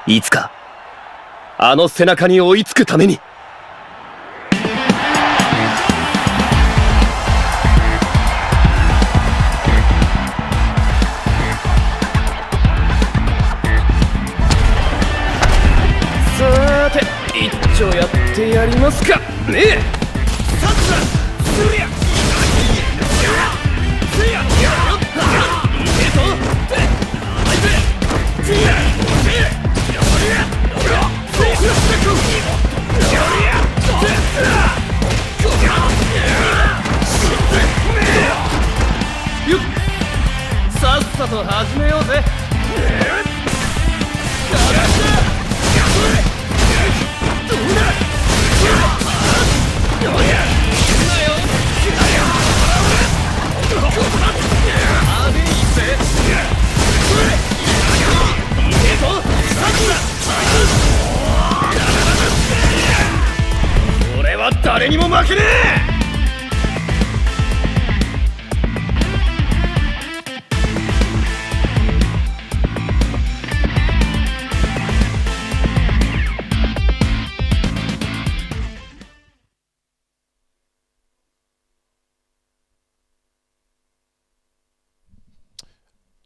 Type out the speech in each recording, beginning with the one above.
いつかあの背中に追いつくために。さて一丁やってやりますかねえ。さっさすりゃすりゃいいぞさっさと始めようぜ。俺は誰にも負けねえ。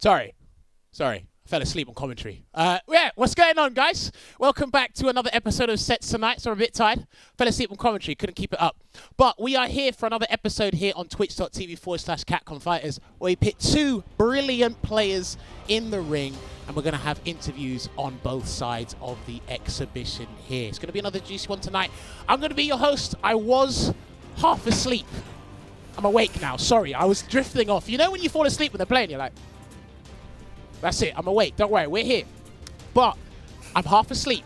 Sorry, I fell asleep on commentary. Yeah, what's going on, guys? Welcome back to another episode of Sets Tonight. So I'm a bit tired. Fell asleep on commentary, couldn't keep it up. But we are here for another episode here on twitch.tv/Capcom Fighters, where we pit two brilliant players in the ring, and we're going to have interviews on both sides of the exhibition here. It's going to be another juicy one tonight. I'm going to be your host. I was half asleep. I'm awake now. Sorry, I was drifting off. You know when you fall asleep when they're playing, you're like, that's it, I'm awake, don't worry, we're here. But I'm half asleep.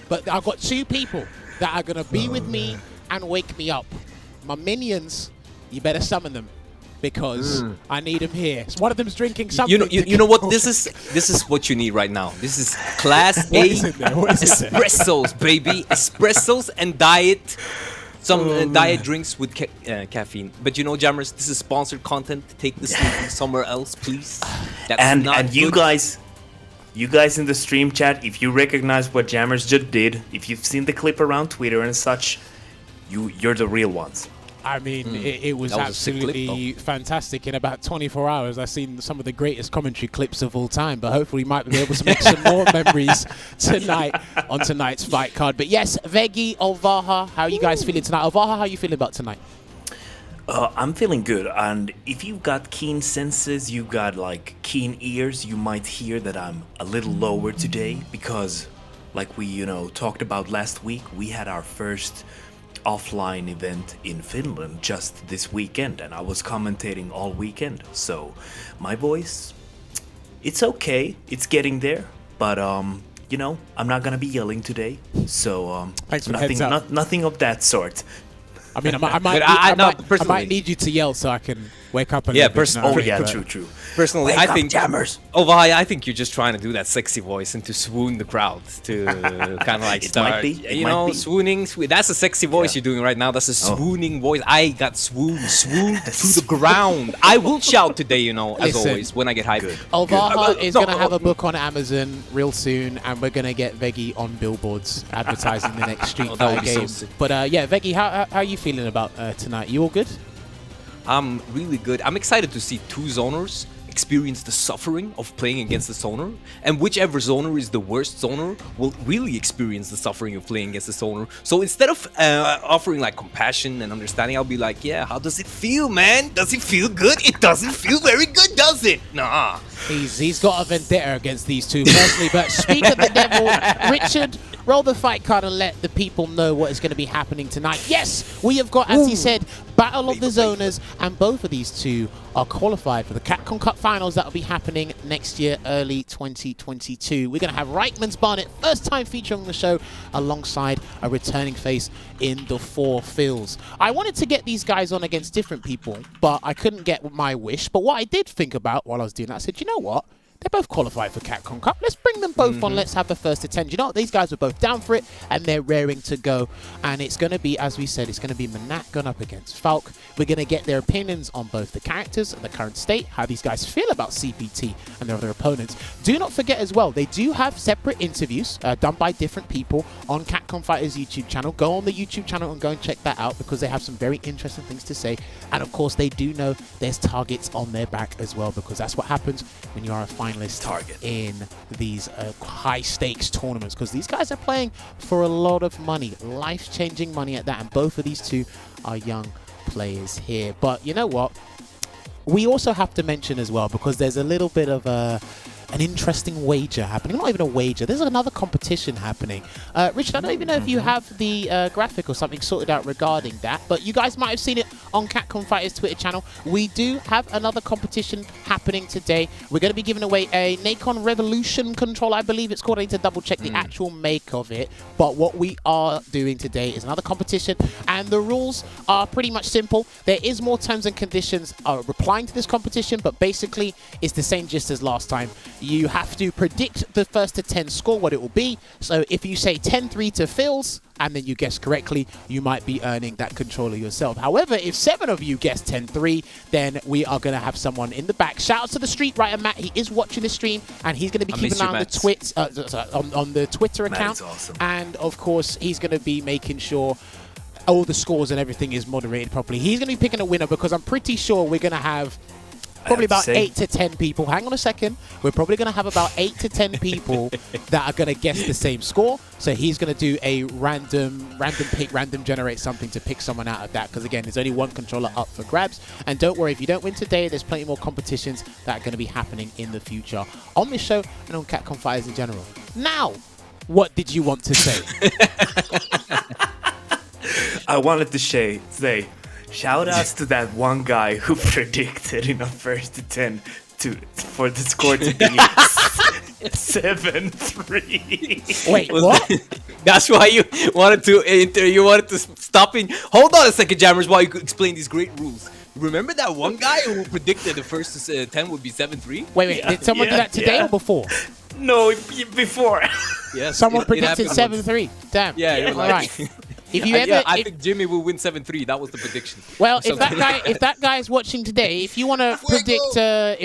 But I've got two people that are gonna be with me and wake me up. My minions, you better summon them because I need them here. So one of them's drinking something. You know what? This is what you need right now. This is Class A espressos, baby. Espressos and diet. Some diet drinks with caffeine. But you know, Jammerz, this is sponsored content. Take this somewhere else, please. That's and not you good. guys in the stream chat, if you recognize what Jammerz just did, if you've seen the clip around Twitter and such, you're the real ones. I mean, it was absolutely fantastic. In about 24 hours, I've seen some of the greatest commentary clips of all time, but hopefully we might be able to make some more memories tonight on tonight's fight card. But yes, Veggey Olvaha, how are you guys feeling tonight? Olvaha, how are you feeling about tonight? I'm feeling good, and if you've got keen senses, you got like keen ears, you might hear that I'm a little lower today because, like we talked about last week, we had our first offline event in Finland just this weekend, and I was commentating all weekend, so my voice, it's okay, it's getting there, but I'm not gonna be yelling today, so nothing of that sort. I mean, I might need you to yell so I can wake up. True. Personally, I think Jammerz. I think you're just trying to do that sexy voice and to swoon the crowd to kind of like start. It might be. Swooning. That's a sexy voice you're doing right now. That's a swooning voice. I got swooned to the ground. I will shout today, as always when I get hyped. Olvaha is gonna have a book on Amazon real soon, and we're gonna get Veggey on billboards advertising the next Street Fighter game. So but yeah, Veggey, how are you feeling about tonight? You all good? I'm really good. I'm excited to see two zoners experience the suffering of playing against the zoner, and whichever zoner is the worst zoner will really experience the suffering of playing against the zoner. So instead of offering like compassion and understanding, I'll be like, yeah, how does it feel, man? Does it feel good? It doesn't feel very good, does it. Nah. He's got a vendetta against these two personally. But speak of the devil, Richard, roll the fight card and let the people know what is going to be happening tonight. Yes, we have got, as he said, Battle of the Zoners, and both of these two are qualified for the Capcom Cup Finals that will be happening next year, early 2022. We're going to have Rikemansbarnet, first time featuring on the show, alongside a returning face in The4philzz. I wanted to get these guys on against different people, but I couldn't get my wish. But what I did think about while I was doing that, I said, you know what? They're both qualified for Capcom Cup. Let's bring them both on. Let's have the first to 10. Do you know what? These guys are both down for it, and they're raring to go. And it's going to be, as we said, it's going to be Manat going up against Falk. We're going to get their opinions on both the characters and the current state, how these guys feel about CPT and their other opponents. Do not forget as well, they do have separate interviews done by different people on Capcom Fighters YouTube channel. Go on the YouTube channel and go and check that out, because they have some very interesting things to say. And of course, they do know there's targets on their back as well, because that's what happens when you are a finalist in these high stakes tournaments, because these guys are playing for a lot of money, life-changing money at that, and both of these two are young players here. But you know what, we also have to mention as well, because there's a little bit of an interesting wager happening. Not even a wager, there's another competition happening. Richard, I don't even know if you have the graphic or something sorted out regarding that, but you guys might have seen it on Capcom Fighters Twitter channel. We do have another competition happening today. We're going to be giving away a Nacon Revolution controller, I believe it's called. I need to double check the actual make of it, but what we are doing today is another competition, and the rules are pretty much simple. There is more terms and conditions replying to this competition, but basically it's the same gist as last time. You have to predict the first to 10 score, what it will be. So if you say 10-3 to philzz, and then you guess correctly, you might be earning that controller yourself. However, if 7 of you guess 10-3, then we are going to have someone in the back. Shout out to the Street Writer Matt. He is watching the stream, and he's going to be keeping an eye on the Twitter account. Awesome. And of course, he's going to be making sure all the scores and everything is moderated properly. He's going to be picking a winner, because I'm pretty sure we're going to have probably about 8 to 10 people. Hang on a second. We're probably going to have about 8 to 10 people that are going to guess the same score. So he's going to do a random pick, random generate something to pick someone out of that. Because again, there's only one controller up for grabs. And don't worry, if you don't win today, there's plenty more competitions that are going to be happening in the future on this show and on Capcom Fighters in general. Now, what did you want to say? I wanted to say, shout outs to that one guy who predicted in a first to 10 for the score to be 7-3. Wait, what? That's why you wanted to stop in. Hold on a second, Jammerz, while you explain these great rules. Remember that one guy who predicted the first to 10 would be 7-3? Wait, did someone do that today or before? No, before. Yes. Someone predicted 7-3. Damn. Yeah, all right. If you I think Jimmy will win 7-3. That was the prediction. Well, if that guy is watching today, if you want to predict a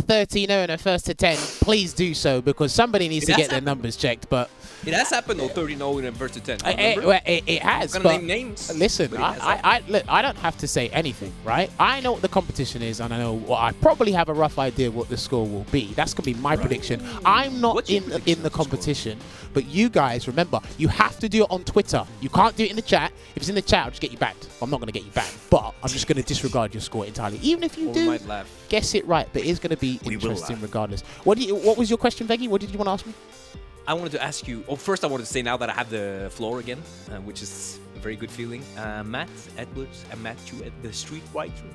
13-0 and a first to 10, please do so, because somebody needs to get their numbers checked. But it has happened though, 13-0 and a first to 10. It has. I'm gonna name names. Listen, I don't have to say anything, right? I know what the competition is, and I know I probably have a rough idea what the score will be. That's gonna be my prediction. I'm not in the competition, but you guys remember, you have to do it on Twitter. You can't do it in the chat. If it's in the chat, I'll just get you banned. I'm not going to get you banned, but I'm just going to disregard your score entirely. Even if you do guess it right, but it's going to be interesting regardless. What was your question, Veggey? What did you want to ask me? I wanted to ask you. Oh, first I wanted to say now that I have the floor again, which is a very good feeling. Matt Edwards and Matthew at the Street Writer.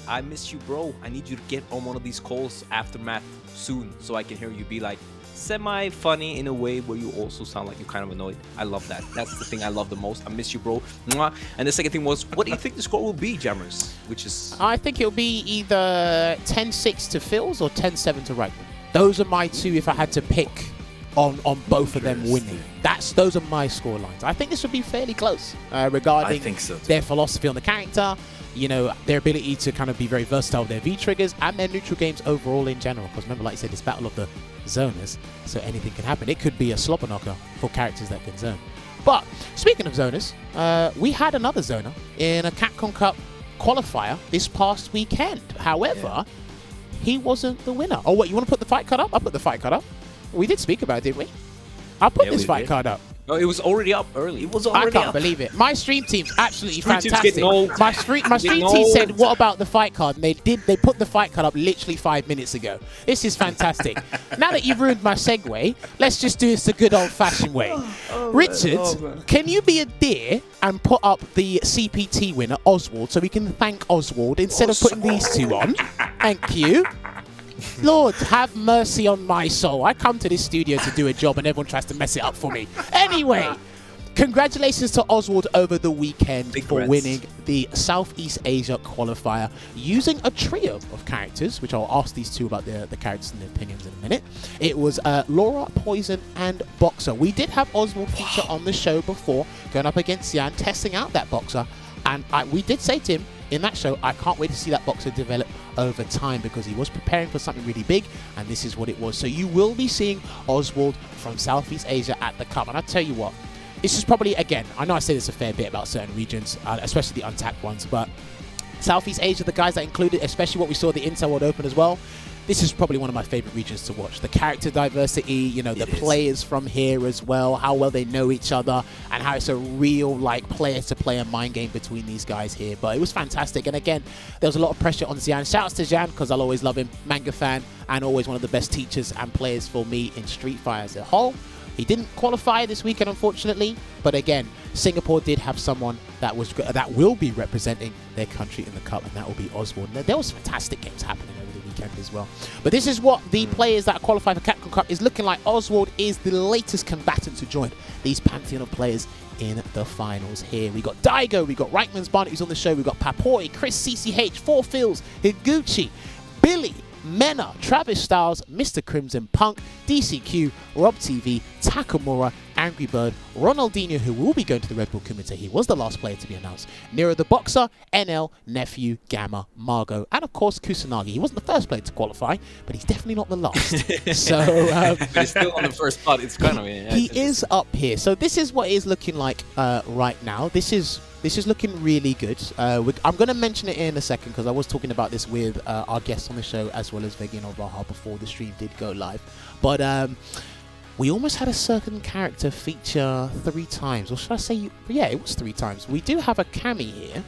I miss you, bro. I need you to get on one of these calls after Matt soon, so I can hear you be like semi-funny in a way where you also sound like you're kind of annoyed. I love that. That's the thing I love the most. I miss you, bro. Mwah. And the second thing was, what do you think the score will be, Jammerz? Which is... I think it'll be either 10-6 to philzz or 10-7 to Rikemansbarnet. Those are my two if I had to pick on both of them winning. Those are my score lines. I think this would be fairly close regarding their philosophy on the character, you know, their ability to kind of be very versatile with their V-triggers and their neutral games overall in general. Because remember, like I said, it's Battle of the Zoners, so anything can happen. It could be a slobber knocker for characters that can zone. But speaking of zoners, we had another zoner in a Capcom Cup qualifier this past weekend. However, he wasn't the winner. Oh, what, you want to put the fight card up? I'll put the fight card up. We did speak about it, didn't we? I'll put this fight card up. No, it was already up early. It was I already can't up. believe it. My stream team's absolutely Stream team's fantastic. getting old. My stream Getting team said, old. "What about the fight card?" And they put the fight card up literally 5 minutes ago. This is fantastic. Now that you've ruined my segue, let's just do this the good old-fashioned way. Richard, can you be a dear and put up the CPT winner, Oswald, so we can thank Oswald instead of putting these two on? Thank you. Lord, have mercy on my soul. I come to this studio to do a job and everyone tries to mess it up for me. Anyway, congratulations to Oswald over the weekend for Congrats. winning the Southeast Asia qualifier using a trio of characters, which I'll ask these two about the characters and their opinions in a minute. It was Laura, Poison, and Boxer. We did have Oswald feature on the show before, going up against Jan, testing out that Boxer, and we did say to him in that show, I can't wait to see that Boxer develop over time because he was preparing for something really big, and this is what it was. So you will be seeing Oswald from Southeast Asia at the Cup, and I tell you what, this is probably, again, I know I say this a fair bit about certain regions, especially the untapped ones, but Southeast Asia, the guys that included, especially what we saw at the Intel World Open as well, this is probably one of my favorite regions to watch. The character diversity, you know, the players from here as well, how well they know each other, and how it's a real, like, player-to-player mind game between these guys here. But it was fantastic. And again, there was a lot of pressure on Xian. Shouts to Xian, because I'll always love him. Manga fan, and always one of the best teachers and players for me in Street Fighter as a whole. He didn't qualify this weekend, unfortunately, but again, Singapore did have someone that will be representing their country in the Cup, and that will be Oswald. And there was fantastic games happening over the weekend as well. But this is what the players that qualify for Capcom Cup is looking like. Oswald is the latest combatant to join these pantheon of players in the finals here. We got Daigo, we got Rikemansbarnet who's on the show, we got Papoi, Chris CCH, 4philzz, Higuchi, Billy, Mena, Travis Styles, Mr. Crimson, Punk, DCQ, Rob TV, Takamura, Angry Bird, Ronaldinho, who will be going to the Red Bull Kumite. He was the last player to be announced. Nero the Boxer, NL, Nephew, Gamma, Margot, and of course Kusanagi. He wasn't the first player to qualify, but he's definitely not the last. So But it's still on the first spot. It's kind of he is up here. So this is what it is looking like right now. This is looking really good. I'm going to mention it in a second because I was talking about this with our guests on the show as well as Veggey Olvaha before the stream did go live. But we almost had a certain character feature 3 times. Or should I say, yeah, it was 3 times. We do have a cami here.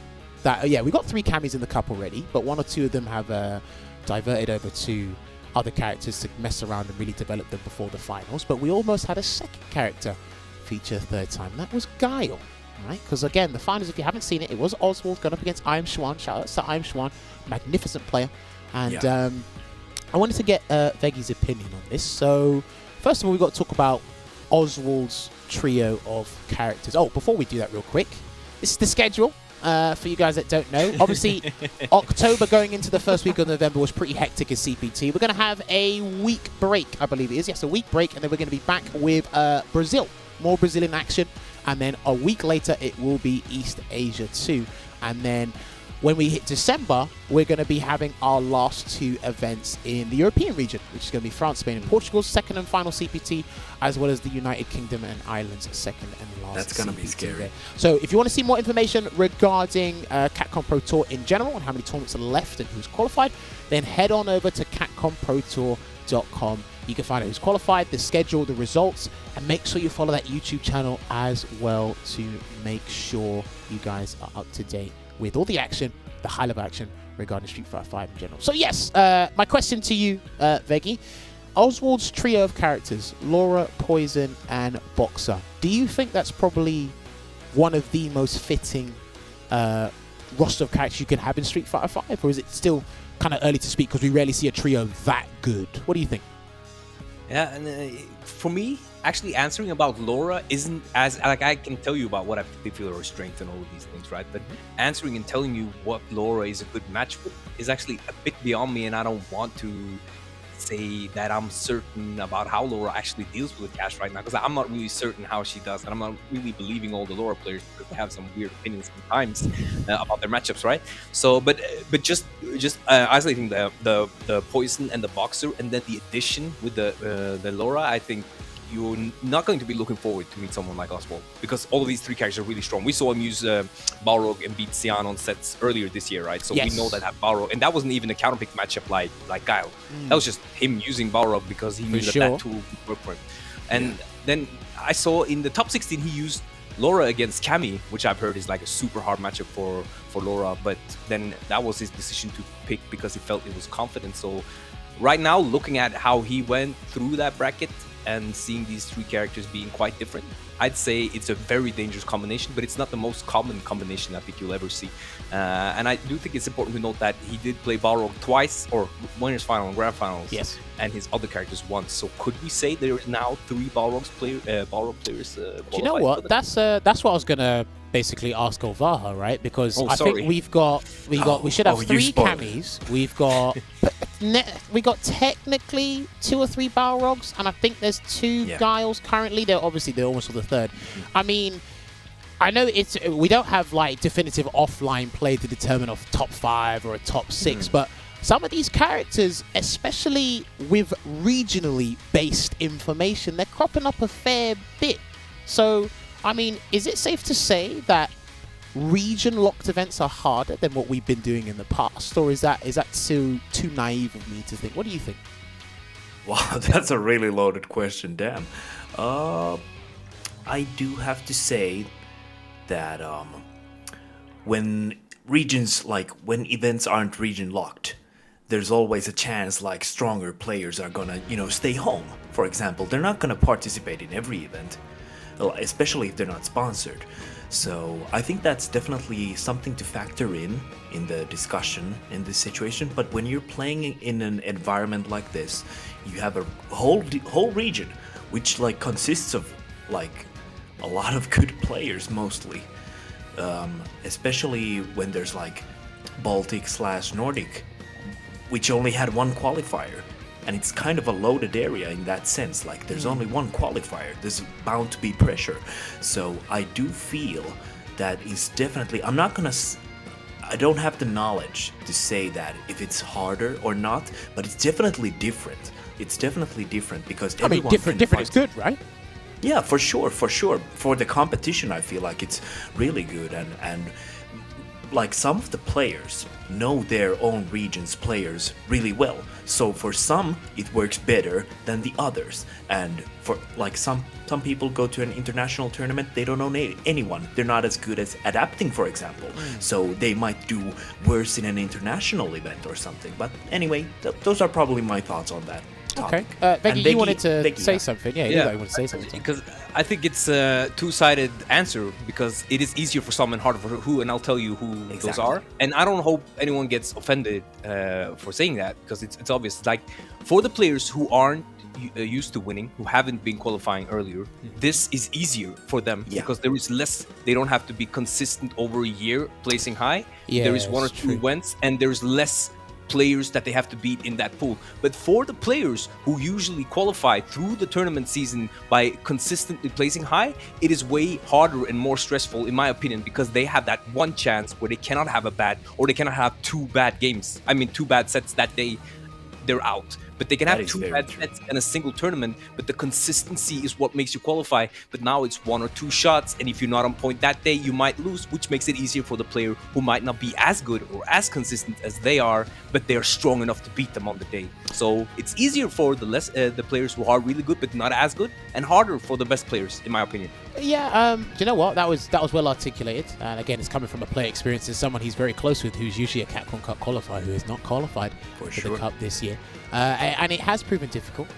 We got 3 camis in the cup already, but 1 or 2 of them have diverted over to other characters to mess around and really develop them before the finals. But we almost had a second character feature 3rd time. That was Guile. Right, because again, the finals, if you haven't seen it, it was Oswald going up against I Am Schwan. Shout out to I Am Schwan, magnificent player. And I wanted to get Veggey's opinion on this. So, first of all, we've got to talk about Oswald's trio of characters. Oh, before we do that real quick, this is the schedule for you guys that don't know. Obviously, October going into the first week of November was pretty hectic as CPT. We're going to have a week break, I believe it is. Yes, a week break, and then we're going to be back with Brazil. More Brazilian action. And then a week later, it will be East Asia 2. And then when we hit December, we're going to be having our last 2 events in the European region, which is going to be France, Spain, and Portugal's second and final CPT, as well as the United Kingdom and Ireland's second and last. That's going to be scary. There. So if you want to see more information regarding Capcom Pro Tour in general and how many tournaments are left and who's qualified, then head on over to CapcomProTour.com. You can find out who's qualified, the schedule, the results, and make sure you follow that YouTube channel as well to make sure you guys are up to date with all the action, the high-level action regarding Street Fighter 5 in general. So yes, my question to you, Veggey, Oswald's trio of characters, Laura, Poison, and Boxer, do you think that's probably one of the most fitting roster of characters you can have in Street Fighter 5, or is it still kind of early to speak because we rarely see a trio that good? What do you think? Yeah, and for me, actually answering about Laura isn't as, like, I can tell you about what I feel her strength and all of these things, right? But answering and telling you what Laura is a good match with is actually a bit beyond me, and I don't want to say that I'm certain about how Laura actually deals with the cash right now, because I'm not really certain how she does, and I'm not really believing all the Laura players because they have some weird opinions sometimes about their matchups, right? So, but just isolating the Poison and the Boxer, and then the addition with the Laura, I think you're not going to be looking forward to meet someone like Oswald, because all of these 3 characters are really strong. We saw him use Balrog and beat Xian on sets earlier this year, right? So we know that Balrog, and that wasn't even a counterpick matchup like Guile. That was just him using Balrog because he knew that tool would work for him. And then I saw in the top 16 he used Laura against Cammy, which I've heard is like a super hard matchup for Laura, but then that was his decision to pick because he felt it was confident. So right now, looking at how he went through that bracket and seeing these three characters being quite different, I'd say it's a very dangerous combination, but it's not the most common combination I think you'll ever see. And I do think it's important to note that he did play Balrog twice, or winners final and grand finals, yes, and his other characters once. So could we say there is now 3 Balrog players? Do you know what? That's what I was gonna basically ask Olvaha, right? Because I think we should have 3 Cammies. We got technically 2 or 3 Balrogs, and I think there's 2 Guiles currently. They're almost on the 3rd. I mean, I know we don't have like definitive offline play to determine a top 5 or a top 6, but some of these characters, especially with regionally based information, they're cropping up a fair bit. So, I mean, is it safe to say that region-locked events are harder than what we've been doing in the past, or is that too naive of me to think? What do you think? Wow, that's a really loaded question, damn. I do have to say that when events aren't region-locked, there's always a chance like stronger players are gonna, stay home. For example, they're not gonna participate in every event, especially if they're not sponsored. So I think that's definitely something to factor in the discussion in this situation. But when you're playing in an environment like this, you have a whole region which like consists of like a lot of good players mostly, especially when there's like Baltic/Nordic, which only had 1 qualifier. And it's kind of a loaded area in that sense. Like, there's only 1 qualifier. There's bound to be pressure. So I do feel that is definitely... I don't have the knowledge to say that if it's harder or not, but it's definitely different. It's definitely different because everyone different is good, right? Yeah, for sure. For the competition, I feel like it's really good. And like, some of the players know their own region's players really well. So for some, it works better than the others. And for like some people go to an international tournament, they don't know anyone. They're not as good as adapting, for example. So they might do worse in an international event or something. But anyway, those are probably my thoughts on that. Okay, Veggey, you wanted to say something. Yeah, you wanted to say something. Because I think it's a two-sided answer, because it is easier for some and harder for who, and I'll tell you who those are. And I don't hope anyone gets offended for saying that, because it's obvious. Like, for the players who aren't used to winning, who haven't been qualifying earlier, this is easier for them because there is less. They don't have to be consistent over a year placing high. There is 1 or 2 events, and there's less players that they have to beat in that pool. But for the players who usually qualify through the tournament season by consistently placing high, it is way harder and more stressful, in my opinion, because they have that 1 chance where they cannot have they cannot have 2 bad games. I mean, 2 bad sets that day, they're out. But they can have 2 bad sets in a single tournament, but the consistency is what makes you qualify. But now it's 1 or 2 shots, and if you're not on point that day, you might lose, which makes it easier for the player who might not be as good or as consistent as they are, but they're strong enough to beat them on the day. So it's easier for the players who are really good but not as good, and harder for the best players, in my opinion. Yeah, do you know what? That was well articulated. And again, it's coming from a player experience as someone he's very close with, who's usually a Capcom Cup qualifier, who has not qualified for the Cup this year. And it has proven difficult,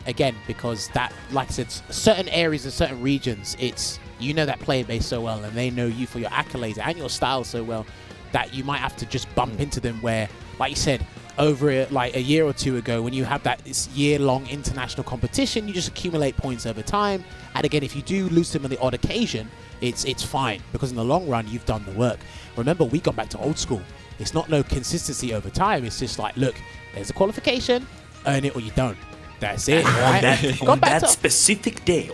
again, because that, like I said, certain areas and certain regions, that player base so well, and they know you for your accolades and your style so well, that you might have to just bump into them where, like you said, over like a year or 2 ago, when you have this year-long international competition, you just accumulate points over time. And again, if you do lose them on the odd occasion, it's fine, because in the long run, you've done the work. Remember, we got back to old school. It's not no consistency over time. It's just like, look, there's a qualification, earn it or you don't. That's it. On that specific day,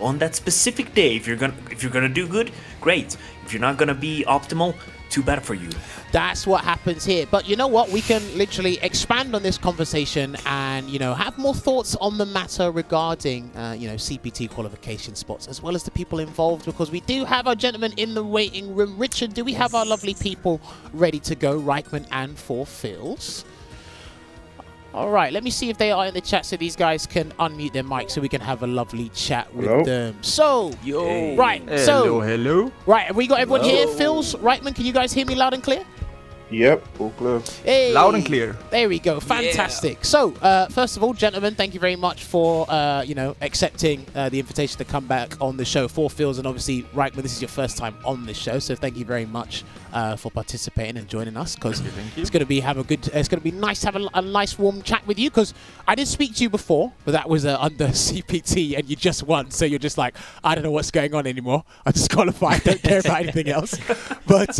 if you're gonna do good, great. If you're not gonna be optimal, too bad for you. That's what happens here. But you know what? We can literally expand on this conversation and, have more thoughts on the matter regarding, CPT qualification spots, as well as the people involved, because we do have our gentlemen in the waiting room. Richard, do we have our lovely people ready to go, Rikemansbarnet and 4philzz? All right, let me see if they are in the chat so these guys can unmute their mic so we can have a lovely chat with Hello? them. So, Yo. right, Hello, hello. right, have we got everyone here? Philzz, Reikman, can you guys hear me loud and clear? Yep, all clear. Hey, Loud and clear. There we go. Fantastic. So, first of all, gentlemen, thank you very much for accepting the invitation to come back on the show. 4philzz, and obviously, Reikman, this is your first time on the show, so thank you very much for participating and joining us. Because it's going to be it's going to be nice to have a nice warm chat with you. Because I did speak to you before, but that was under CPT, and you just won, so you're just like, I don't know what's going on anymore. I'm just qualified. Don't care about anything else. But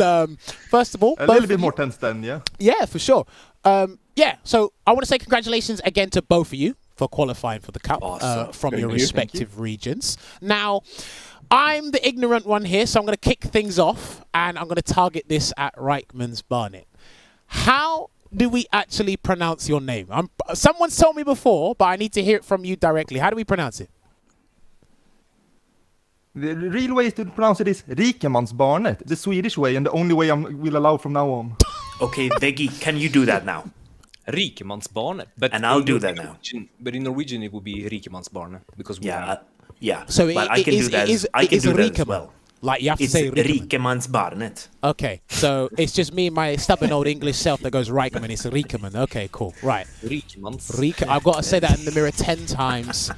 first of all, A little bit more tense then, yeah? yeah, for sure. So I want to say congratulations again to both of you for qualifying for the Cup from your respective regions. Now, I'm the ignorant one here, so I'm going to kick things off, and I'm going to target this at Rikemansbarnet. How do we actually pronounce your name? Someone's told me before, but I need to hear it from you directly. How do we pronounce it? The real way to pronounce it is Rikemansbarnet, the Swedish way, and the only way I will allow from now on. Okay, Veggey, can you do that now? Rikemansbarnet. But And I'll in do that now. But in Norwegian it would be Rikemansbarnet because we Yeah. So but I can do that. I can do that as well. Like, you have to It's say Rikeman. Rikemansbarnet. Okay, so it's just me and my stubborn old English self that goes Rikeman. It's Rikeman. Okay, cool. Right. Rikemans. I've got to say that in the mirror 10 times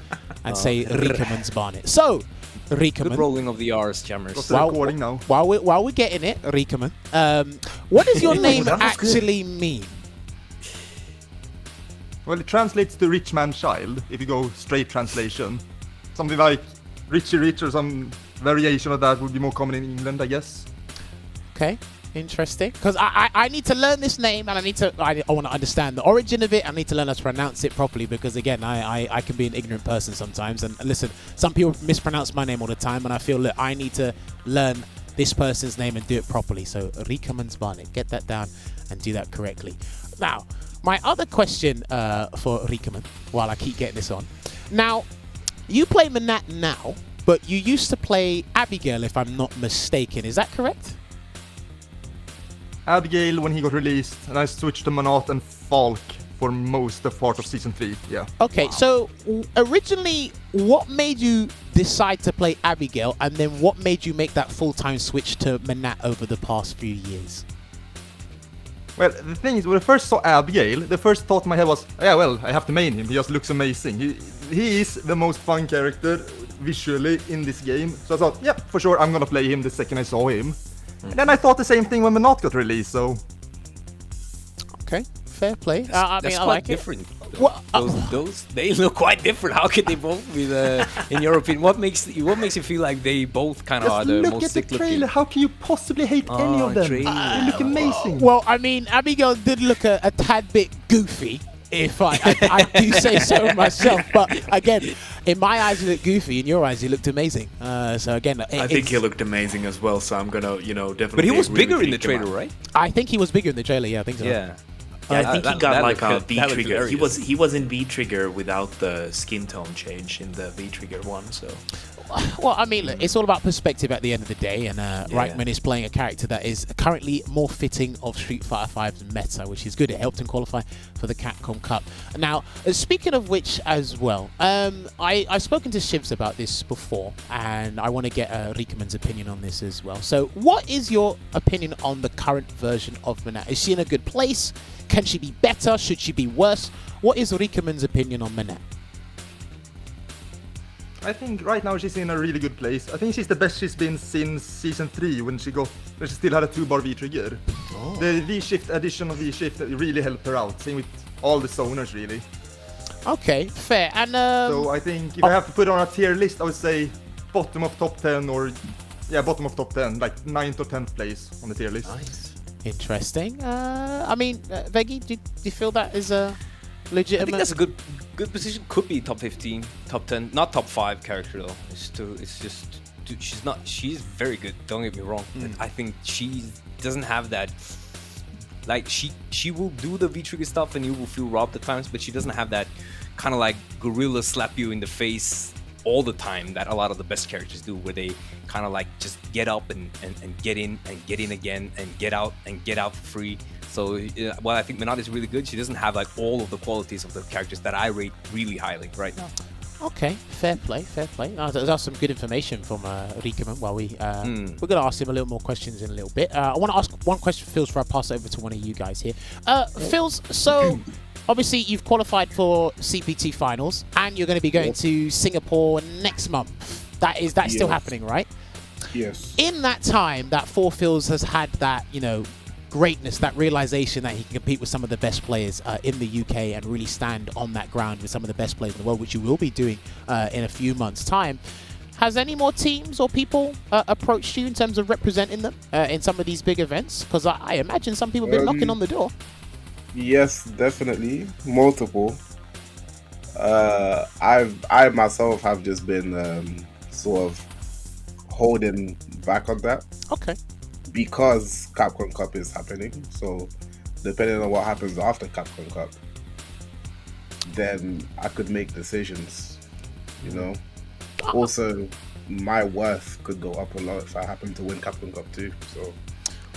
and say Rikemansbarnet. So, Good Rikeman. rolling of the R's, Jammerz. What's the recording now? While we're getting it, Rikeman, what does your name that was good. actually mean? Well, it translates to rich man child, if you go straight translation. Something like Richie Rich or some variation of that would be more common in England, I guess. Okay, interesting. Because I need to learn this name, and I want to understand the origin of it. I need to learn how to pronounce it properly, because again, I can be an ignorant person sometimes. And listen, some people mispronounce my name all the time, and I feel that I need to learn this person's name and do it properly. So Rikemansbarnet, get that down and do that correctly. Now, my other question for Rikeman, while I keep getting this on. Now, you play Manat now, but you used to play Abigail, if I'm not mistaken. Is that correct? Abigail when he got released, and I switched to Manat and Falk for most of part of Season 3, yeah. Okay, so originally, what made you decide to play Abigail, and then what made you make that full-time switch to Manat over the past few years? Well, the thing is, when I first saw Abigail, the first thought in my head was, yeah, well, I have to main him, he just looks amazing. He is the most fun character visually in this game, so I thought, yeah, for sure, I'm gonna play him the second I saw him. And then I thought the same thing when Manat got released, so... Okay, fair play. I That's mean, I quite like different. it. What, Those they look quite different. How could they both be in your opinion? What makes you feel like they both kind of are Just the look most at the sick trailer, looking? how can you possibly hate any of them? trailer. They look amazing. well, I mean, Abigail did look a tad bit goofy, if I do say so myself. But again, in my eyes, he looked goofy. In your eyes, he looked amazing. So again, I think he looked amazing as well, so I'm gonna, definitely. But he was agree bigger with in the Rikemansbarnet. trailer, right? I think he was bigger in the trailer. Yeah, I think so. Yeah. Yeah, I think he got like a looked good. That looked V-trigger. hilarious. He was in V-trigger without the skin tone change in the V-trigger one, so... Well, I mean, look, it's all about perspective at the end of the day, and Reikman is playing a character that is currently more fitting of Street Fighter V's meta, which is good. It helped him qualify for the Capcom Cup. Now, speaking of which as well, I've spoken to Shivs about this before, and I want to get Rikeman's opinion on this as well. So, what is your opinion on the current version of Manat? Is she in a good place? Can she be better? Should she be worse? What is Rikeman's opinion on Manat? I think right now she's in a really good place. I think she's the best she's been since Season 3 when she still had a 2-bar V-trigger. Oh. The V-shift addition of V-shift really helped her out, same with all the zoners really. Okay, fair. And So I think if I have to put it on a tier list, I would say bottom of top 10 or, yeah, bottom of top 10, like 9th or 10th place on the tier list. Nice. interesting. I mean, Veggey, do you feel that is a I legitimate? think that's a good position. Could be top 15, top 10, not top 5 character though. She's very good. Don't get me wrong. But I think she doesn't have that. Like she will do the V-trigger stuff and you will feel robbed at times, but she doesn't have that kind of like gorilla slap you in the face all the time that a lot of the best characters do, where they kind of like just get up and get in and get in again and get out for free. So while I think Minot is really good, she doesn't have like all of the qualities of the characters that I rate really highly right now. Okay, fair play. That's some good information from Rikeman. While we're going to ask him a little more questions in a little bit. I want to ask one question for Philz before I pass it over to one of you guys here. Philz, so obviously you've qualified for CPT finals, and you're going to be going to Singapore next month. That's still happening, right? Yes. In that time, that 4philzz has had that, greatness, that realization that he can compete with some of the best players in the UK and really stand on that ground with some of the best players in the world, which you will be doing in a few months' time. Has any more teams or people approached you in terms of representing them in some of these big events? Because I imagine some people have been knocking on the door. Yes, definitely. Multiple. I myself have just been sort of holding back on that. Okay. Because Capcom Cup is happening, so depending on what happens after Capcom Cup, then I could make decisions, Also, my worth could go up a lot if I happen to win Capcom Cup too, so...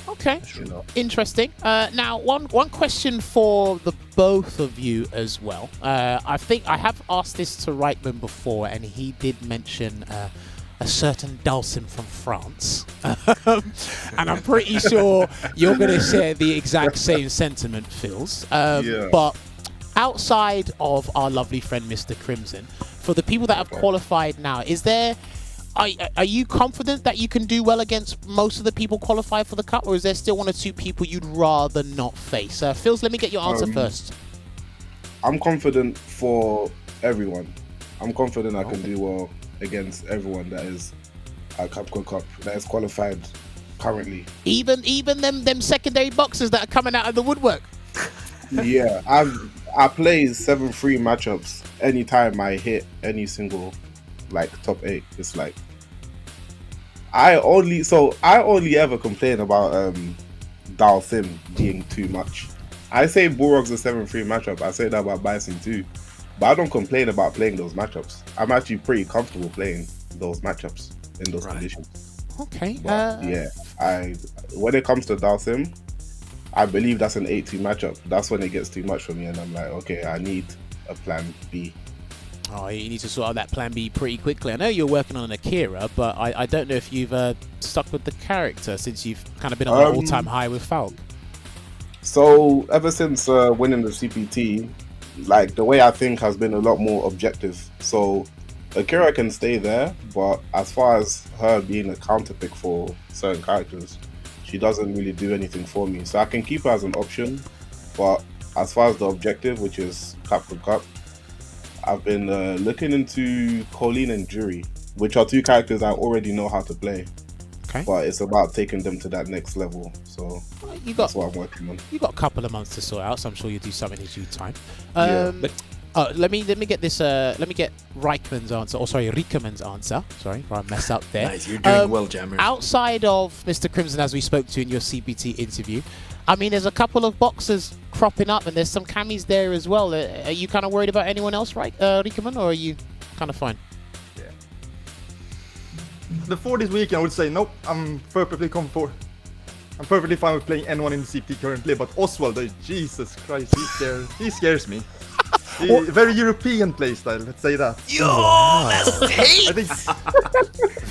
Okay, interesting. Now, one question for the both of you as well. I think I have asked this to Reitman before, and he did mention... a certain Dalsim from France. And I'm pretty sure you're going to share the exact same sentiment, Philz. But outside of our lovely friend, Mr. Crimson, for the people that have qualified now, are you confident that you can do well against most of the people qualified for the Cup, or is there still one or two people you'd rather not face? Philz, let me get your answer first. I'm confident for everyone. I'm confident I can do well against everyone that is at Capcom Cup, that is qualified currently. Even them secondary boxers that are coming out of the woodwork. Yeah, I play 7-3 matchups anytime I hit any single top 8. It's like I only ever complain about Dalsim being too much. I say Burog's a 7-3 matchup. I say that about Bison too. But I don't complain about playing those matchups. I'm actually pretty comfortable playing those matchups in those conditions. Okay. But when it comes to Dalsim, I believe that's an 8-2 matchup. That's when it gets too much for me, and I'm like, okay, I need a plan B. Oh, you need to sort out that plan B pretty quickly. I know you're working on an Akira, but I don't know if you've stuck with the character since you've kind of been on an all-time high with Falk. So ever since winning the CPT, the way I think has been a lot more objective. So Akira can stay there, but as far as her being a counterpick for certain characters, she doesn't really do anything for me. So I can keep her as an option, but as far as the objective, which is Capcom Cup, I've been looking into Colleen and Jury, which are two characters I already know how to play. Okay. But it's about taking them to that next level. So that's what I'm working on. You got a couple of months to sort out, so I'm sure you'll do something in due time. Let me get this. Let me get Rikeman's answer. Rikeman's answer. Sorry, if I messed up there. Nice, you're doing well, Jammerz. Outside of Mr. Crimson, as we spoke to in your CPT interview, I mean, there's a couple of boxers cropping up, and there's some camis there as well. Are you kind of worried about anyone else, right, Rikeman, or are you kind of fine? Before this weekend, I would say nope. I'm perfectly fine with playing anyone in the CPT currently. But Oswald, Jesus Christ, he scares me. Very European playstyle, let's say that. That's hate!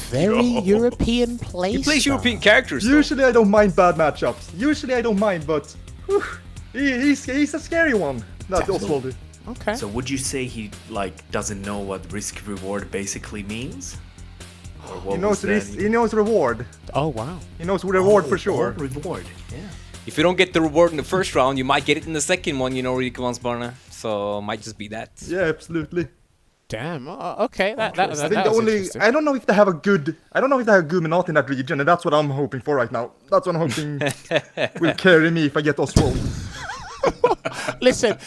Very European playstyle. He plays European characters. Usually I don't mind bad matchups. But he's a scary one. Not Oswald. Okay. So would you say he doesn't know what risk reward basically means? He knows reward. Oh wow. He knows reward for sure. Reward. Yeah. If you don't get the reward in the first round, you might get it in the second one. Rikemansbarnet. So might just be that. Yeah, absolutely. Damn. Okay. That was interesting. I don't know if they have a good Minot in that region, and that's what I'm hoping for right now. That's what I'm hoping will carry me if I get Oswald. Listen,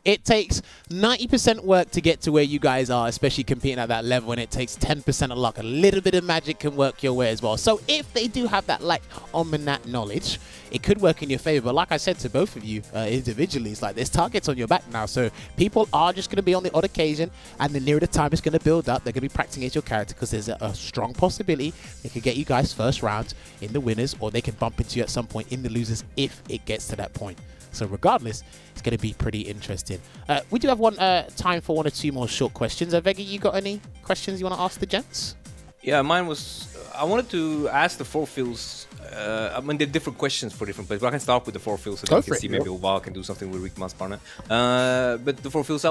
it takes 90% work to get to where you guys are, especially competing at that level, and it takes 10% of luck. A little bit of magic can work your way as well. So if they do have that like Omnat knowledge, it could work in your favor. But like I said to both of you individually, it's like there's targets on your back now. So people are just going to be on the odd occasion, and the nearer the time it's going to build up, they're going to be practicing against your character because there's a strong possibility they could get you guys first round in the winners, or they can bump into you at some point in the losers if it gets to that point. So regardless, it's going to be pretty interesting. We do have time for one or two more short questions. Veggey, you got any questions you want to ask the gents? Yeah, mine was. I wanted to ask the 4philzz. I mean, there are different questions for different players, but I can start with the 4philzz so that we can see maybe Olvaha can do something with Rikemansbarnet. But the 4philzz,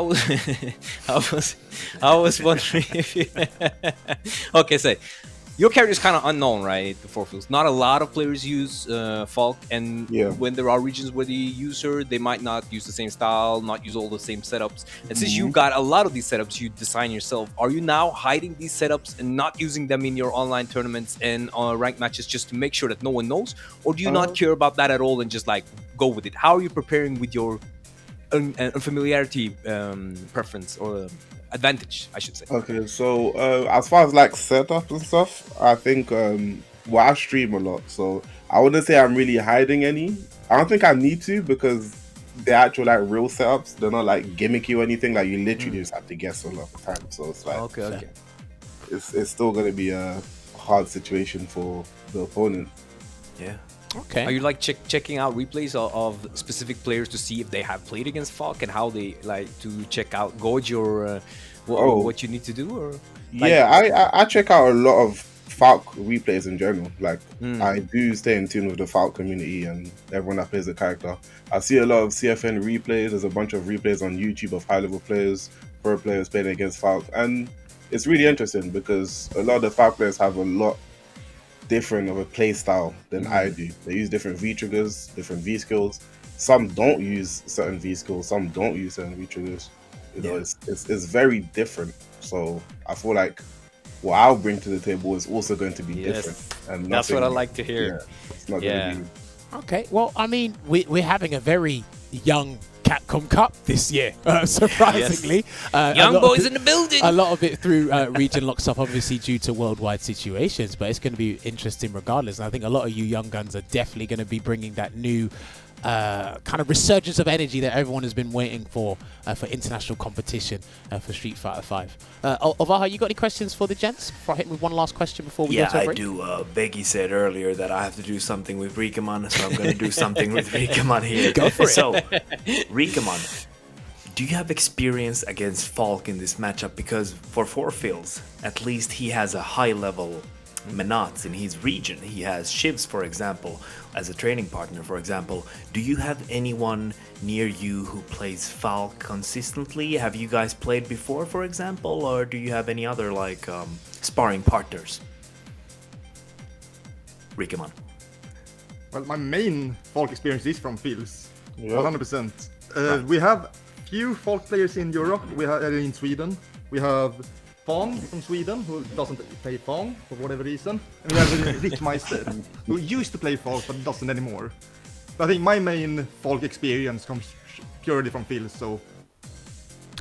I was wondering if you. Okay, say. Your character is kind of unknown, right? The 4philzz. Not a lot of players use Falk, and when there are regions where they use her, they might not use the same style, not use all the same setups. And since you got a lot of these setups you design yourself, are you now hiding these setups and not using them in your online tournaments and ranked matches just to make sure that no one knows? Or do you not care about that at all and just like go with it? How are you preparing with your unfamiliarity preference or advantage, I should say? Okay, so as far as like setup and stuff, I think I stream a lot, so I wouldn't say I'm really hiding any. I don't think I need to, because the actual like real setups, they're not like gimmicky or anything. Like you literally just have to guess a lot of the time. So it's like okay. It's still gonna be a hard situation for the opponent. Yeah. Okay. Are you like checking out replays of specific players to see if they have played against Falk and how they like to check out gauge your what you need to do? Or like, yeah, I check out a lot of Falk replays in general. Like I do stay in tune with the Falk community and everyone that plays the character. I see a lot of CFN replays. There's a bunch of replays on YouTube of high level players, pro players playing against Falk, and it's really interesting because a lot of the Falk players have a lot different of a play style than I do. They use different V triggers, different V skills. Some don't use certain V skills, some don't use certain V triggers. You know, it's very different. So I feel like what I'll bring to the table is also going to be different. And that's what I like to hear. Yeah, it's not going to be. Okay, well, I mean, we're having a very young Capcom Cup this year, surprisingly. Young boys in the building! A lot of it through region lock stuff, obviously due to worldwide situations, but it's going to be interesting regardless. And I think a lot of you young guns are definitely going to be bringing that new kind of resurgence of energy that everyone has been waiting for international competition for Street Fighter 5. Olvaha, you got any questions for the gents? Before I hit with one last question before we go to a break? Yeah, I do. Veggey said earlier that I have to do something with Rikeman, so I'm going to do something with Rikeman here. Go for it. So, Rikeman, do you have experience against Falk in this matchup? Because for 4philzz, at least he has a high level Menats in his region. He has Shivs, for example, as a training partner, for example. Do you have anyone near you who plays Falk consistently? Have you guys played before, for example, or do you have any other like sparring partners? Rikeman. Well, my main Falk experience is from philzz, Yeah. 100%. We have few Falk players in Europe. We have in Sweden. We have Fong from Sweden, who doesn't play Fong for whatever reason. And we have Rikemansbarnet, who used to play Falk but doesn't anymore. But I think my main Falk experience comes purely from philzz, so...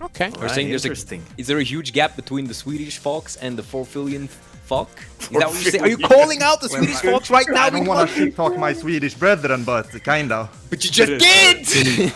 Okay. You're saying Interesting. is there a huge gap between the Swedish Falks and the 4philzz Falk? Is that what you're saying? Are you calling out the Swedish Falks right now? I don't want to shit talk my Swedish brethren, but kinda. But you just did!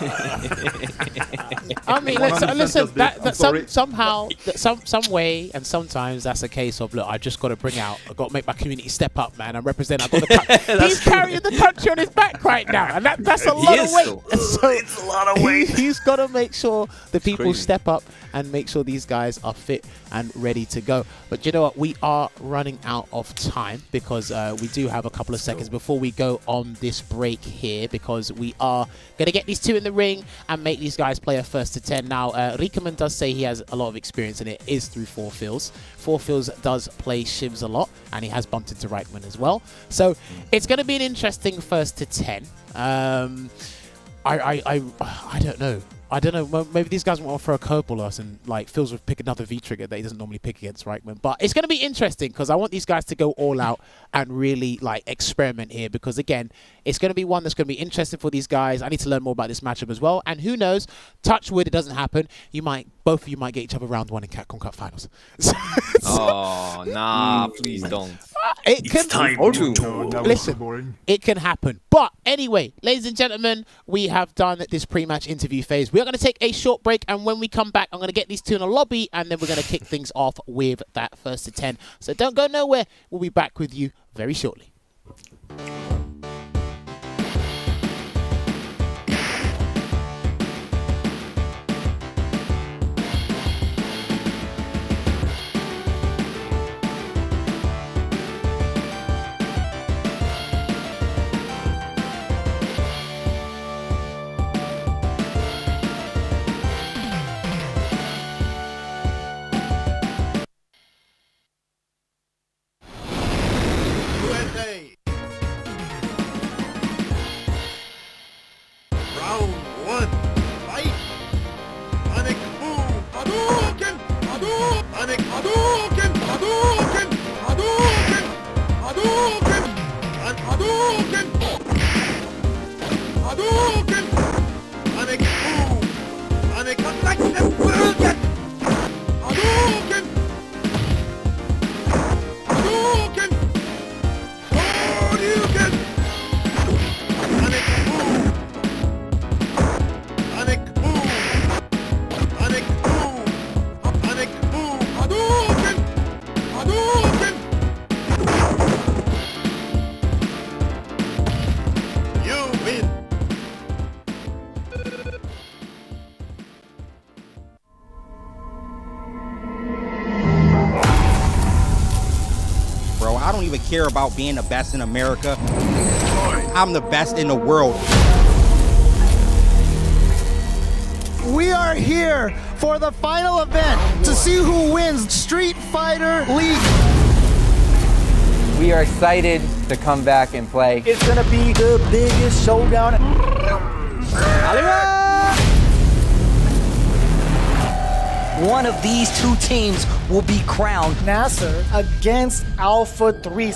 I mean, listen. Somehow, some way, and sometimes that's a case of look. I just got to bring out. I got to make my community step up, man. I'm representing. He's carrying the country on his back right now, and that's a lot of weight. So It's a lot of weight. He's got to make sure the people step up and make sure these guys are fit and ready to go. But you know what? We are running out of time because we do have a couple of seconds before we go on this break here, because we are going to get these two in the ring and make these guys play a first to 10. Now, Rikeman does say he has a lot of experience, and it is through 4philzz. 4philzz does play Shivs a lot, and he has bumped into Reichman as well. So it's going to be an interesting first to 10. I don't know. I don't know. Maybe these guys want to throw a curveball at us, and like Filzzz would pick another V trigger that he doesn't normally pick against Reichman. But it's going to be interesting because I want these guys to go all out and really like experiment here. Because again, it's going to be one that's going to be interesting for these guys. I need to learn more about this matchup as well. And who knows? Touch wood, it doesn't happen. Both of you might get each other round one in Capcom Cup finals. Oh, nah, please don't. It's time to That was Listen, so boring. it can happen. But anyway, ladies and gentlemen, we have done this pre-match interview phase. We're going to take a short break, and when we come back, I'm going to get these two in a lobby, and then we're going to kick things off with that first to 10. So don't go nowhere. We'll be back with you very shortly. Round one, fight! Panic boom! Hadouken! Hadouken! Panic Hadouken! Hadouken! Hadouken! Hadouken! And Hadouken! Hadouken! Panic boom! Panic attack and Hadouken! Hadouken! Hadouken! Hadouken! Panic boom! Panic boom! Panic boom! Panic boom! Hadouken! Hadouken! You win! Bro, I don't even care about being the best in America. I'm the best in the world. We are here for the final event to see who wins Street Fighter League. We are excited to come back and play. It's gonna be the biggest showdown. One of these two teams will be crowned. Nasser against Alpha 3.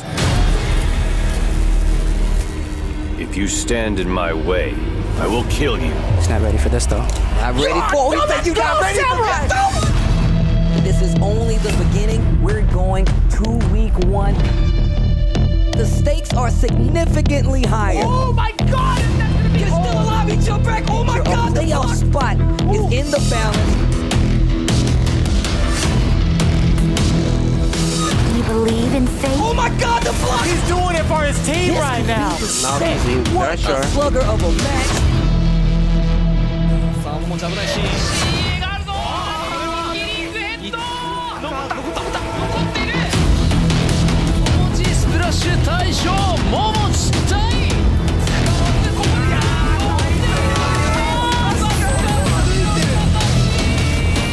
If you stand in my way, I will kill you. He's not ready for this though. Not ready for it. You not ready for this. This is only the beginning. We're going to week one. The stakes are significantly higher. Oh my God! You're still alive, eat your back. Oh my God, the playoff spot is in the balance. You believe in fate? Oh my God, the block! He's doing it for his team right now. What a slugger of a match.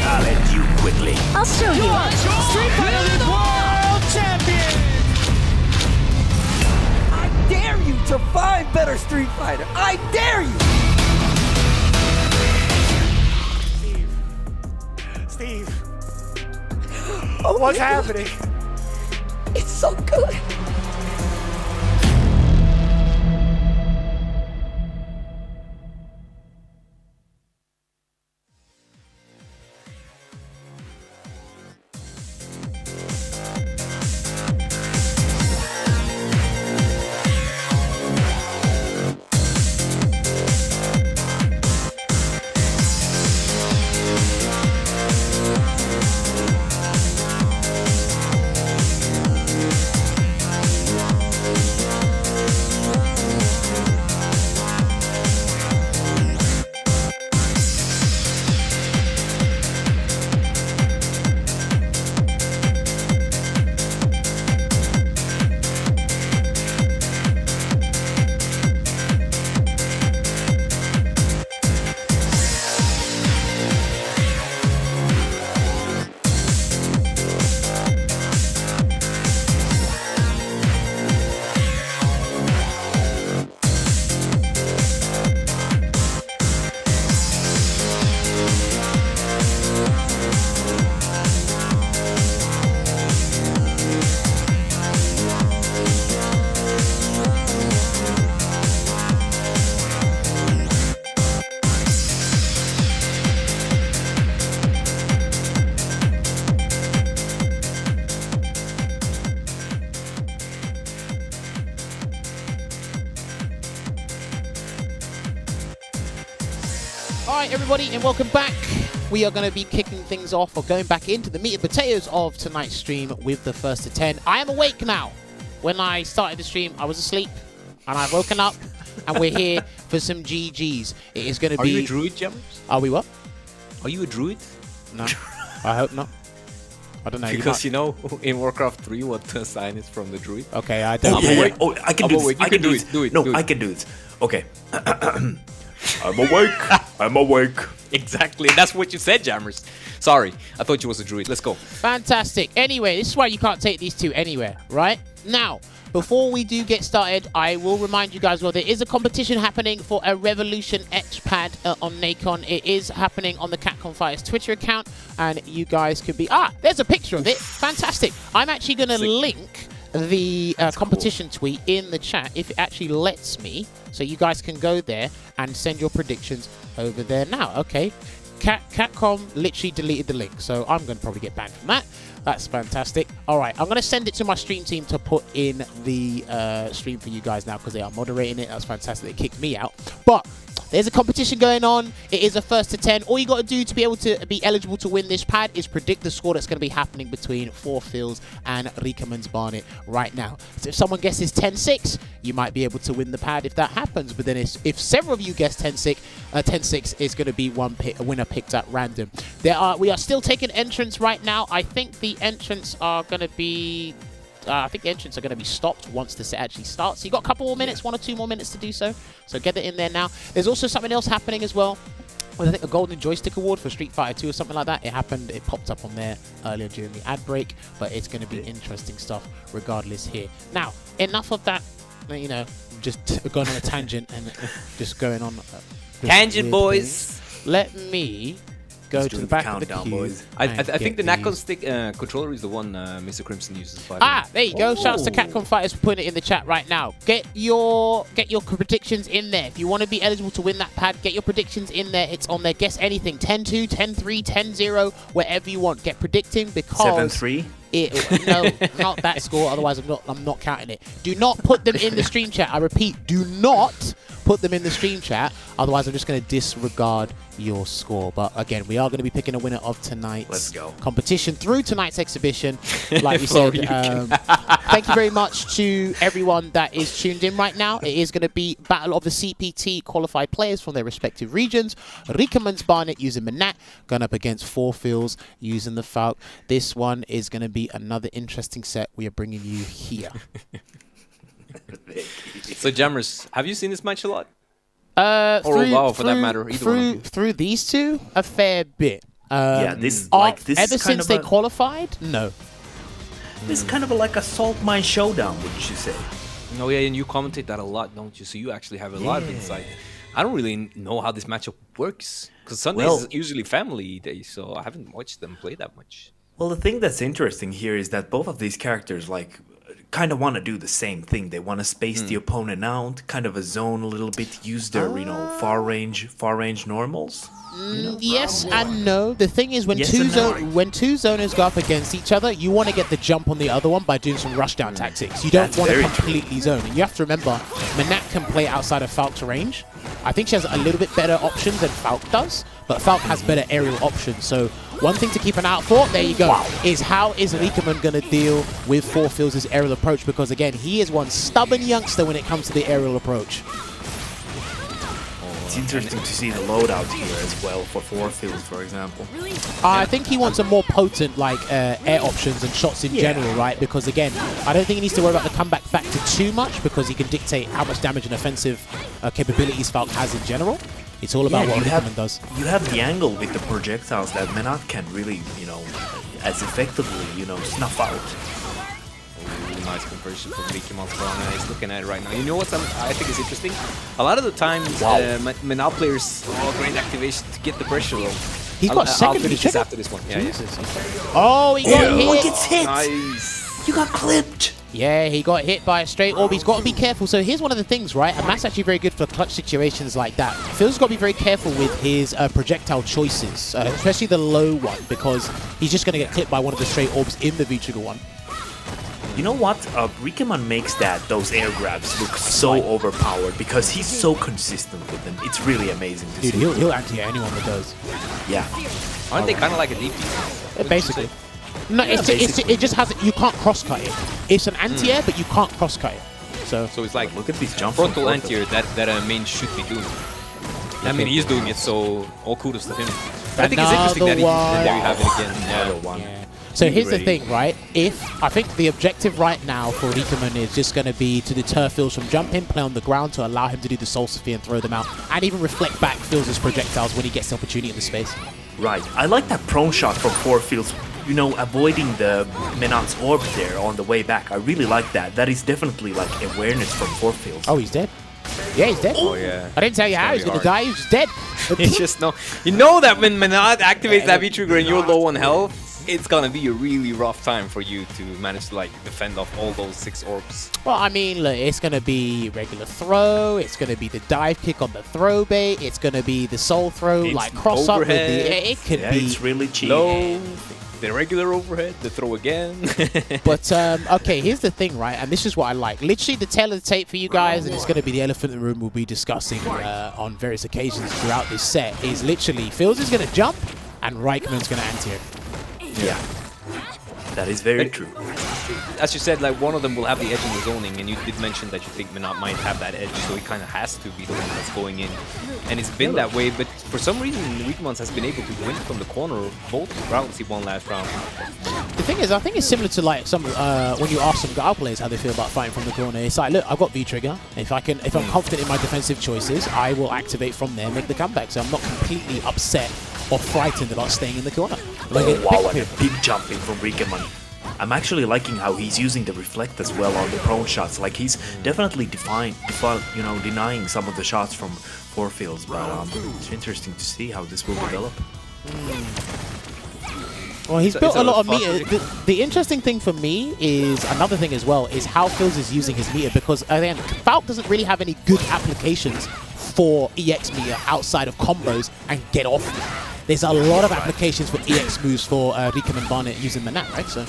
I'll end you quickly. I'll show you. Street Fighter League World Champion. I dare you to find better Street Fighter. I dare you. Steve, Oh, what's happening? It's so good. Alright everybody, and welcome back. We are going to be kicking things off or going back into the meat and potatoes of tonight's stream with the first to 10. I am awake now. When I started the stream, I was asleep, and I've woken up, and we're here for some GGs. It is going to be... Are you a druid, Jammerz? Are we what? Are you a druid? No, I hope not. I don't know. Because you know, in Warcraft 3, what the sign is from the druid. Okay, I don't. Oh, I can do this. I can do it. Do it. No, I can do it. Okay. I'm awake. I'm awake. Exactly. That's what you said, Jammerz. Sorry, I thought you was a druid. Let's go. Fantastic. Anyway, this is why you can't take these two anywhere, right? Now, before we do get started, I will remind you guys, well, there is a competition happening for a Revolution Etch pad on Nacon. It is happening on the Capcom Fighters Twitter account, and you guys could be... Ah, there's a picture of it. Fantastic. I'm actually going to link the competition tweet in the chat if it actually lets me, so you guys can go there and send your predictions over there now. Okay, Capcom literally deleted the link, so I'm going to probably get banned from that. That's fantastic. All right, I'm going to send it to my stream team to put in the stream for you guys now because they are moderating it. That's fantastic. They kicked me out, but there's a competition going on. It is a first to 10. All you got to do to be able to be eligible to win this pad is predict the score that's going to be happening between 4philzz and Rikemansbarnet right now. So if someone guesses 10-6, you might be able to win the pad if that happens. But then if several of you guess 10-6, 10-6 is going to be a winner picked at random. We are still taking entrants right now. I think the entrants are going to be... I think the entrants are going to be stopped once the set actually starts. So you've got a couple more minutes, 1 or 2 more minutes to do so. So get it in there now. There's also something else happening as well. I think a Golden Joystick Award for Street Fighter 2 or something like that. It happened, it popped up on there earlier during the ad break. But it's going to be interesting stuff regardless here. Now, enough of that, you know, just going on a tangent and just going on. Tangent, boys. Let me... go to the back of the queue. Boys. I think the Nacon stick controller is the one Mr. Crimson uses. There you go. Shouts to Capcom Fighters for putting it in the chat right now. Get your predictions in there. If you want to be eligible to win that pad, get your predictions in there. It's on there. Guess anything. 10-2, 10-3, 10-0, wherever you want. Get predicting because 7-3. No, not that score. Otherwise, I'm not counting it. Do not put them in the stream chat. I repeat, do not put them in the stream chat. Otherwise, I'm just going to disregard your score. But again, we are going to be picking a winner of tonight's competition through tonight's exhibition. Like we said, thank you very much to everyone that is tuned in right now. It is going to be battle of the CPT qualified players from their respective regions. Rikemansbarnet using Manat going up against 4philzz using the Falk. This one is going to be another interesting set we are bringing you here. So Jammerz, have you seen this match a lot? Or Olvaha, for that matter. Through these two, a fair bit. This ever since they qualified, no. This is kind of like a salt mine showdown, wouldn't you say? Oh yeah, and you commentate that a lot, don't you? So you actually have a lot of insight. I don't really know how this matchup works because Sundays is usually family days, so I haven't watched them play that much. Well, the thing that's interesting here is that both of these characters kind of want to do the same thing. They want to space the opponent out, kind of a zone a little bit, use their far range normals. Yes and no. The thing is, when two zoners go up against each other, you want to get the jump on the other one by doing some rushdown tactics. You don't want to completely zone. And you have to remember, Manat can play outside of Falk's range. I think she has a little bit better options than Falk does, but Falk has better aerial options. So one thing to keep an eye out for, there you go, is how is Rikeman going to deal with 4philzz' aerial approach? Because again, he is one stubborn youngster when it comes to the aerial approach. It's interesting to see the loadout here as well for 4philzz, for example. I think he wants a more potent air options and shots in general, right? Because again, I don't think he needs to worry about the comeback factor too much because he can dictate how much damage and offensive capabilities Falk has in general. It's all about what Rikeman does. You have the angle with the projectiles that Manat can really, as effectively, snuff out. Nice conversion from Rikemansbarnet. He's looking at it right now. You know what I think is interesting? A lot of the times, Manat players great activation to get the pressure low. He's got second finish this after this one. Oh, he got hit. He gets hit. Nice. You got clipped. Yeah, he got hit by a straight orb. He's got to be careful. So here's one of the things, right? And Matt's actually very good for clutch situations like that. Phil's got to be very careful with his projectile choices, especially the low one, because he's just going to get clipped by one of the straight orbs in the V-trigger one. You know what? Rikeman makes those air grabs look so overpowered because he's so consistent with them. It's really amazing to Dude, see. he'll anti-air anyone that does. Yeah. Aren't they kind of like a DP? Basically. No, it just has you can't cross-cut it. It's an anti-air, but you can't cross-cut it. So it's like, look at these jumps. Frontal anti-air that a main should be doing. I mean, he is doing it, so all kudos to him. But I think it's interesting that there you have it again. Yeah. So here's the thing, right? I think the objective right now for Rikeman is just going to be to deter FilzZz from jumping, play on the ground to allow him to do the Soul Sphere and throw them out, and even reflect back FilzZ's projectiles when he gets the opportunity in the space. Right. I like that prone shot from 4philzz. You know, avoiding the Menat's orb there on the way back. I really like that. That is definitely like awareness from 4philzz. Oh, he's dead? Yeah, he's dead. Oh, yeah. I didn't tell you how he's going to die. He's just dead. It's just you know that when Menat activates that V-trigger and you're low on health, it's gonna be a really rough time for you to manage to like defend off all those 6 orbs. Well, I mean, look, it's gonna be regular throw. It's gonna be the dive kick on the throw bait. It's gonna be the soul throw, It's like cross up with the. It could be. It's really cheap. Low, the regular overhead, the throw again. But okay, here's the thing, right? And this is what I like. Literally, the tail of the tape for you guys, and it's gonna be the elephant in the room we'll be discussing on various occasions throughout this set. Is literally FilzZz is gonna jump, and Rikeman's gonna anti-air. Yeah, that is very true. As you said, like one of them will have the edge in the zoning, and you did mention that you think Menat might have that edge, so he kind of has to be the one that's going in. And it's been that way, but for some reason, Rikemansbarnet has been able to win from the corner both rounds he won last round. The thing is, I think it's similar to like some when you ask some Gal players how they feel about fighting from the corner. It's like, look, I've got V-trigger. If I'm confident in my defensive choices, I will activate from there, make the comeback. So I'm not completely upset or frightened about staying in the corner. Wow, and a big jumping from Rikeman. I'm actually liking how he's using the reflect as well on the prone shots. Like he's definitely denying some of the shots from 4philzz, but it's interesting to see how this will develop. Well, he's built a lot of meter. The interesting thing for me is another thing as well is how FilzZz is using his meter, because again, Falk doesn't really have any good applications for EX meter outside of combos and get off. There's a lot of applications for EX moves for Rikemansbarnet using Menat, right? So.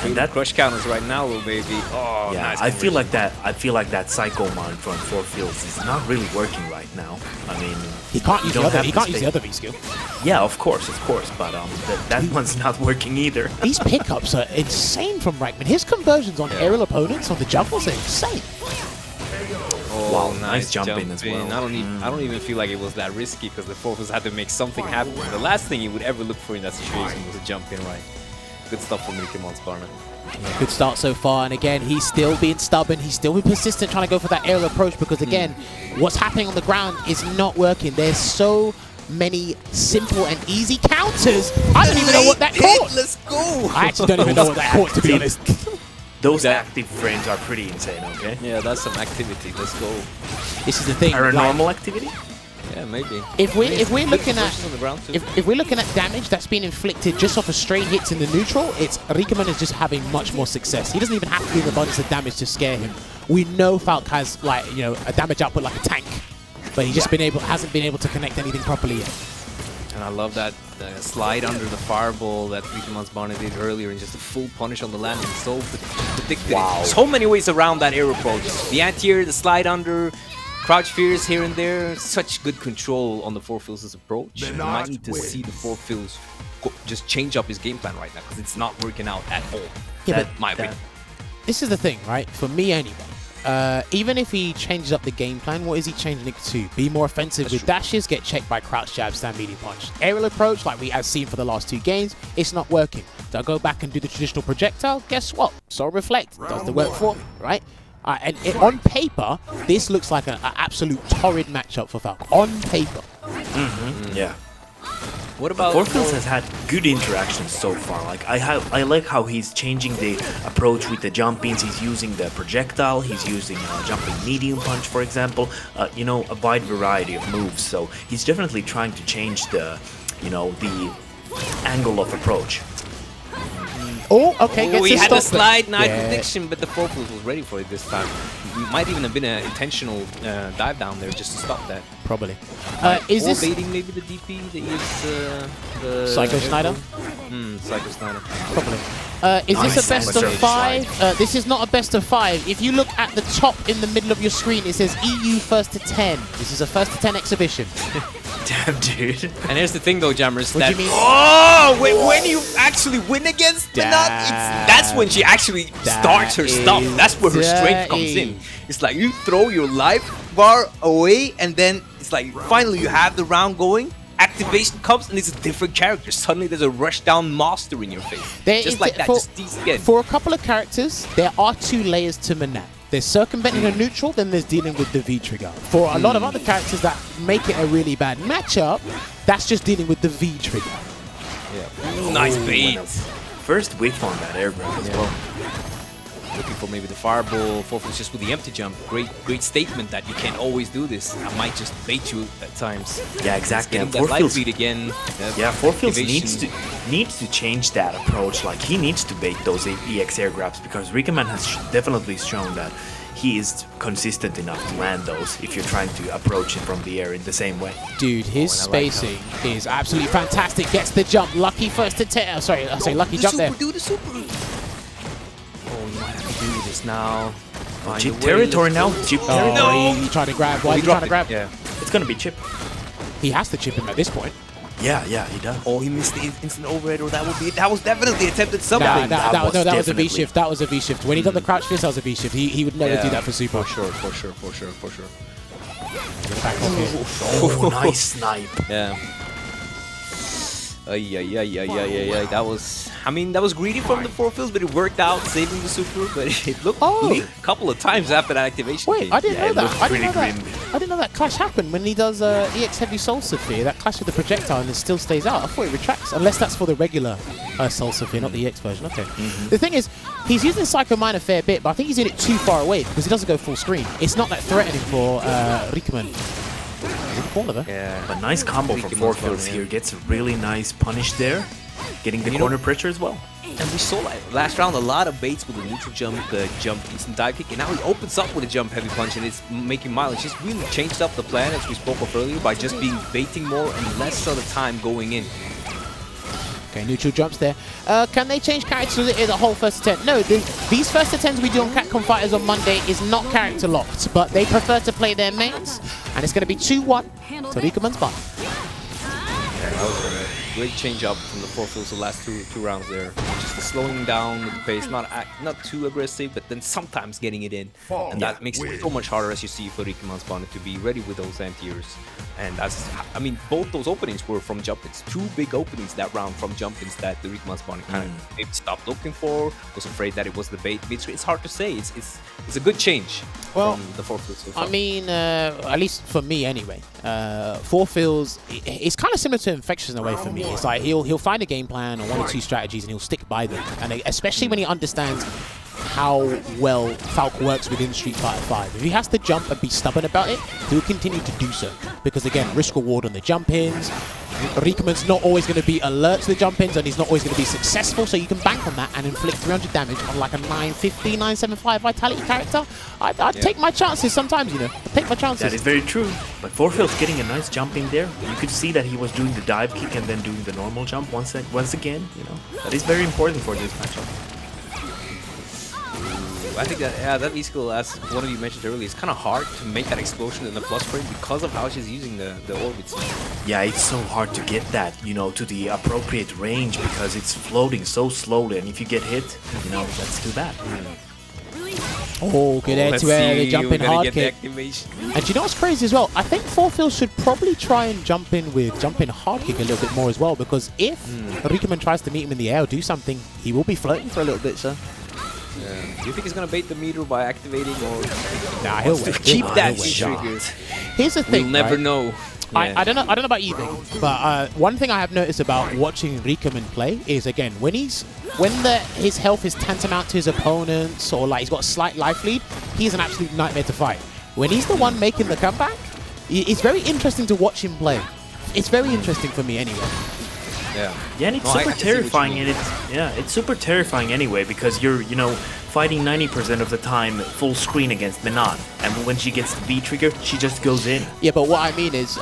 And that crush counters right now, little baby. Oh, yeah, nice. I feel like that Psycho Mind from 4philzz is not really working right now. I mean, he can't use the other V skill. Yeah, of course, but that one's not working either. These pickups are insane from Rikeman. His conversions on aerial opponents on the juggles are insane. Oh, wow, nice jumping as well. I don't even feel like it was that risky because the 4philzz had to make something happen. The last thing you would ever look for in that situation was a jump in, right? Good stuff from Rikemansbarnet. Yeah, good start so far, and again, he's still being stubborn. He's still being persistent, trying to go for that aerial approach because, again, what's happening on the ground is not working. There's so many simple and easy counters. I don't even know what that caught. Let's go. I actually don't even know what that caught, to be honest. Those active frames are pretty insane, okay? Yeah, that's some activity. Let's go. This is the thing. Paranormal activity? Yeah, maybe. If we're looking at damage that's been inflicted just off of straight hits in the neutral, it's Rikeman is just having much more success. He doesn't even have to do an abundance of damage to scare him. We know Falk has a damage output like a tank, but he just hasn't been able to connect anything properly yet. And I love that slide under the fireball that Rikemansbarnet did earlier, and just a full punish on the landing. So predicted. Wow. So many ways around that air approach. The anti-air, the slide under, crouch fears here and there. Such good control on the 4philzz approach. You might need to see the 4philzz just change up his game plan right now because it's not working out at all. Yeah, but my opinion. This is the thing, right? For me anyway. Even if he changes up the game plan, what is he changing it to? Be more offensive with dashes, get checked by crouch jab, stand medium punch. Aerial approach, like we have seen for the last 2 games, it's not working. Do I go back and do the traditional projectile? Guess what? Soul Reflect does the work for me, right? On paper, this looks like an absolute torrid matchup for Falk. On paper. Yeah. What about 4philzz has had good interactions so far. Like I like how he's changing the approach with the jumpings. He's using the projectile. He's using jumping medium punch, for example. A wide variety of moves. So he's definitely trying to change the angle of approach. Oh, okay. Oh, he had a slide knife prediction, but the 4philzz was ready for it this time. It might even have been an intentional dive down there just to stop that. Probably. Is this baiting maybe the DP that is the Psycho Schneider? Psycho Schneider. Probably. Is this a best of 5? This is not a best of 5. If you look at the top in the middle of your screen, it says EU first to 10. This is a first to 10 exhibition. Damn, dude. And here's the thing though, Jammerz. What do you mean? Oh, when you actually win against Minot, that's when she actually starts her stuff. That's where her strength comes in. It's like you throw your life bar away, and then it's like finally you have the round going. Activation comes and it's a different character. Suddenly there's a rush down master in your face. Just like that, just these again. For a couple of characters, there are 2 layers to Manat. There's circumventing a neutral, then there's dealing with the V trigger. For a lot of other characters that make it a really bad matchup, that's just dealing with the V trigger. Yeah. Nice bait. First whiff on that air grab as well. Looking for maybe the fireball, 4philzz just with the empty jump. Great statement that you can't always do this. I might just bait you at times. Yeah, exactly. Getting that light lead again. Yeah, 4philzz needs to change that approach. Like, he needs to bait those EX air grabs, because Rikeman has definitely shown that he is consistent enough to land those if you're trying to approach it from the air in the same way. Dude, his spacing is absolutely fantastic. Gets the jump. Lucky first to 10. Sorry, I say lucky jump there. Do the super. Oh, you might have to do this now. Chip territory now. Chip territory. No! He tried to grab. Why is he trying to grab? Yeah. It's gonna be chip. He has to chip him at this point. Yeah, he does. Oh, he missed the instant overhead, or that was definitely attempted something. That was a V shift. That was a V shift. When he done the crouch fist, that was a V shift. He would never do that for super. For sure. Back off here. Oh, nice snipe. Yeah. That was, I mean, that was greedy from the 4philzz, but it worked out, saving the super, but it looked bleak a couple of times after that activation. Wait, I didn't know that. I didn't know that clash happened when he does EX Heavy Soul Sphere. That clash with the projectile and it still stays out. I thought it retracts, unless that's for the regular Soul Sphere, not the EX version. Okay. The thing is, he's using Psycho Mine a fair bit, but I think he's in it too far away because he doesn't go full screen. It's not that threatening for Rikeman. Yeah, but nice combo from 4philzz here. Gets a really nice punish there, getting the corner pressure as well. And we saw like last round a lot of baits with the neutral jump, the jump instant dive kick, and now he opens up with a jump heavy punch, and it's making mileage. Just really changed up the plan as we spoke of earlier by just being baiting more and less of the time going in. Okay, neutral jumps there. Can they change characters in the whole first attempt? No, these first attempts we do on Capcom Fighters on Monday is not character locked, but they prefer to play their mains, and it's going to be 2-1 to Rikemansbarnet. Yeah, that was a great change up from the 4philzz the last two rounds there. Just the slowing down the pace, not too aggressive, but then sometimes getting it in, and that makes it so much harder, as you see, for Rikemansbarnet to be ready with those anti-airs. And that's, I mean, both those openings were from jump-ins. 2 big openings that round from jump-ins that the Rikemansbarnet kind of maybe stopped looking for, was afraid that it was the bait. It's hard to say. It's a good change from the 4philzz so far. I mean, at least for me anyway, 4philzz, it's kind of similar to Infectious in a way for me. It's like he'll find a game plan or 1 or 2 strategies and he'll stick by them. And especially when he understands how well Falk works within Street Fighter 5. If he has to jump and be stubborn about it, he'll continue to do so. Because again, risk reward on the jump-ins. Rikeman's not always going to be alert to the jump-ins, and he's not always going to be successful, so you can bank on that and inflict 300 damage on like a 950, 975 Vitality character. I'd take my chances sometimes, you know. Take my chances. That is very true. But 4philzz getting a nice jump in there. You could see that he was doing the dive kick and then doing the normal jump once again, you know. That is very important for this matchup. I think that that E-skill, as one of you mentioned earlier, it's kind of hard to make that explosion in the plus frame because of how she's using the orbits. Yeah, it's so hard to get that, you know, to the appropriate range because it's floating so slowly, and if you get hit, you know, that's too bad. Oh, good air to air, the jump in hard kick. And you know what's crazy as well? I think 4philzz should probably try and jump in hard kick a little bit more as well, because if Rikeman tries to meet him in the air or do something, he will be floating for a little bit, so. Yeah. Do you think he's gonna bait the meter by activating, or nah, he'll wait. Keep that shot. Here's the thing, we'll never know. Yeah. I don't know about you, but one thing I have noticed about watching Rikeman play is, again, when his health is tantamount to his opponents, or like he's got a slight life lead, he's an absolute nightmare to fight. When he's the one making the comeback, it's very interesting to watch him play. It's very interesting for me anyway. Yeah, and it's super terrifying, and it's super terrifying anyway, because you're, you know, fighting 90% of the time full screen against Menon. And when she gets the V trigger, she just goes in. Yeah, but what I mean is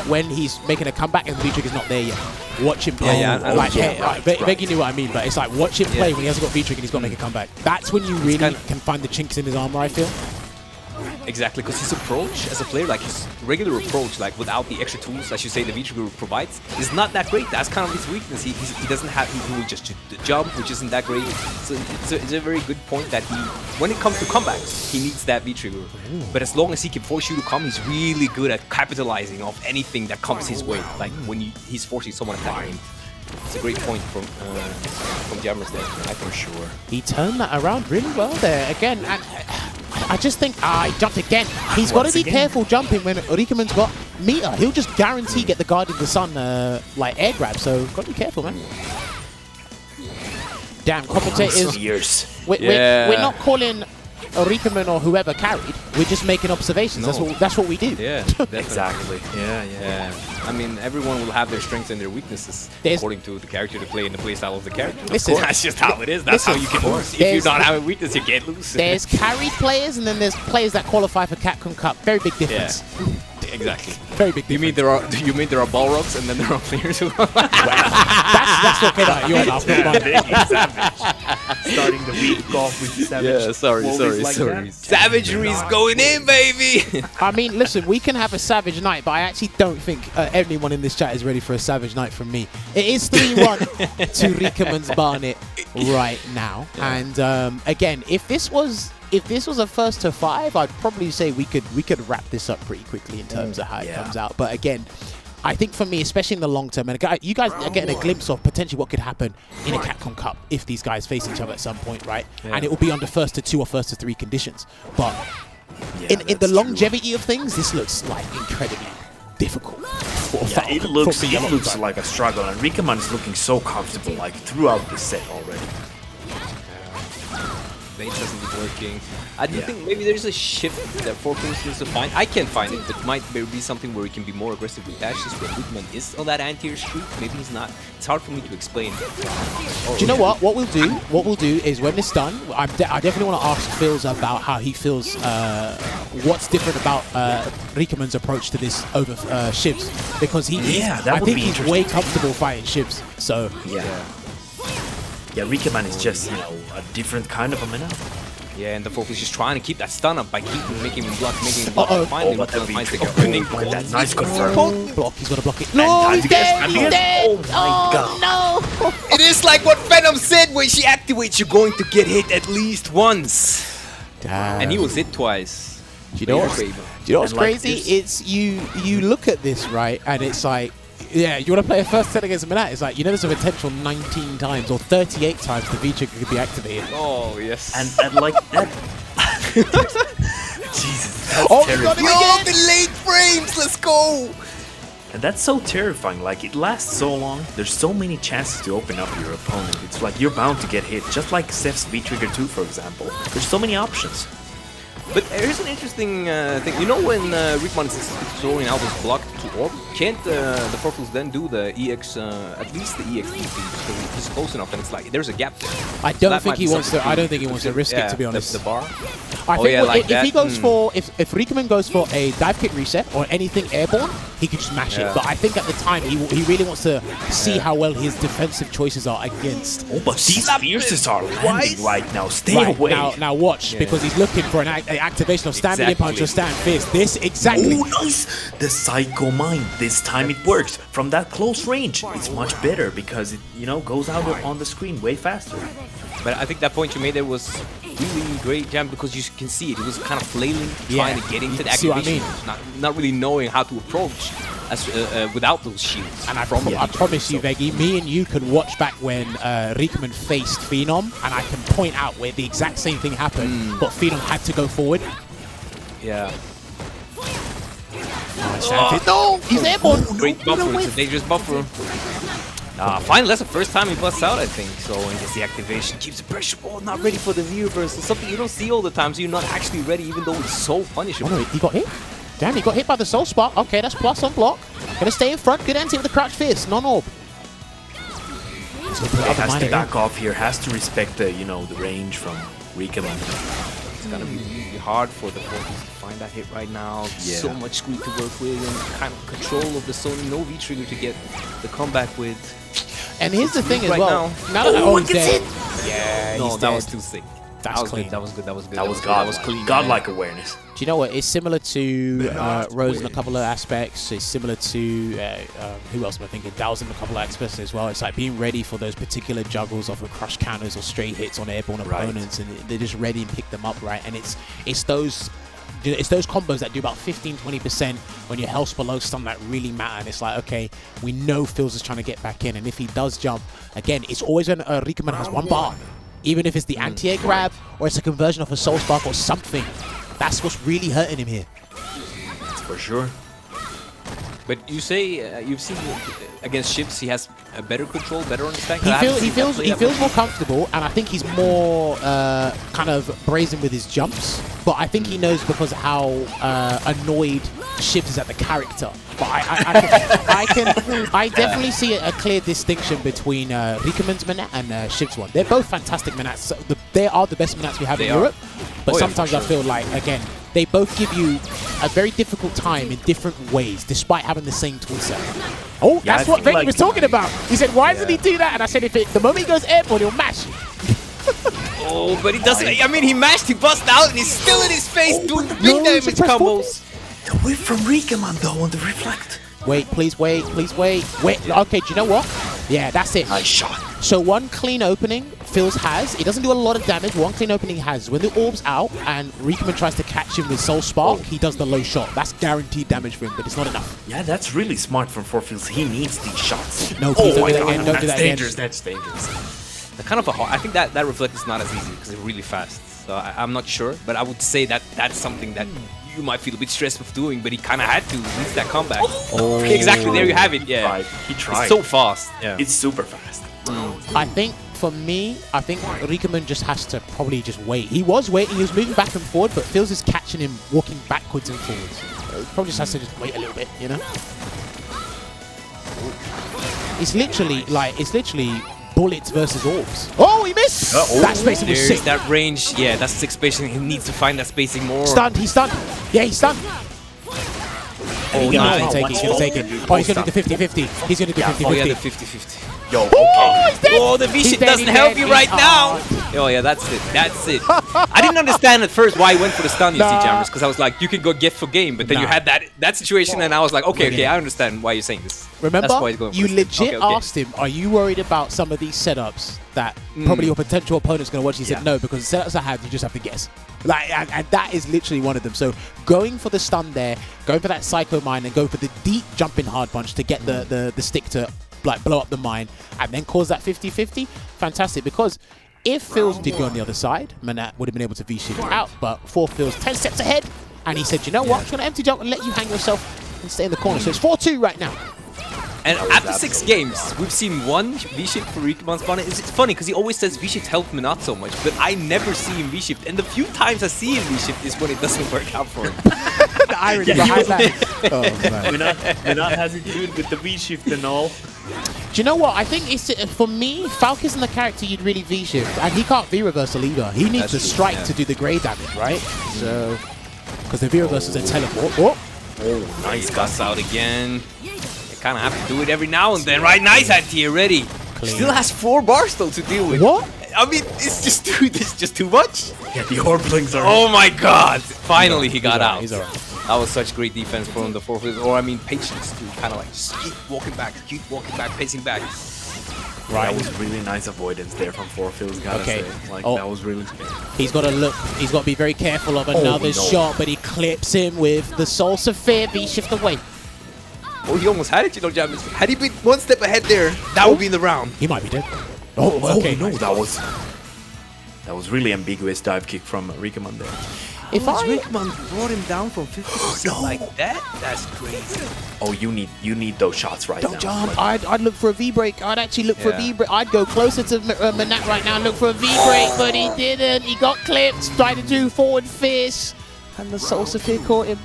when he's making a comeback and the V trigger's not there yet, watch him play. Veggey knew what I mean, but it's like watch him play when he hasn't got V trigger and he's got to make a comeback. That's when you really can find the chinks in his armor, I feel. Exactly, because his approach as a player, like his regular approach, like without the extra tools, as you say, the V-Trigger provides, is not that great. That's kind of his weakness. He doesn't have, he will just jump, which isn't that great. So it's a very good point that when it comes to comebacks, he needs that V-Trigger. But as long as he can force you to come, he's really good at capitalizing off anything that comes his way. Like when he's forcing someone attacking him. It's a great point from Jammerz there, I think. For sure. He turned that around really well there again, and I just think he jumped again. He's got to be careful jumping when Rikemans's got meter. He'll just guarantee get the Guard of the Sun like air grab. So got to be careful, man. Damn, commentators. We're not calling Rikemans or whoever carried. We're just making observations. No. That's what we do. Yeah, exactly. Yeah. I mean, everyone will have their strengths and their weaknesses according to the character they play and the playstyle of the character. That's just how it is. That's how you can lose. If you're not having weakness, you can't lose. There's carried players and then there's players that qualify for Capcom Cup. Very big difference. Yeah. Exactly. Very big. You mean there are Balrogs and then there are players who? That's okay. You're not Savage. Starting the week off with Savage. Yeah, sorry. Savagery's going in, baby. I mean, listen, we can have a Savage night, but I actually don't think anyone in this chat is ready for a Savage night from me. It is 3-1 to Rikemansbarnet right now, and again, if this was a first to 5, I'd probably say we could wrap this up pretty quickly in terms of how it comes out. But again, I think for me, especially in the long term, and you guys are getting a glimpse of potentially what could happen in a Capcom Cup if these guys face each other at some point, right? Yeah. And it will be under first to 2 or first to 3 conditions. But in the longevity of things, this looks like incredibly difficult. It looks like a struggle, and Rikemansbarnet is looking so comfortable like throughout the set already. Bait doesn't be working. I do think maybe there's a shift that 4philzz needs to find. I can't find it, but it might be something where he can be more aggressive with dashes, where Rikemansbarnet is on that anti-air streak. Maybe he's not. It's hard for me to explain. Do you know what? What we'll do is when it's done, I definitely want to ask philzz about how he feels, what's different about Rikemans's approach to this over shivs, because I think he's way comfortable fighting shivs. So Yeah, Rikemansbarnet is just, a different kind of a minnow. Yeah, and The4philzz is just trying to keep that stun up by making him block. Finally, finds the opening. That nice confirm. Block, he's gonna block it. No, he's dead! He's dead! Oh my god. No! It is like what Venom said, when she activates, you're going to get hit at least once. Damn. And he was hit twice. Do you know what's crazy? It's you look at this, right, and it's like, yeah, you want to play a first set against Manat? It's like, there's a potential 19 times or 38 times the V-Trigger could be activated. Oh, yes. And like that. Jesus. That's terrifying. The late frames, let's go. And that's so terrifying. Like, it lasts so long. There's so many chances to open up your opponent. It's like you're bound to get hit. Just like Seth's V-Trigger 2, for example. There's so many options. But here's an interesting thing. When Rikemansbarnet is throwing out his block to orb, can't the 4philzz then do the EX, at least the EX because he's close enough and it's like, there's a gap there. I don't think he wants to risk it, to be honest. The bar? I think if he goes for, if Rikemansbarnet goes for a dive kick reset or anything airborne, he could just mash it. But I think at the time, he really wants to see how well his defensive choices are against. Oh, but these fierces are landing right now. Stay away. Now watch, because he's looking for an activation of stand medium punch or stand fist. This exactly. Oh, nice! The Psycho Mind. This time it works. From that close range, it's much better because it, goes out on the screen way faster. But I think that point you made there was really great, Jam, because you can see it. It was kind of flailing, trying to get into the activation. Not really knowing how to approach without those shields. And I promise you, Veggey, me and you can watch back when Rikemansbarnet faced Phenom, and I can point out where the exact same thing happened, but Phenom had to go forward. Yeah. No! He's airborne! Great buffer, it's a dangerous buffer. Finally, that's the first time he busts out, I think. So, and gets the activation, keeps the pressure ball, not ready for the view burst. It's something you don't see all the time, so you're not actually ready, even though it's so punishable. Oh no, he got hit? Damn, he got hit by the soul spot. Okay, that's plus on block. Gonna stay in front, good anti with the crouch fist, non-orb. He has to back off here, has to respect the, the range from Rikeman. It's gonna be really hard for the 4philzz to find that hit right now. So much squeak to work with and kind of control of the Sony. No V-trigger to get the comeback with. And here's the thing as right well. now. Now He's dead. Yeah, No, he's that dead. was too sick. That's That was clean. good. That was good. That was good. That was good. god. That was clean. Godlike awareness. Do you know what? It's similar to Rose in a couple of aspects. It's similar to who else am I thinking? Dow's in a couple of aspects as well. It's like being ready for those particular juggles of a crush counters or straight hits on airborne opponents, and they're just ready and pick them up, right? And it's those combos that do about 15-20% when your health's below stun that really matter. And it's like, okay, we know philzz is trying to get back in, and if he does jump, again, it's always when Rikeman has one bar. Even if it's the anti-air grab or it's a conversion of a soul spark or something, that's what's really hurting him here. For sure. But you say you've seen against ships, he has a better control, better understanding. He feels more comfortable, and I think he's more kind of brazen with his jumps. But I think he knows because of how annoyed Ships is at the character. But I definitely see a clear distinction between Rikemansbarnet Manat and Ships one. They're both fantastic Manats. So they are the best Manats we have in Europe. But sometimes I feel like, again, they both give you a very difficult time in different ways, despite having the same toolset. Oh, that's what Veggey was talking about. He said, why doesn't he do that? And I said, the moment he goes airborne, he'll mash. Oh, but he doesn't. I mean, he mashed, he bust out, and he's still in his face doing big damage combos. The whip from Rikeman though on the reflect. Wait, please wait, please wait. Wait, okay, do you know what? Yeah, that's it. Nice shot. So one clean opening philzz has, it doesn't do a lot of damage, one clean opening has. When the orb's out and Rikeman tries to catch him with Soul Spark, he does the low shot. That's guaranteed damage for him, but it's not enough. Yeah, that's really smart from 4philzz. He needs these shots. No, please don't do that again. Don't do That's that dangerous. again. That's dangerous. Kind of a hard, I think that reflect is not as easy because it's really fast. So I'm not sure, but I would say that that's something that you might feel a bit stressed with doing, but he kind of had to use that comeback. Oh. Exactly, there you have it. Yeah, he tried. It's so fast. Yeah, it's super fast. I think for me, I think Rikeman just has to probably just wait. He was waiting, he was moving back and forward, but philzz is catching him walking backwards and forwards. Probably just has to just wait a little bit, you know? It's literally bullets versus orbs. Oh, he missed! That spacing was sick. That range, yeah, that's sick spacing. He needs to find that spacing more. Stunned, he's stunned. Yeah, he's stunned. Oh, he's gonna take it, he's gonna take it. Oh, he's gonna do the 50-50. He's gonna do 50-50. Oh, yeah, the 50-50. Yo, okay. Oh, he's dead! Oh, the V-ship doesn't help you right now. Oh, yeah, that's it. That's it. I didn't understand at first why he went for the stun, you see, Jammerz, because I was like, you could go get for game, but then you had that situation, and I was like, okay, I understand why you're saying this. Remember, that's why he's going for you the legit asked him, are you worried about some of these setups that probably your potential opponent's going to watch? He said no, because the setups I have, you just have to guess. Like, and that is literally one of them. So going for the stun there, going for that Psycho Mine, and go for the deep jumping hard punch to get the stick to like blow up the mine, and then cause that 50-50, fantastic. Because if philzz did go on the other side, Manat would have been able to V-shift out, but 4philzz 10 steps ahead, and he said, you know what, I'm just going to empty jump and let you hang yourself and stay in the corner. So it's 4-2 right now. And after 6 games, we've seen one V-shift for Rikemansbarnet. It's funny because he always says V-shift helped me not so much, but I never see him V-shift. And the few times I see him V-shift is when it doesn't work out for him. The irony behind that. Oh, man. We're not hesitant with the V-shift and all. Do you know what? I think it's for me, Falk isn't the character you'd really V-shift, and he can't V-reversal either. He needs the strike to do the grey damage, right? So, because the V-reversal is a teleport. Oh, nice guts out again. Kind of have to do it every now and then, right? Nice anti-air ready. Clean. Still has 4 bars though to deal with. What? I mean, it's just too much. Yeah, the orb blinks are. Oh my God! Finally, he got out. He's alright. That was such great defense from the 4philzz, or I mean, patience to kind of like just keep walking back, pacing back. Right. That was really nice avoidance there from 4philzz, gotta say. Like, that was really scary. He's got to look. He's got to be very careful of another shot, but he clips him with the Soul Sapphire V-shift away. Oh, he almost had it, you know, Jammerz. Had he been 1 step ahead there, that would be in the round. He might be dead. Oh, okay. No, that was really ambiguous dive kick from Rikeman there. If Rikeman brought him down from 50% like that, that's crazy. Oh, you need those shots right now. Don't jump. I'd look for a V-break. I'd actually look for a V-break. I'd go closer to Manat right now and look for a V-break, but he didn't. He got clipped. Tried to do forward fist, and the Soul Sapphire caught him.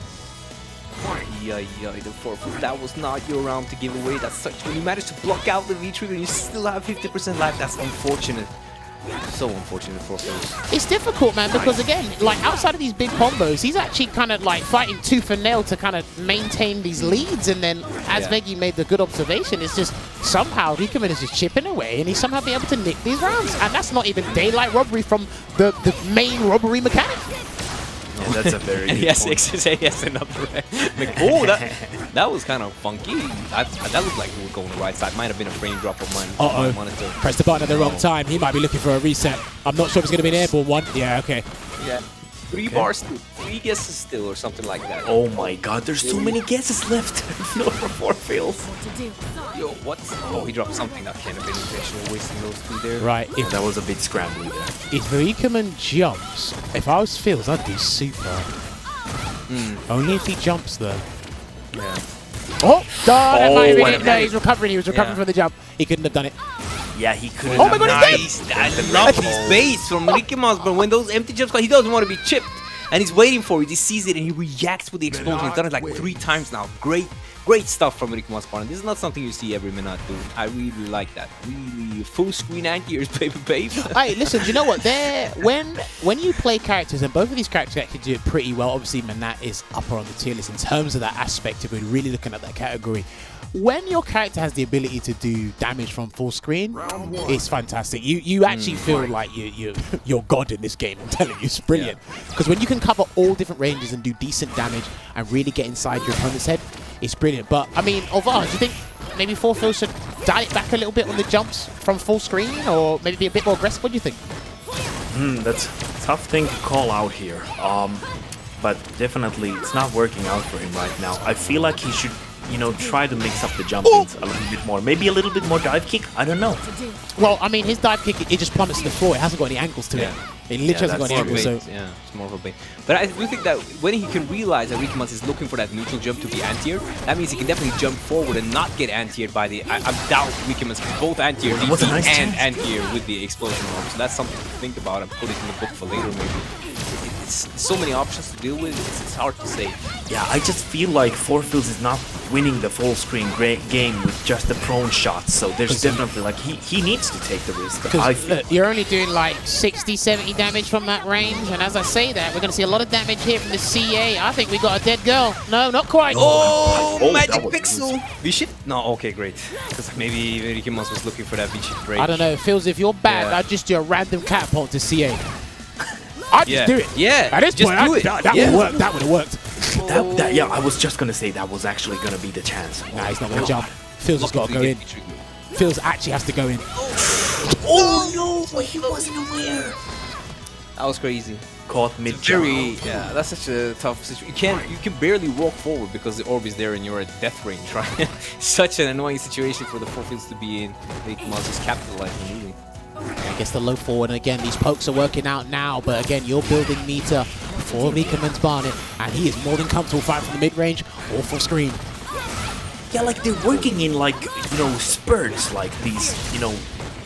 Yeah, the 4philzz, that was not your round to give away. That's such, when you manage to block out the V-trigger and you still have 50% life, that's unfortunate. So unfortunate for Filzz. It's difficult, man, because again, like outside of these big combos, he's actually kind of like fighting tooth and nail to kind of maintain these leads. And then, as Veggey made the good observation, it's just somehow Rikemansbarnet is just chipping away, and he's somehow be able to nick these rounds. And that's not even daylight robbery from the main robbery mechanic. Yeah, that's a very good Yes, point. yes, another. Oh, that was kind of funky. That looked like we were going the right side. Might have been a frame drop on my monitor. Press the button at the wrong time. He might be looking for a reset. I'm not sure if it's going to be an airborne one. Yeah, okay. Yeah. 3 bars still, 3 guesses still, or something like that. Oh my god, there's so many guesses left. No, for Filzz. Yo, what? Oh, he dropped something that can't have been intentional, wasting those 2 there. Right. If that was a bit scrambly there. If Rikemansbarnet jumps, if I was Filzz, I'd do super. Only if he jumps, though. Yeah. Oh! That might have been it. No, okay. he's recovering. He was recovering from the jump. He couldn't have done it. Yeah, he could. Oh my god, Nice! I love his base from Rikemansbarnet. When those empty jumps come, he doesn't want to be chipped. And he's waiting for it. He sees it and he reacts with the explosion. He's done it like 3 times now. Great stuff from Rikemansbarnet. This is not something you see every minute, dude. I really like that. Really full screen anti-airs, baby. Hey, listen, do you know what? When you play characters, and both of these characters actually do it pretty well. Obviously, Manat is upper on the tier list in terms of that aspect of it, really looking at that category. When your character has the ability to do damage from full screen, it's fantastic. You actually feel like you're God in this game. I'm telling you, it's brilliant. Because when you can cover all different ranges and do decent damage and really get inside your opponent's head, it's brilliant. But I mean, Olvaha, do you think maybe 4philzz should dial it back a little bit on the jumps from full screen, or maybe be a bit more aggressive? What do you think? That's a tough thing to call out here. But definitely it's not working out for him right now. I feel like he should, you know, try to mix up the jump ins a little bit more. Maybe a little bit more dive kick? I don't know. Well, I mean, his dive kick, it just plummets to the floor. It hasn't got any angles to it. It literally hasn't got any angles. So. Yeah, it's more of a bait. But I do think that when he can realize that Rikemansbarnet is looking for that neutral jump to be anti-air, that means he can definitely jump forward and not get anti-aired by the... I doubt Rikemansbarnet both anti-air DP and anti-air with the explosion orb. So that's something to think about and put it in the book for later maybe. It's so many options to deal with, it's hard to say. Yeah, I just feel like 4philzz is not winning the full screen game with just the prone shots, so there's definitely like he needs to take the risk. Look, you're only doing like 60, 70 damage from that range, and as I say that, we're going to see a lot of damage here from the CA. I think we got a dead girl. No, not quite. Oh, magic pixel! V-shit? No, okay, great. Because maybe Rikemansbarnet was looking for that V-shit break. I don't know, Filzz, if you're bad, I'd just do a random catapult to CA. I'd just do it. Yeah, at this point, that would work. That would have worked. Yeah, I was just gonna say that was actually gonna be the chance. Nah, he's not gonna jump. Filzz has got to go in. Filzz actually has to go in. Oh no, but he wasn't aware. That was crazy. Caught mid Yeah, that's such a tough situation. You can barely walk forward because the orb is there and you're at death range, right? Such an annoying situation for the 4philzz to be in. Rikemansbarnet is capitalizing really. I guess the low forward, and again, these pokes are working out now, but again, you're building meter for Rikemansbarnet, and he is more than comfortable fighting from the mid-range or full screen. Yeah, like they're working in like, you know, spurts, like these, you know,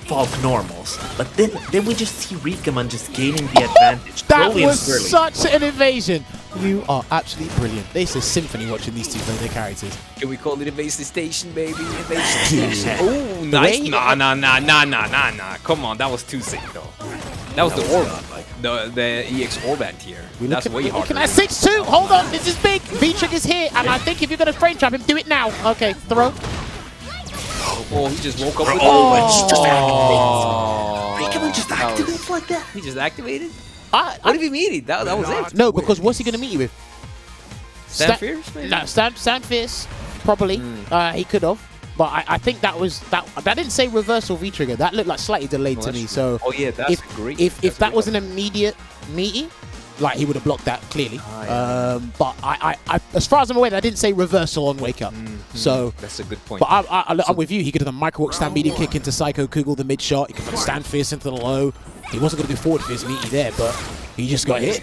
Falk normals. But then we just see Rikemansbarnet just gaining the advantage. That was such an invasion. You are absolutely brilliant. This is symphony watching these two play their characters. Can we call it Invasion Station, baby? Invasion Station. Oh, nice. Nah. Come on, that was too sick, though. That was the orb, the EX orb here. That's way harder. Can I 6-2? Hold on, this is big. V-trigger's here, and I think if you're going to frame trap him, do it now. Okay, throw. Oh, he just woke up with Rikemansbarnet just activated like that? He just activated? What did he mean? That was it? No, because what's he going to meet you with? Stand fierce? Maybe? No, stand fierce, probably. He could have. But I think that was that didn't say reversal V-trigger. That looked like slightly delayed to me. So that's great. If that was an immediate meaty, like he would have blocked that clearly. But I as far as I'm aware, I didn't say reversal on wake up. So that's a good point. But I'm with you. He could have done micro walk, stand medium kick into Psycho Kugel, the mid shot. He could have stand fierce into the low. He wasn't going to do forward fierce meaty there, but he just got hit.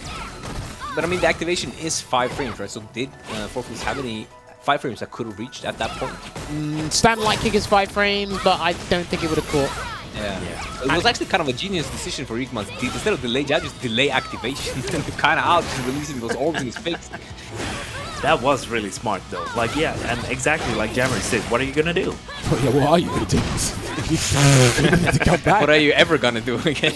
But I mean, the activation is 5 frames, right? So did 4philzz have any 5 frames that could have reached at that point? Stand light kick is 5 frames, but I don't think it would have caught. Yeah. It was actually kind of a genius decision for Rikemansbarnet. Instead of delay, just delay activation. Kind of out, just releasing those orbs in his face. That was really smart though. Like, yeah, and exactly like Jammerz said, what are you gonna do? Oh, yeah, what are you going to do? You need to come back. What are you ever gonna do again?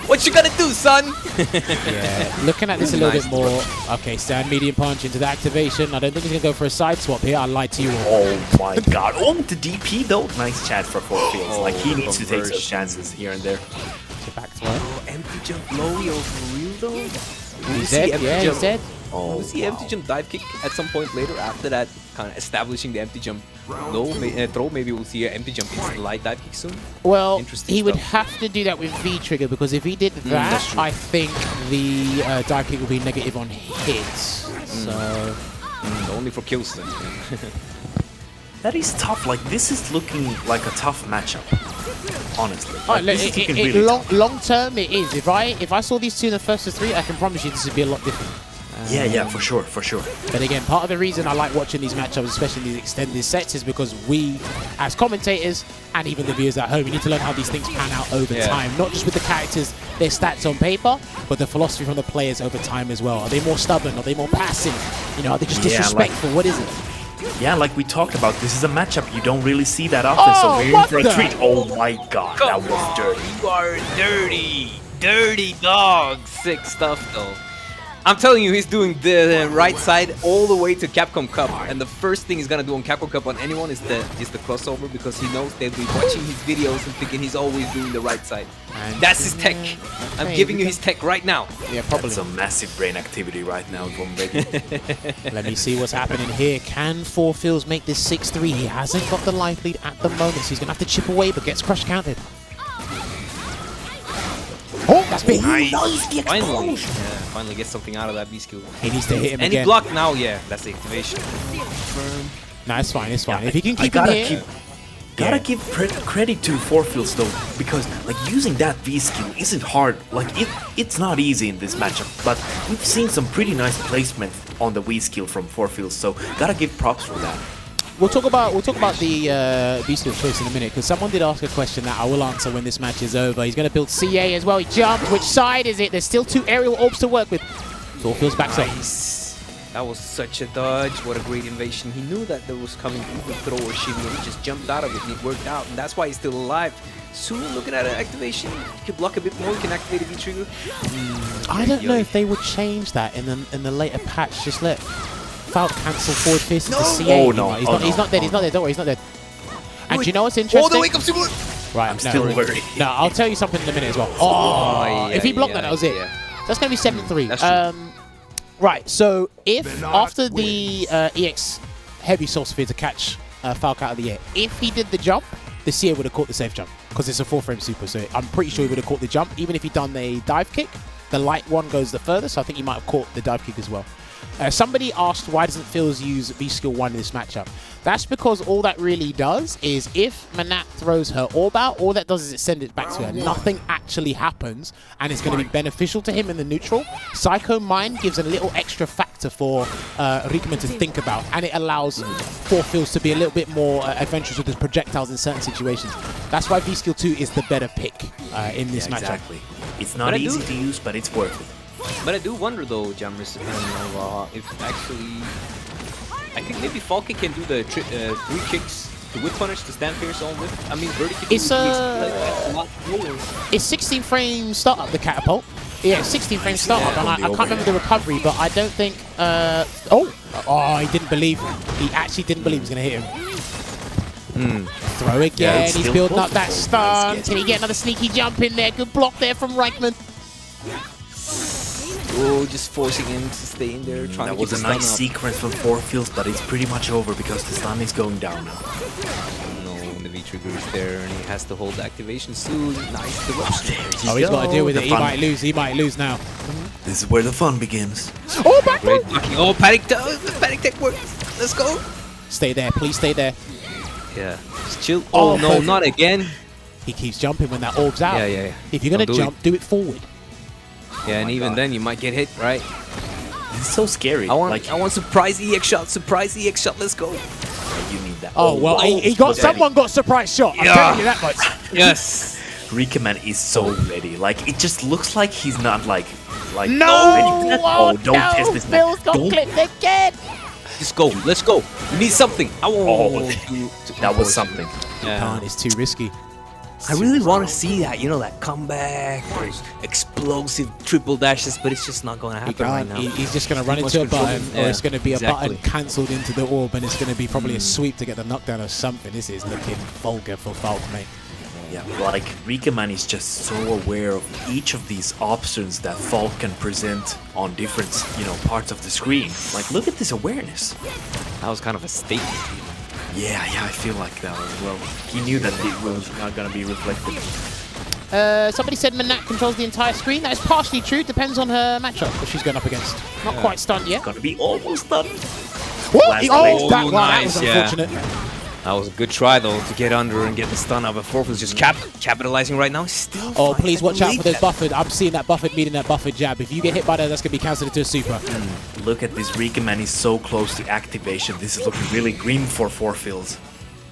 What you gonna do, son? Yeah, looking at this a little bit more. Okay, stand medium punch into the activation. I don't think he's gonna go for a side swap here. I lied to you all. Oh my god. Oh, the DP though. Nice chat for 4philzz. Like, he needs to take those chances here and there. Back throw. Oh, empty jump low, yo, for real though? He's dead. Yeah, he's dead. Oh, we see empty jump dive kick at some point later after that, kind of establishing the empty jump low throw. Maybe we'll see an empty jump into the light dive kick soon. Well, he would have to do that with V trigger, because if he did that, I think the dive kick will be negative on hits. So only for kills then. That is tough. Like, this is looking like a tough matchup. Honestly. Like, really long term, it is. If I saw these two in the first of 3, I can promise you this would be a lot different. Yeah, for sure. But again, part of the reason I like watching these matchups, especially these extended sets, is because we, as commentators, and even the viewers at home, we need to learn how these things pan out over time. Not just with the characters, their stats on paper, but the philosophy from the players over time as well. Are they more stubborn? Are they more passive? You know, are they just disrespectful? What is it? Yeah, like we talked about, this is a matchup you don't really see that often, so we're in for a treat. Oh my god, that was dirty. You are dirty dog. Sick stuff though. I'm telling you, he's doing the right side all the way to Capcom Cup, and the first thing he's gonna do on Capcom Cup on anyone is the crossover, because he knows they'll be watching his videos and thinking he's always doing the right side. And that's his tech. I'm giving you his tech right now. Yeah, probably. That's a massive brain activity right now from Veggey. Let me see what's happening here. Can 4philzz make this 6-3? He hasn't got the life lead at the moment, so he's gonna have to chip away, but gets crush counted. Oh, that's big. Nice. Finally get something out of that B skill. He needs to hit him and again. And he blocked now, yeah. That's the activation. No, it's fine, it's fine. If he can keep him here... Gotta give credit to 4philzz though, because like using that V skill isn't hard. Like it's not easy in this matchup, but we've seen some pretty nice placement on the V skill from 4philzz, so gotta give props for that. We'll talk about the V skill choice in a minute, because someone did ask a question that I will answer when this match is over. He's going to build CA as well. He jumped. Which side is it? There's still 2 aerial orbs to work with. 4philzz backs up. That was such a dodge. What a great invasion. He knew that there was coming the throw or shimmy, and he just jumped out of it, and it worked out, and that's why he's still alive. Soon, looking at an activation, he could block a bit more. He can activate a V-trigger. I don't know if they would change that in the later patch. Just let Falk cancel forward fist into CA. Oh, no. He's not dead. He's not dead. Don't worry, he's not dead. And do you know what's interesting? Oh, the wake up super! Right, I'm still worried. No, I'll tell you something in a minute as well. Oh, if he blocked that was it. That's going to be 7-3. Right, so if after the EX heavy soul sphere to catch Falk out of the air, if he did the jump, the CA would have caught the safe jump, because it's a 4-frame super, so I'm pretty sure he would have caught the jump. Even if he'd done a dive kick, the light one goes the furthest, so I think he might have caught the dive kick as well. Somebody asked why doesn't philzz use V-Skill 1 in this matchup. That's because all that really does is if Manat throws her orb out, all that does is it sends it back to her. Nothing actually happens, and it's going to be beneficial to him in the neutral. Psycho Mind gives a little extra factor for Rikemansbarnet to think about, and it allows 4philzz to be a little bit more adventurous with his projectiles in certain situations. That's why V-Skill 2 is the better pick in this matchup. Exactly. It's not easy to use, but it's worth it. But I do wonder though, Jammerz and Olvaha, if actually, I think maybe Falky can do the 3 kicks, the whip punish, the stand pierce on whip. I mean, vertically. It's a lot lower. It's 16 frame startup, the catapult. Yeah, 16 frame startup, and I can't remember the recovery, but I don't think. He didn't believe. He actually didn't believe he was going to hit him. Throw again. He's building up that stun. Can he get another sneaky jump in there? Good block there from Reichman. Oh, just forcing him to stay in there, trying to keep the stun up. That was a nice sequence from 4philzz, but it's pretty much over because the stun is going down now. No, the V-trigger is there, and he has to hold the activation soon. Nice disruption. Oh, he's got to deal with it. He might lose. He might lose now. This is where the fun begins. Oh, back great blocking. Oh, panic tech works. Let's go. Stay there. Please stay there. Yeah. Just chill. Oh, no, perfect. Not again. He keeps jumping when that orb's out. Yeah. If you're going to jump, do it forward. Yeah, and even then you might get hit, right? It's so scary. I want surprise EX shot, let's go. You need that. Oh, well, someone got surprise shot. I'm telling you that much. Yes. Rikeman is so ready. Like, it just looks like he's not like Like, No! oh, don't test this, man. Phil's got clipped again. Just go. Let's go. We need something. Oh, that was something. Can't, it's too risky. I really want to see that, you know, that comeback, those explosive triple dashes, but it's just not going to happen right now. He's just going to run into a button, or it's going to be a button cancelled into the orb, and it's going to be probably a sweep to get the knockdown or something. This is looking vulgar for Falk, mate. Yeah, like Rikeman is just so aware of each of these options that Falk can present on different, parts of the screen. Like, look at this awareness. That was kind of a statement. Yeah, I feel like that as well. He knew that it was not gonna be reflected. Somebody said Manat controls the entire screen. That is partially true. Depends on her matchup that she's going up against. Not quite stunned yet. Gonna be almost done. What? Oh, that nice, was unfortunate. That was a good try, though, to get under and get the stun up. But Forfil's just capitalizing right now. Still oh, please watch out for those buffered. I'm seeing that buffered meeting that buffered jab. If you get hit by that, that's going to be cancelled into a super. Look at this. Rikeman is so close to activation. This is looking really grim for 4philzz.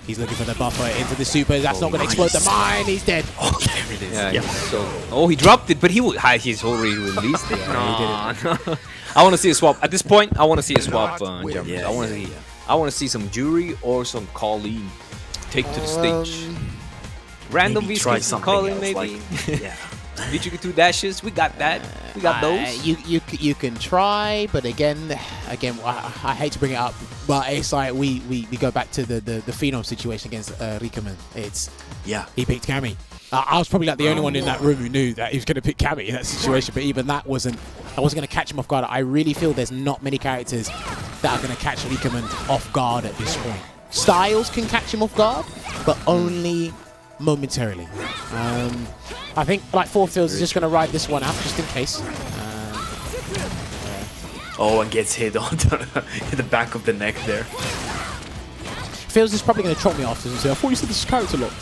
He's looking for the buffer into the super. That's not going to explode the mine. He's dead. Oh, there it is. Yeah. He dropped it, but he's already released it. Yeah, he did it. I want to see a swap. At this point, I want to see a swap, Jammerz. I want to see some Jury or some Colleen take to the stage. Random V-skins from Colleen, maybe. Like, yeah. V2 dashes, we got that. We got those. You can try, but again, I hate to bring it up, but it's like we go back to the Phenom situation against Rikeman. He picked Cammy. I was probably like the only one in that room who knew that he was going to pick Cammy in that situation, but even that I wasn't going to catch him off guard. I really feel there's not many characters that are going to catch Rikeman off guard at this point. Styles can catch him off guard, but only momentarily. I think like 4philzz is just going to ride this one out just in case. Oh, and gets hit on the back of the neck there. philzz is probably going to trot me after and say, I thought you said this is character locked.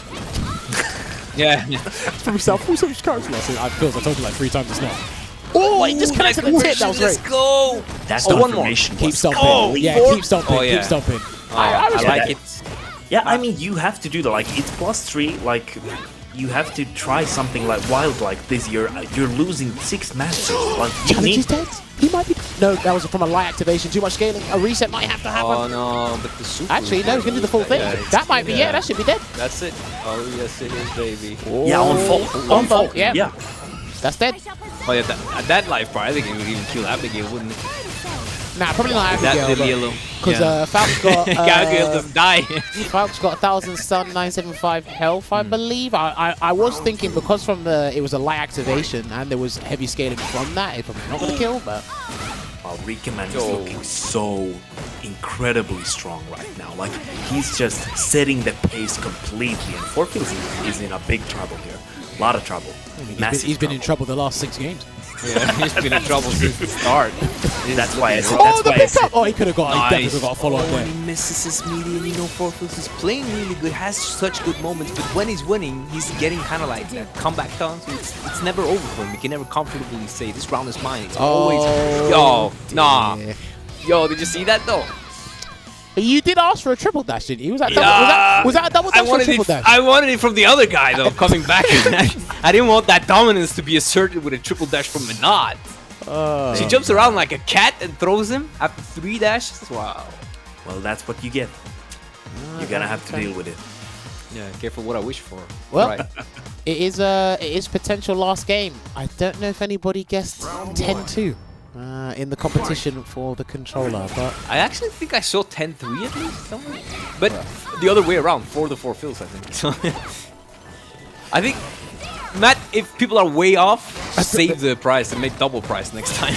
Yeah. For myself, I thought you said this is character locked. philzz, I told you like 3 times it's not. Oh, he just connected the tip. That was great. Let's go. That's one more. Keep stomping. Keep stomping. Keep stomping. I like it. Yeah, I mean, you have to do that. Like, it's +3. Like, you have to try something like wild like this. You're losing 6 matches. Like, you need. Dead. He might be. No, that was from a light activation. Too much scaling. A reset might have to happen. Oh no, but the super. Actually, no, he's gonna do the full thing. That might be. Yeah, that should be dead. That's it. Oh yes, it is, baby. Yeah, on Falk. On Falk. Yeah. That's dead. Oh yeah, that life part, I think it would even kill Abigail, wouldn't it? Nah, probably not Abigail. Because Falk's got... Abigail doesn't die. Falk's got 1,000 stun, 975 health, I believe. I was thinking because from it was a light activation and there was heavy scaling from that, it's probably not going to kill, but... Rikeman is looking so incredibly strong right now. Like, he's just setting the pace completely, and 4philzz is in a big trouble here. A lot of trouble. He's been in trouble the last 6 games. Yeah, he's been in trouble since the start. That's why I said. Oh, the pickup! Oh, he could have got. He definitely could have got a follow up there. He misses his median. 4philzz is playing really good, has such good moments, but when he's winning, he's getting kind of like that comeback down. So it's never over for him. He can never comfortably say this round is mine. It's always. Yo, did you see that though? You did ask for a triple dash, didn't you? Was that a double dash or a triple dash? I wanted it from the other guy, though, coming back. I didn't want that dominance to be asserted with a triple dash from Manat. She jumps around like a cat and throws him after 3 dashes. Wow. Well, that's what you get. You're gonna have to deal with it. Yeah, careful what I wish for. Well, it is potential last game. I don't know if anybody guessed 10-2. In the competition for the controller, but I actually think I saw 10-3 at least somewhere. But the other way around, for the 4philzz, I think. So I think, Matt, if people are way off, save the price and make double price next time.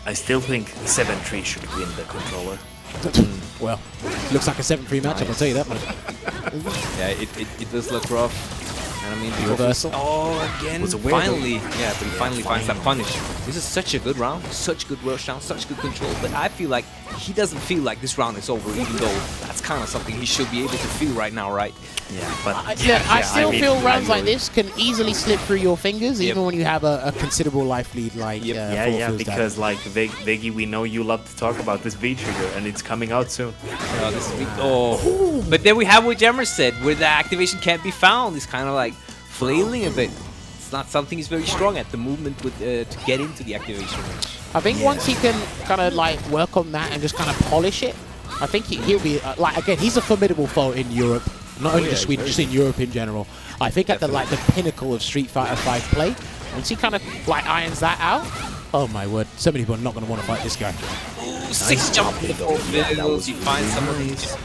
I still think 7-3 should win the controller. Well, looks like a 7-3 matchup, I'll tell you that much. Yeah, it does look rough. And I mean, the reversal. Oh, again, finally. Yeah, but he finally finds that punish. This is such a good round, such good rush down, such good control. But I feel like he doesn't feel like this round is over, even though that's kind of something he should be able to feel right now, right? Yeah, but I still feel rounds like this can easily slip through your fingers, even when you have a considerable life lead like 4philzz because does. like Veggey, we know you love to talk about this V trigger, and it's coming out soon. This week. But then we have what Jammerz said, where the activation can't be found. It's kind of like flailing a bit. it's not something he's very strong at. The movement with to get into the activation range. I think once he can kind of like work on that and just kind of polish it, I think he'll be like again. He's a formidable foe in Europe, not only just Sweden, just in Europe in general. I think at the pinnacle of Street Fighter 5 play, once he kind of like irons that out, oh my word, so many people are not going to want to fight this guy. Ooh, 6 jump for the 4philzz. He finds some of these.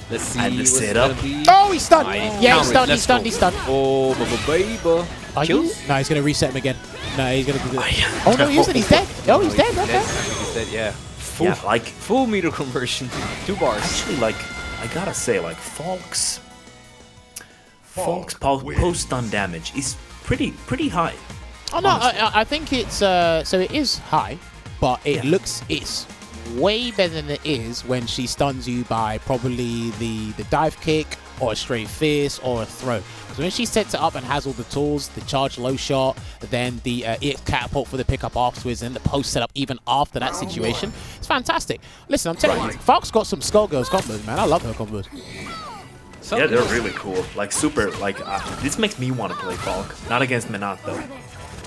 Let's see. And the setup. Oh, he's stunned. Yeah, he's stunned. He's stunned. He's stunned. Oh, baby. Kills? No, he's going to reset him again. No, he's going to do that. Oh no, he's dead. Oh, he's dead. Okay. He's dead. Yeah. Full meter conversion. 2 bars. Actually, like I gotta say, like Falk's post-stun damage is pretty high. Oh no, I think it's so it is high, but it's way better than it is when she stuns you by probably the dive kick or a straight fist or a throw. Because when she sets it up and has all the tools, the charge low shot, then the EX catapult for the pickup afterwards, and the post setup even after that situation, it's fantastic. Listen, I'm telling you, Falk's got some Skullgirls combos, man. I love her combos. Yeah, they're really cool. Like super. Like this makes me want to play Falk. Not against Menat though.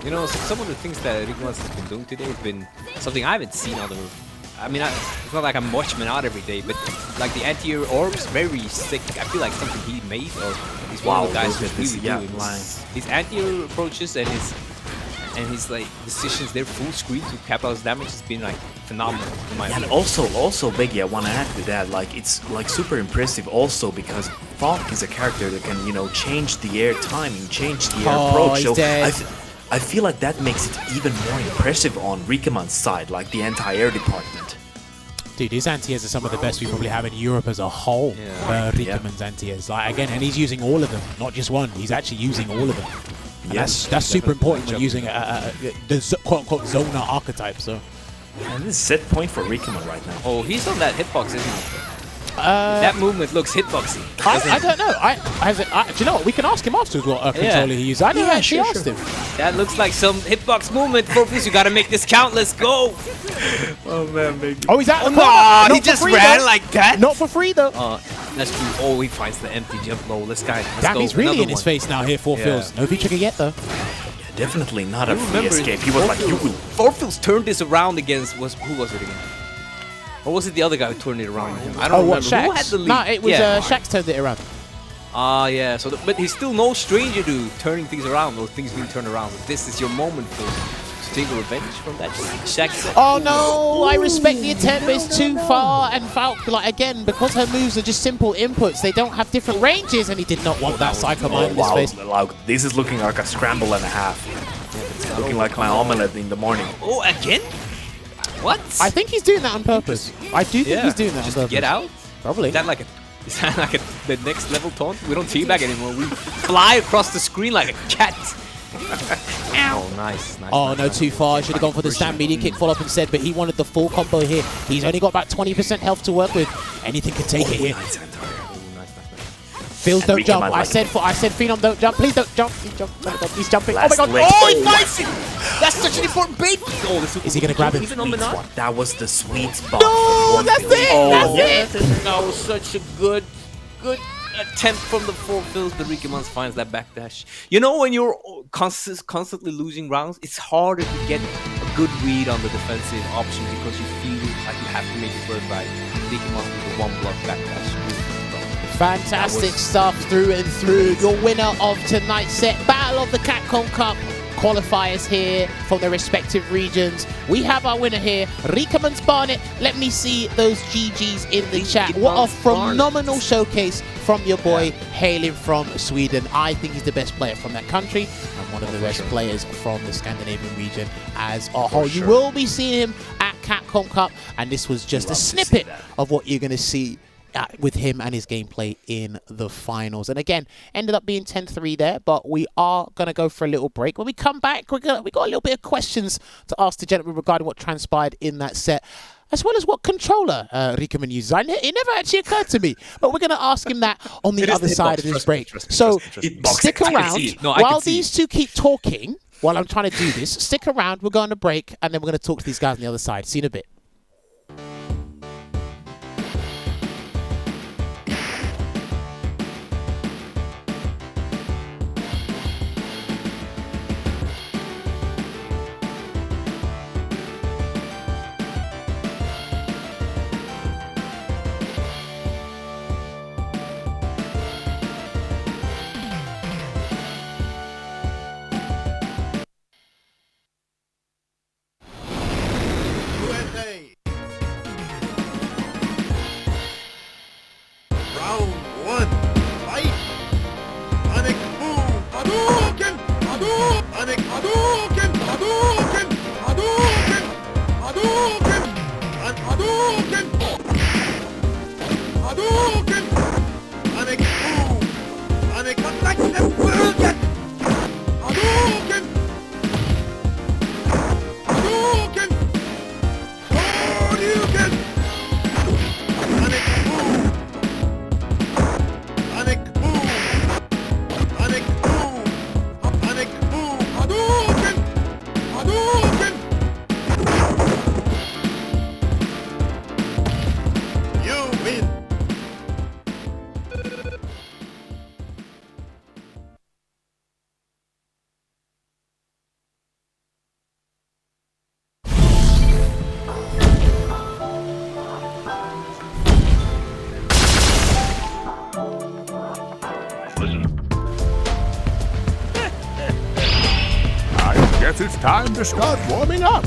You know, some of the things that Rikemansbarnet has been doing today have been something I haven't seen out of. I mean, it's not like I'm watching Menat every day, but like the anti-air orbs, very sick. I feel like something he made, or he's one of the guys who's really doing his anti-air approaches and his like decisions. They're full screen to cap out his damage has been like phenomenal. In my and also Veggey, I want to add to that. Like it's like super impressive also because Falk is a character that can change the air timing, change the air approach. So I feel like that makes it even more impressive on Rikemans's side, like the anti-air department. Dude, his anti-airs are some of the best we probably have in Europe as a whole. Rikemans's anti-airs, like again, and he's using all of them, not just one. He's actually using all of them. And that's super important when using the quote-unquote Zona archetype. So, and this is set point for Rikemansbarnet right now. Oh, he's on that hitbox, isn't he? That movement looks hitboxy. I don't know. Do you know what? We can ask him afterwards what controller he uses. I never actually asked him. That looks like some hitbox movement. 4philzz, you gotta make this count. Let's go. Oh man, baby. Oh, he's out. No, he just ran like that. Not for free though. That's true. Oh, he finds the empty jump low. Let's go. Damn, he's really in his face now here, 4philzz. No feature yet though. Definitely not a free escape. He was like, you will. 4philzz turned this around against who was it again? Or was it the other guy who turned it around? I don't remember. Who had the lead? No, it was Shax turned it around. Yeah. So, but he's still no stranger to turning things around or things being turned around. So this is your moment to take a revenge from that. Shax. Oh no! I respect the attempt, but it's too far. And Falk, like again, because her moves are just simple inputs, they don't have different ranges, and he did not want that Psycho Mine in his face. This is looking like a scramble and a half. Looking like my omelette in the morning. Oh, again? What? I think he's doing that on purpose. I do think he's doing that just on to purpose. get out? Probably. Is that like the next level taunt? We don't teabag anymore. We fly across the screen like a cat. Oh, nice. Oh, no, too far. Should have gone for the stand media kick follow-up instead, but he wanted the full combo here. He's only got about 20% health to work with. Anything can take it here. philzz, don't jump. I said Phenom, don't jump. Please don't jump. He's jumping. Oh my god. Oh, he's nicing. That's such an important bait. Oh, is he going to grab him? That was the sweet spot. No, that's it. That's it. That was such a good attempt from the 4philzz, but Rikemansbarnet finds that backdash. You know, when you're constantly losing rounds, it's harder to get a good read on the defensive option because you feel like you have to make it work right. Rikemansbarnet with one block backdash. Fantastic stuff through and through. Your winner of tonight's set, Battle of the Capcom Cup qualifiers here from their respective regions. We have our winner here, Rikemansbarnet. Let me see those GGs in the chat. What a phenomenal showcase from your boy, hailing from Sweden. I think he's the best player from that country and one of the best players from the Scandinavian region as a whole. You will be seeing him at Capcom Cup, and this was just a snippet of what you're going to see with him and his gameplay in the finals. And again, ended up being 10-3 there, but we are going to go for a little break. When we come back, we got a little bit of questions to ask the gentleman regarding what transpired in that set, as well as what controller Rikemansbarnet uses. It never actually occurred to me, but we're going to ask him that on the other side of this break. So stick around while these two keep talking, while I'm trying to do this. Stick around, we're going to break, and then we're going to talk to these guys on the other side. See you in a bit. guess it's time to start warming up.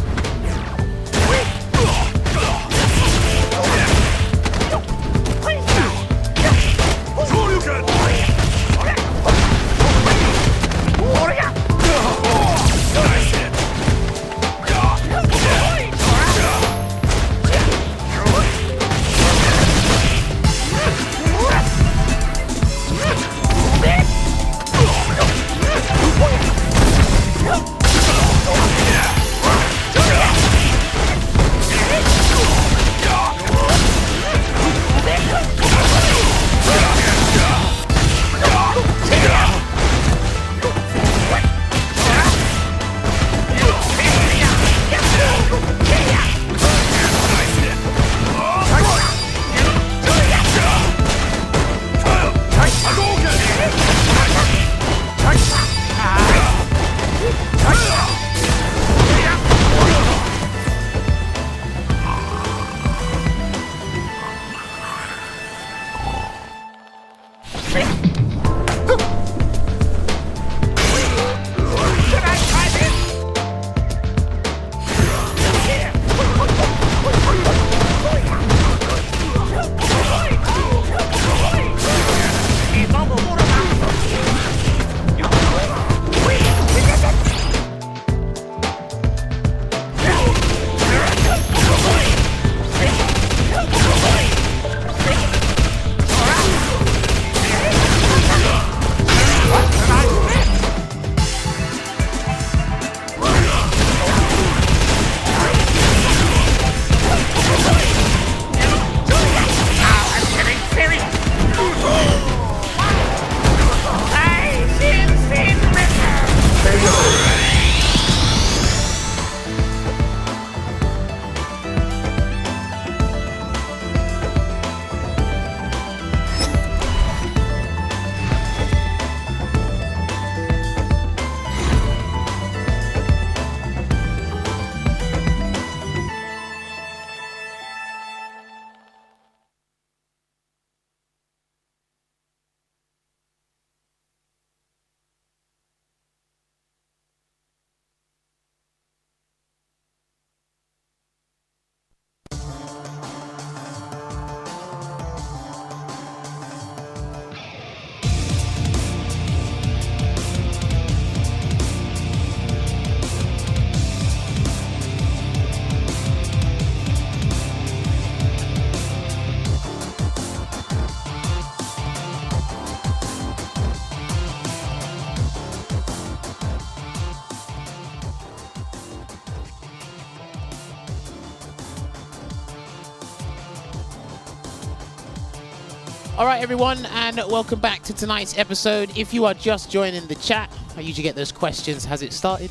Alright everyone, and welcome back to tonight's episode. If you are just joining the chat, I usually get those questions. Has it started?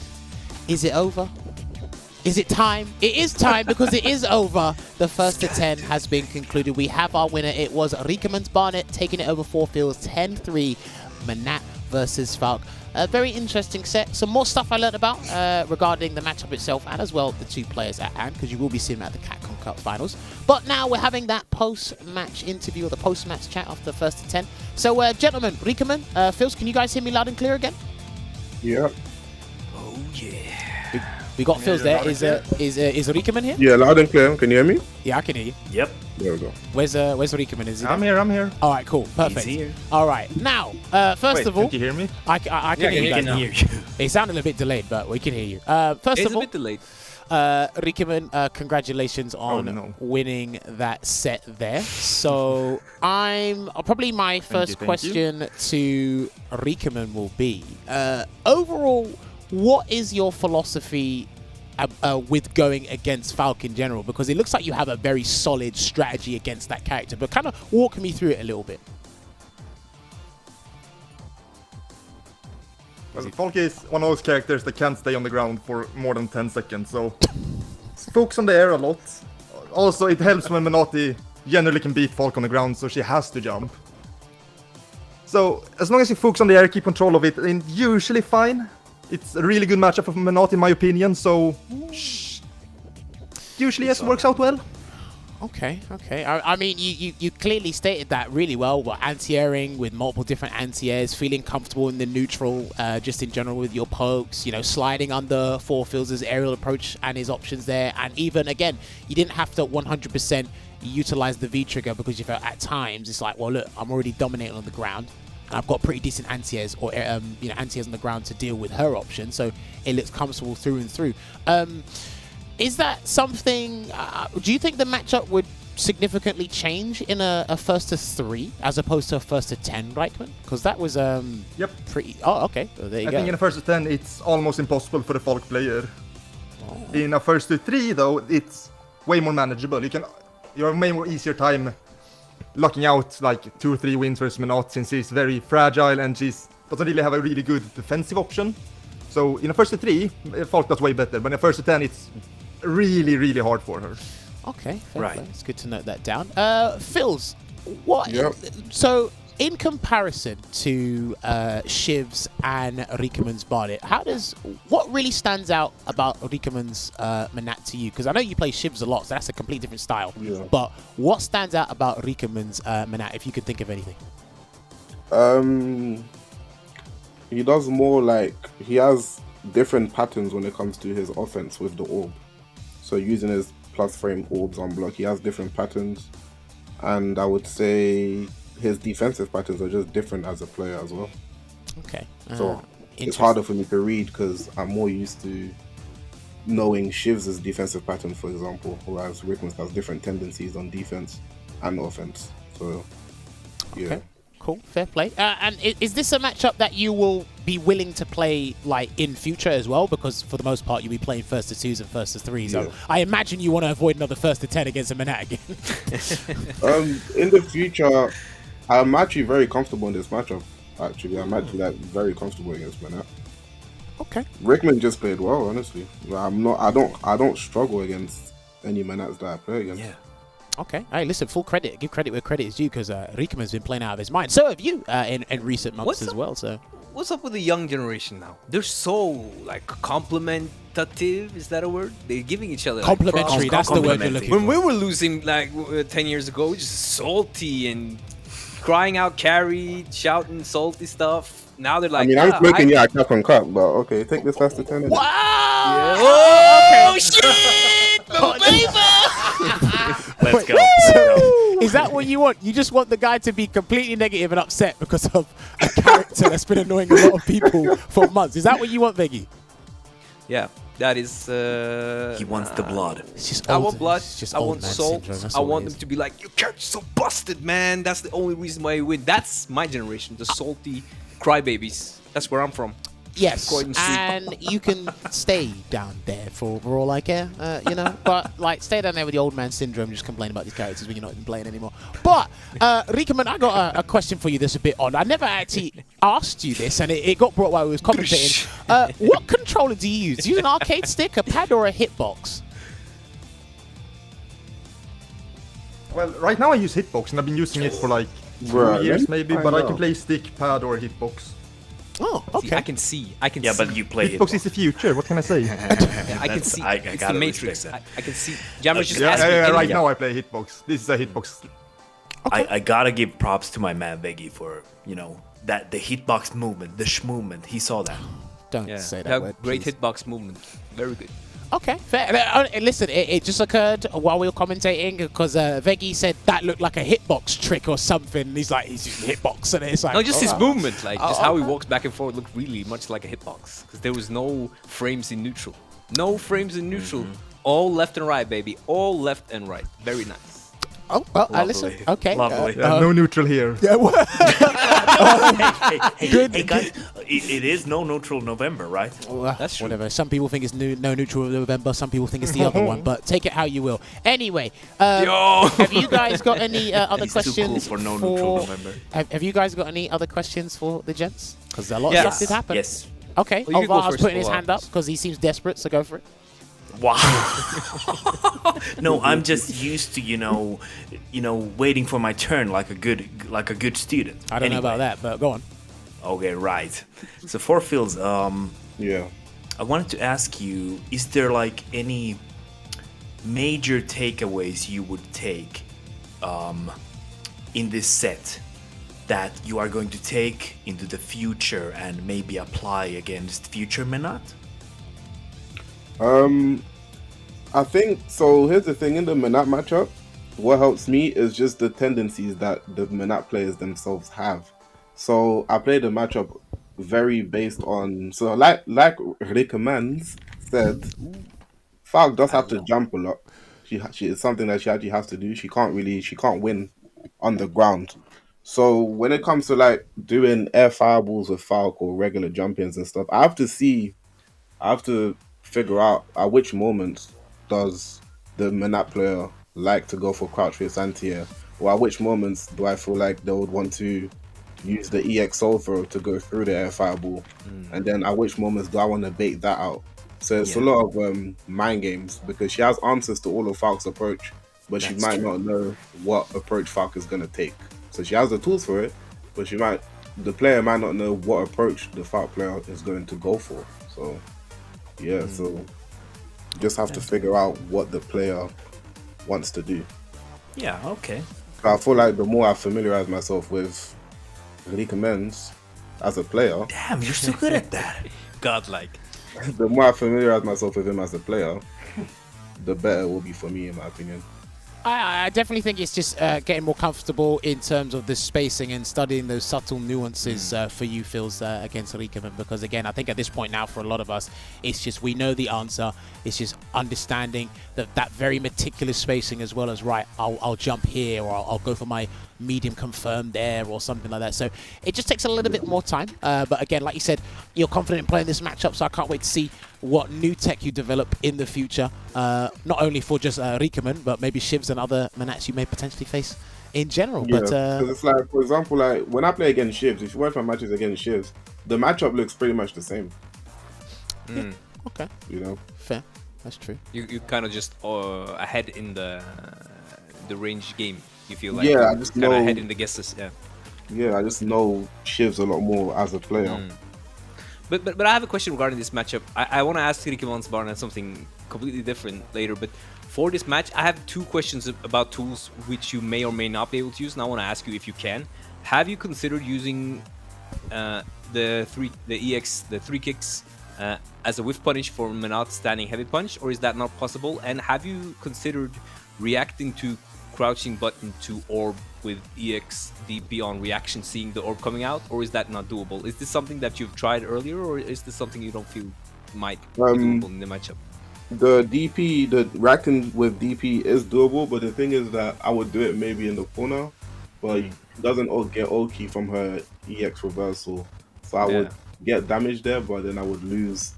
Is it over? Is it time? It is time because it is over. The first to 10 has been concluded. We have our winner. It was Rikemansbarnet taking it over 4philzz 10-3. Manat versus Falk. A very interesting set. Some more stuff I learned about regarding the matchup itself and as well the two players at hand, because you will be seeing them at the Capcom Cup finals. But now we're having that post-match interview or the post-match chat after the first to 10. So gentlemen, Rikeman, philzz, can you guys hear me loud and clear again? Yeah. Oh yeah. We got philzz there. Is Rikeman here? Yeah, loud and clear. Can you hear me? Yeah, I can hear you. Yep. There we go. Where's Rikeman? Is he I'm here. All right, cool, perfect. He's here. All right, now first of all, can you hear me? I can hear you guys now. It sounded a bit delayed, but we can hear you. First It's of a all, bit delayed. Rikeman, congratulations on winning that set there. So I'm probably my first question to Rikeman will be overall, what is your philosophy with going against Falk in general? Because it looks like you have a very solid strategy against that character, but kind of walk me through it a little bit. Well, Falk is one of those characters that can't stay on the ground for more than 10 seconds, so focus on the air a lot. Also, it helps when Manati generally can beat Falk on the ground, so she has to jump. So, as long as you focus on the air, keep control of it, and usually fine. It's a really good matchup for Manati in my opinion, so usually yes, works out well. Okay. I mean, you clearly stated that really well. But anti-airing with multiple different anti-airs, feeling comfortable in the neutral, just in general with your pokes, sliding under 4philzz' aerial approach and his options there. And even, again, you didn't have to 100% utilize the V-trigger because you felt at times it's like, well, look, I'm already dominating on the ground. I've got pretty decent anti-airs or, anti-airs on the ground to deal with her option. So it looks comfortable through and through. Is that something, do you think the matchup would significantly change in a first to 3 as opposed to a first to 10, Rikemansbarnet? Because that was pretty... Oh, okay. Well, there you go. I think in a first to 10, it's almost impossible for the Falk player. Oh. In a first to 3, though, it's way more manageable. You have a way more easier time locking out like 2 or 3 wins versus Menat, since she's very fragile and she doesn't really have a really good defensive option. So in a first to 3, Falk does way better, but in a first to 10, it's really, really hard for her. Okay, fair play. It's good to note that down. philzz, what? Yep. So in comparison to Shivs and Rikemansbarnet, what really stands out about Rikemansbarnet to you? Because I know you play Shivs a lot, so that's a completely different style. Yeah. But what stands out about Rikemansbarnet, if you could think of anything? He does more like, he has different patterns when it comes to his offense with the orb. So using his plus frame orbs on block, he has different patterns. And I would say his defensive patterns are just different as a player as well. Okay. So it's harder for me to read because I'm more used to knowing Shivs' defensive pattern, for example, whereas Rikemansbarnet has different tendencies on defense and offense. So, yeah. Okay. Cool, fair play. And is this a matchup that you will be willing to play like in future as well? Because for the most part, you'll be playing first to 2s and first to 3s. So I imagine you want to avoid another first to 10 against a Menat again. In the future, I'm actually very comfortable in this matchup. Actually, I'm actually like very comfortable against Menat. Okay. Rickman just played well, honestly. I'm not. I don't struggle against any Menats that I play against. Yeah. Okay. Hey, listen, full credit. Give credit where credit is due, because Rikemans's been playing out of his mind. So have you in recent months as well. So what's up with the young generation now? They're so like complementative. Is that a word? They're giving each other complimentary. That's the word you're looking for. When we were losing like 10 years ago, just salty and crying out carry, shouting salty stuff. Now they're like, I mean, I'm making Capcom Cup, but okay, take this last to 10. Wow! Yeah. Oh, shit! Let's go. So, is that what you want? You just want the guy to be completely negative and upset because of a character that's been annoying a lot of people for months. Is that what you want, Veggey? Yeah, that is... he wants the blood. I want blood, I want salt, I want them to be like, your character's so busted, man. That's the only reason why you win. That's my generation, the salty crybabies. That's where I'm from. Yes, and you can stay down there for all I care, but like stay down there with the old man syndrome, just complain about these characters when you're not even playing anymore. But Rikeman, I got a question for you that's a bit odd. I never actually asked you this, and it got brought while we was commentating. What controller do you use? Do you use an arcade stick, a pad, or a hitbox? Well, right now I use hitbox, and I've been using it for like 2 years maybe, but I can play stick, pad, or hitbox. Oh, okay. I can see. Yeah, but you play hitbox is the future. What can I say? I can see. It's the Matrix. I can see. Jammerz just asked me. Right now I play hitbox. This is a hitbox. Okay. I gotta give props to my man Veggey for that the hitbox movement, the movement. He saw that. Don't say that word. Great hitbox movement. Very good. Okay, fair. Listen, it just occurred while we were commentating because Veggey said that looked like a hitbox trick or something. He's like, he's using hitbox, and it's like... No, just his movement, like just how he walks back and forth looked really much like a hitbox because there was no frames in neutral. No frames in neutral. All left and right, baby. All left and right. Very nice. Oh, well, listen. Okay. Lovely. No neutral here. Yeah, hey guys, it is no neutral November, right? Well, that's true. Whatever. Some people think it's no neutral November. Some people think it's the other one. But take it how you will. Anyway, have you guys got any other questions? Too cool for no neutral November. Have you guys got any other questions for the gents? Because a lot of stuff did happen. Yes. Okay. Olvaha's putting his hand up because he seems desperate. So go for it. Wow. No, I'm just used to waiting for my turn like a good student. I don't know about that, but go on. Okay, right. So 4philzz, yeah. I wanted to ask you, is there like any major takeaways you would take in this set that you are going to take into the future and maybe apply against future Menat? I think so. Here's the thing: in the Menat matchup, what helps me is just the tendencies that the Menat players themselves have. So I played the matchup very based on like Rikemansbarnet said, Falk does have to jump a lot. She it's something that she actually has to do. She can't win on the ground. So when it comes to like doing air fireballs with Falk or regular jump-ins and stuff, I have to figure out at which moments does the Menat player like to go for crouch face anti-air, or at which moments do I feel like they would want to use the EX soul throw to go through the air fireball, and then at which moments do I want to bait that out. So it's a lot of mind games, because she has answers to all of Falk's approach, but she might not know what approach Falk is going to take. So she has the tools for it, but the player might not know what approach the Falk player is going to go for. So so just have to figure out what the player wants to do. Yeah, okay. So I feel like the more I familiarize myself with Rikemansbarnet as a player, damn, you're so good at that. Godlike. The more I familiarize myself with him as a player, the better it will be for me, in my opinion. I definitely think it's just getting more comfortable in terms of the spacing and studying those subtle nuances for you, Fphilzz, against Rikemansbarnet. Because again, I think at this point now, for a lot of us, it's just we know the answer. It's just understanding that very meticulous spacing, as well as I'll jump here, or I'll go for my medium confirmed there, or something like that. So it just takes a little bit more time. But again, like you said, you're confident in playing this matchup, so I can't wait to see what new tech you develop in the future, not only for just Rikemansbarnet, but maybe Shivs and other Menats you may potentially face in general. Yeah, but because it's like, for example, like when I play against Shivs, if you watch my matches against Shivs, the matchup looks pretty much the same. Yeah, okay, you know, fair, that's true. You kind of just ahead in the range game. You feel like I just kind of know ahead in the guesses. I just know Shivs a lot more as a player. But I have a question regarding this matchup. I want to ask Rikemansbarnet something completely different later, but for this match, I have two questions about tools which you may or may not be able to use, and I want to ask you if you can. Have you considered using the three kicks as a whiff punish for Menat standing heavy punch, or is that not possible? And have you considered reacting to crouching button to orb with EX DP on reaction, seeing the orb coming out, or is that not doable? Is this something that you've tried earlier, or is this something you don't feel might be doable in the matchup? The reacting with DP is doable, but the thing is that I would do it maybe in the corner, but it doesn't get Oki from her EX reversal, so I would get damage there, but then I would lose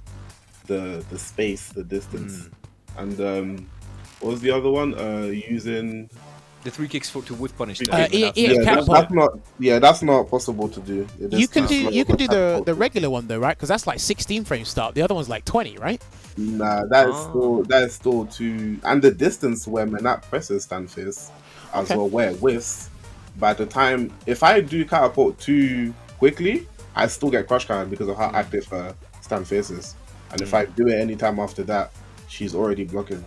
the space, the distance. And what was the other one? Using the three kicks to whiff punish. That's not possible to do. You can do the regular one though, right? Because that's like 16 frame start. The other one's like 20, right? Nah, that is still too. And the distance where Menat presses stand face as well, where it whiffs. By the time, if I do catapult too quickly, I still get crush counted because of how active her stand face is. And if I do it anytime after that, she's already blocking.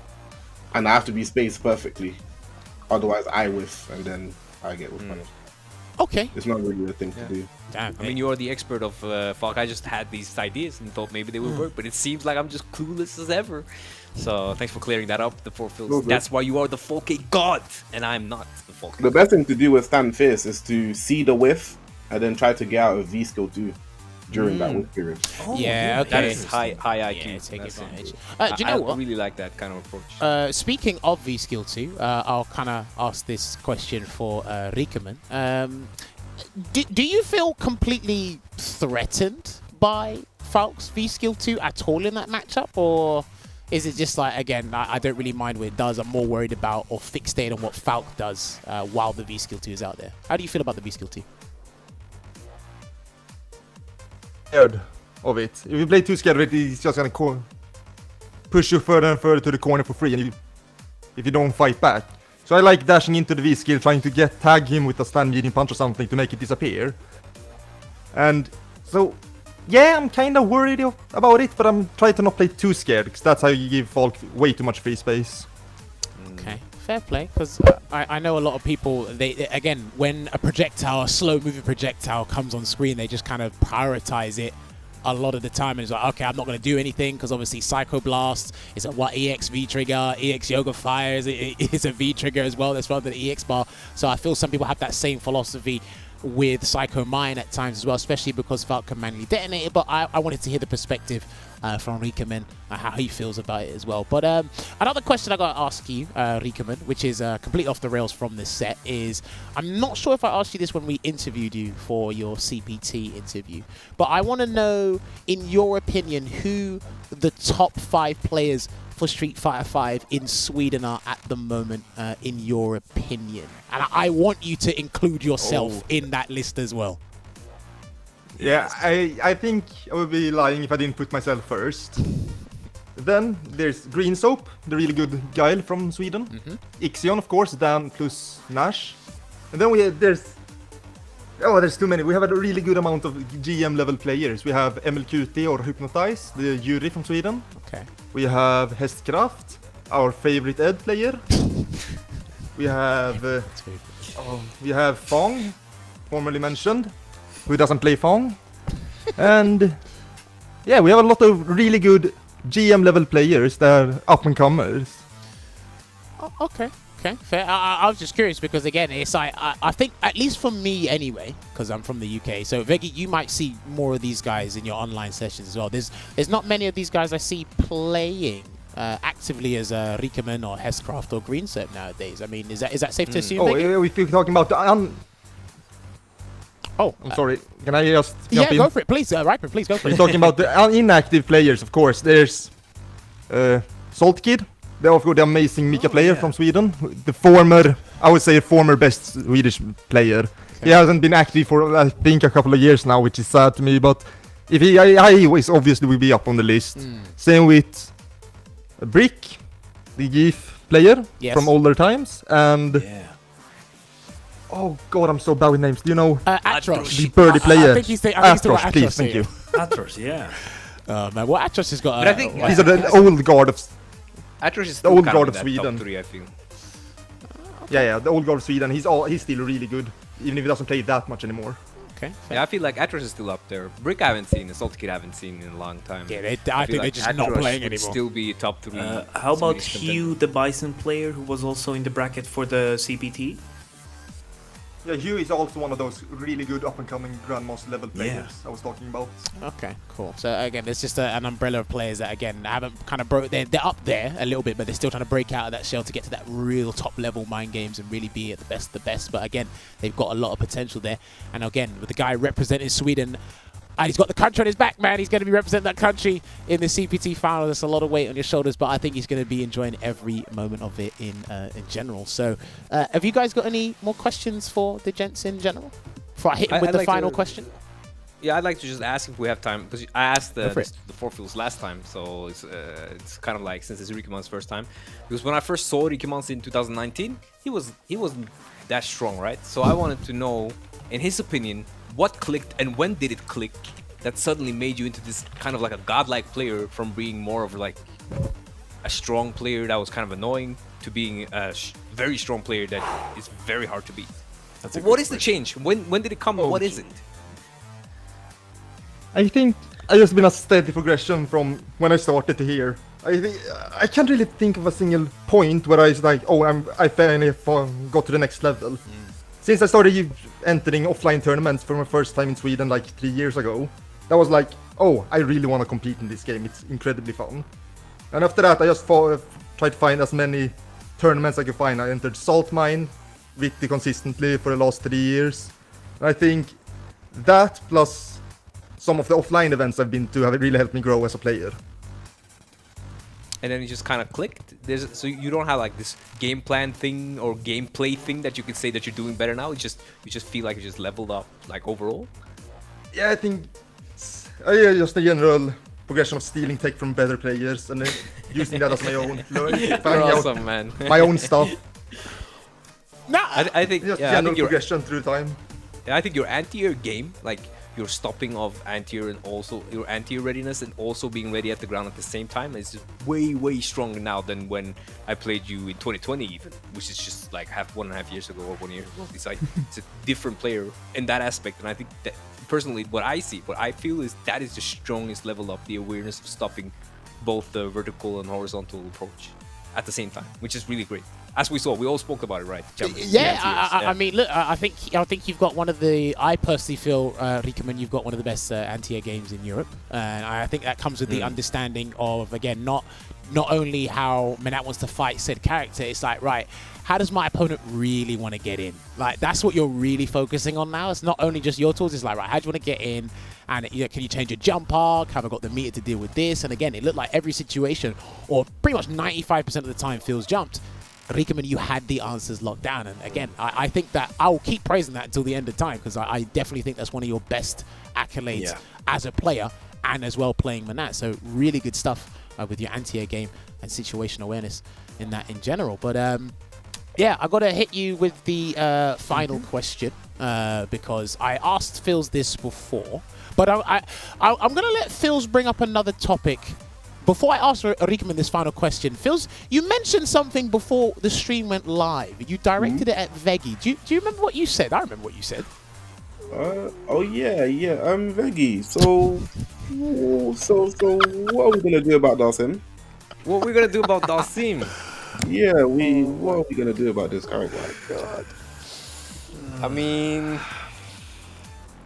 And I have to be spaced perfectly. Otherwise, I whiff, and then I get whiff punished. Okay. It's not really a thing to do. Damn, I mean, you are the expert of Falk. I just had these ideas and thought maybe they would work, but it seems like I'm just clueless as ever. So thanks for clearing that up, The4philzz. That's why you are the 4K god, and I'm not the 4K. The best thing to do with stand fierce is to see the whiff, and then try to get out of V skill 2 during that whiff period. Okay. That is high IQ. Yeah, take advantage. Do you know what? I really like that kind of approach. Speaking of V skill 2, I'll kind of ask this question for Rikemansbarnet. Do you feel completely threatened by Falk's V skill 2 at all in that matchup, or is it just like, again, I don't really mind what it does, I'm more worried about or fixated on what Falk does while the V skill 2 is out there? How do you feel about the V skill 2? Scared of it. If you play too scared of it, it's just gonna push you further and further to the corner for free, and if you don't fight back. So I like dashing into the V skill, trying to tag him with a stand medium punch or something to make it disappear. And so, yeah, I'm kind of worried about it, but I'm trying to not play too scared, because that's how you give Falk way too much free space. Okay, fair play. Because I know a lot of people. They again, when a slow-moving projectile comes on screen, they just kind of prioritize it a lot of the time, and it's like, okay, I'm not going to do anything because obviously Psycho Blast is a EX V trigger, EX Yoga Fire is a V trigger as well. That's rather than the EX bar. So I feel some people have that same philosophy with Psycho Mine at times as well, especially because Falk can manually detonate it. But I wanted to hear the perspective from Rikeman, how he feels about it as well. But another question I got to ask you, Rikeman, which is completely off the rails from this set, is I'm not sure if I asked you this when we interviewed you for your CPT interview, but I want to know, in your opinion, who the top 5 players for Street Fighter 5 in Sweden are at the moment, in your opinion. And I want you to include yourself in that list as well. Yeah, I think I would be lying if I didn't put myself first. Then there's Green Soap, the really good guy from Sweden. Ixion, of course, Dan plus Nash. And then there's too many. We have a really good amount of GM level players. We have MLQT or Hypnotize, the Yuri from Sweden. Okay. We have Hestkraft, our favorite Ed player. We have Fong, formerly mentioned, who doesn't play Fong. And yeah, we have a lot of really good GM level players that are up and comers. Oh, okay, fair. I was just curious because again, it's I think, at least for me anyway, because I'm from the UK. So Veggey, you might see more of these guys in your online sessions as well. There's not many of these guys I see playing actively as Rikeman or Hestcraft or Greenset nowadays. I mean, is that safe to assume? If you're talking about the I'm sorry. Can I just jump in? Go for it, please. Riper, please go for it. We're talking about the inactive players, of course. There's Salt Kid, the amazing Mika player from Sweden. The former best Swedish player. Okay. He hasn't been active for, I think, a couple of years now, which is sad to me. But if he always obviously will be up on the list. Same with Brick, the GIF player from older times, and. Oh god, I'm so bad with names. Do you know Atros? The birdie player. I think he's Atros, please, thank you. Atros, yeah. Man, well, Atros has got. But I think these are the old guard of. Atros is the old kind guard of of Sweden. Top 3, I feel. Yeah, the old guard of Sweden. He's still really good, even if he doesn't play that much anymore. Okay. Yeah, I feel like Atros is still up there. Brick I haven't seen, and Salt Kid I haven't seen in a long time. Yeah, I think they're just not playing anymore. Still be top 3. How about Hugh, the Bison player, who was also in the bracket for the CPT? Yeah, Hugh is also one of those really good up-and-coming Grandmaster level players I was talking about. Okay, cool. So again, there's just an umbrella of players that again haven't kind of they're up there a little bit, but they're still trying to break out of that shell to get to that real top level mind games and really be at the best of the best. But again, they've got a lot of potential there. And again, with the guy representing Sweden, and he's got the country on his back, man. He's going to be representing that country in the CPT final. There's a lot of weight on your shoulders, but I think he's going to be enjoying every moment of it in general. So, have you guys got any more questions for the gents in general? Before I hit him with the final question? Yeah, I'd like to just ask if we have time, because I asked the 4philzz last time, so it's kind of like, since it's Rikeman's first time. Because when I first saw Rikemans in 2019, he wasn't that strong, right? So I wanted to know, in his opinion, what clicked and when did it click that suddenly made you into this kind of like a godlike player, from being more of like a strong player that was kind of annoying to being a very strong player that is very hard to beat? What is the change? When did it come? What is it? I think it's just been a steady progression from when I started to here. I can't really think of a single point where I was like, I finally got to the next level. Since I started entering offline tournaments for my first time in Sweden like 3 years ago, that was like, I really want to compete in this game. It's incredibly fun. And after that, I just tried to find as many tournaments I could find. I entered Salt Mine really consistently for the last 3 years. And I think that plus some of the offline events I've been to have really helped me grow as a player. And then it just kind of clicked. So you don't have like this game plan thing or gameplay thing that you could say that you're doing better now. You just feel like you just leveled up, like overall. Yeah, I think it's just a general progression of stealing tech from better players and then using that as my own. You're awesome, man. My own stuff. No, I think just yeah, general progression through time. Yeah, I think your anti-air game, like your stopping of anti-air and also your anti-air readiness and also being ready at the ground at the same time is way stronger now than when I played you in 2020 even, which is just like 1.5 years ago or 1 year ago. It's like it's a different player in that aspect, and I think that personally what I feel is that is the strongest level up, the awareness of stopping both the vertical and horizontal approach at the same time, which is really great. As we saw, we all spoke about it, right? Jammerz, I mean, look, I think you've got one of the. I personally feel, Rikeman, you've got one of the best anti-air games in Europe, and I think that comes with the understanding of, again, not only how Menat wants to fight said character. It's like, right, how does my opponent really want to get in? Like, that's what you're really focusing on now. It's not only just your tools. It's like, right, how do you want to get in? And can you change your jump arc? Have I got the meter to deal with this? And again, it looked like every situation, or pretty much 95% of the time, Phil's jumped. Rikeman, you had the answers locked down. And again, I think that I'll keep praising that until the end of time, because I definitely think that's one of your best accolades as a player and as well playing Menat. So really good stuff with your anti-air game and situation awareness in that in general. But yeah, I got to hit you with the final question because I asked philzz this before, but I'm going to let philzz bring up another topic. Before I ask Rikeman this final question, philzz, you mentioned something before the stream went live. You directed it at Veggey. Do you remember what you said? I remember what you said. Oh yeah, Veggey. So what are we gonna do about Dalsim? What are we gonna do about Dalsim? Yeah, what are we gonna do about this character? Oh, God. I mean,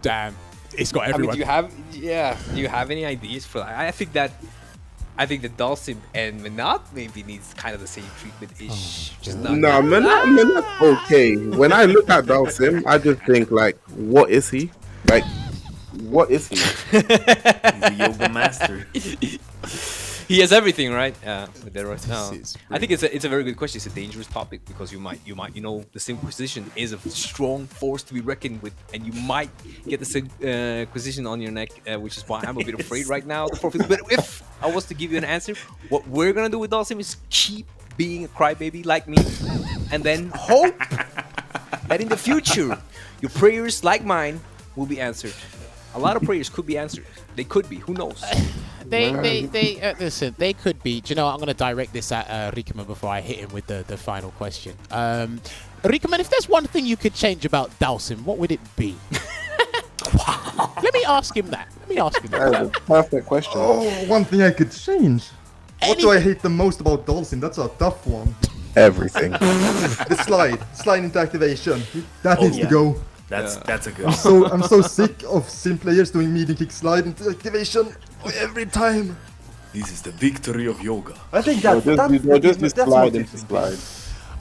damn, it's got everyone. I mean, do you have any ideas for that? I think that Dalsim and Menat maybe needs kind of the same treatment-ish. No, Menat's okay. When I look at Dalsim, I just think, like, what is he? Like, what is he? He's a yoga master. He has everything, right? With that right now. I think it's a very good question. It's a dangerous topic because you might the Simquisition is a strong force to be reckoned with, and you might get the Simquisition on your neck, which is why I'm a bit afraid right now. But if I was to give you an answer, what we're gonna do with Dalsim is keep being a crybaby like me, and then hope that in the future your prayers like mine will be answered. A lot of prayers could be answered. They could be. Who knows? Listen, they could be. Do you know what? I'm going to direct this at Rikeman before I hit him with the final question. Rikeman, if there's one thing you could change about Dalsim, what would it be? Let me ask him that. That's a perfect question. Oh, one thing I could change. What do I hate the most about Dalsim? That's a tough one. Everything. The slide into activation. That needs to go. That's a good. I'm so sick of sim players doing medium kick slide into activation every time. This is the victory of yoga. I think that's slide into slide.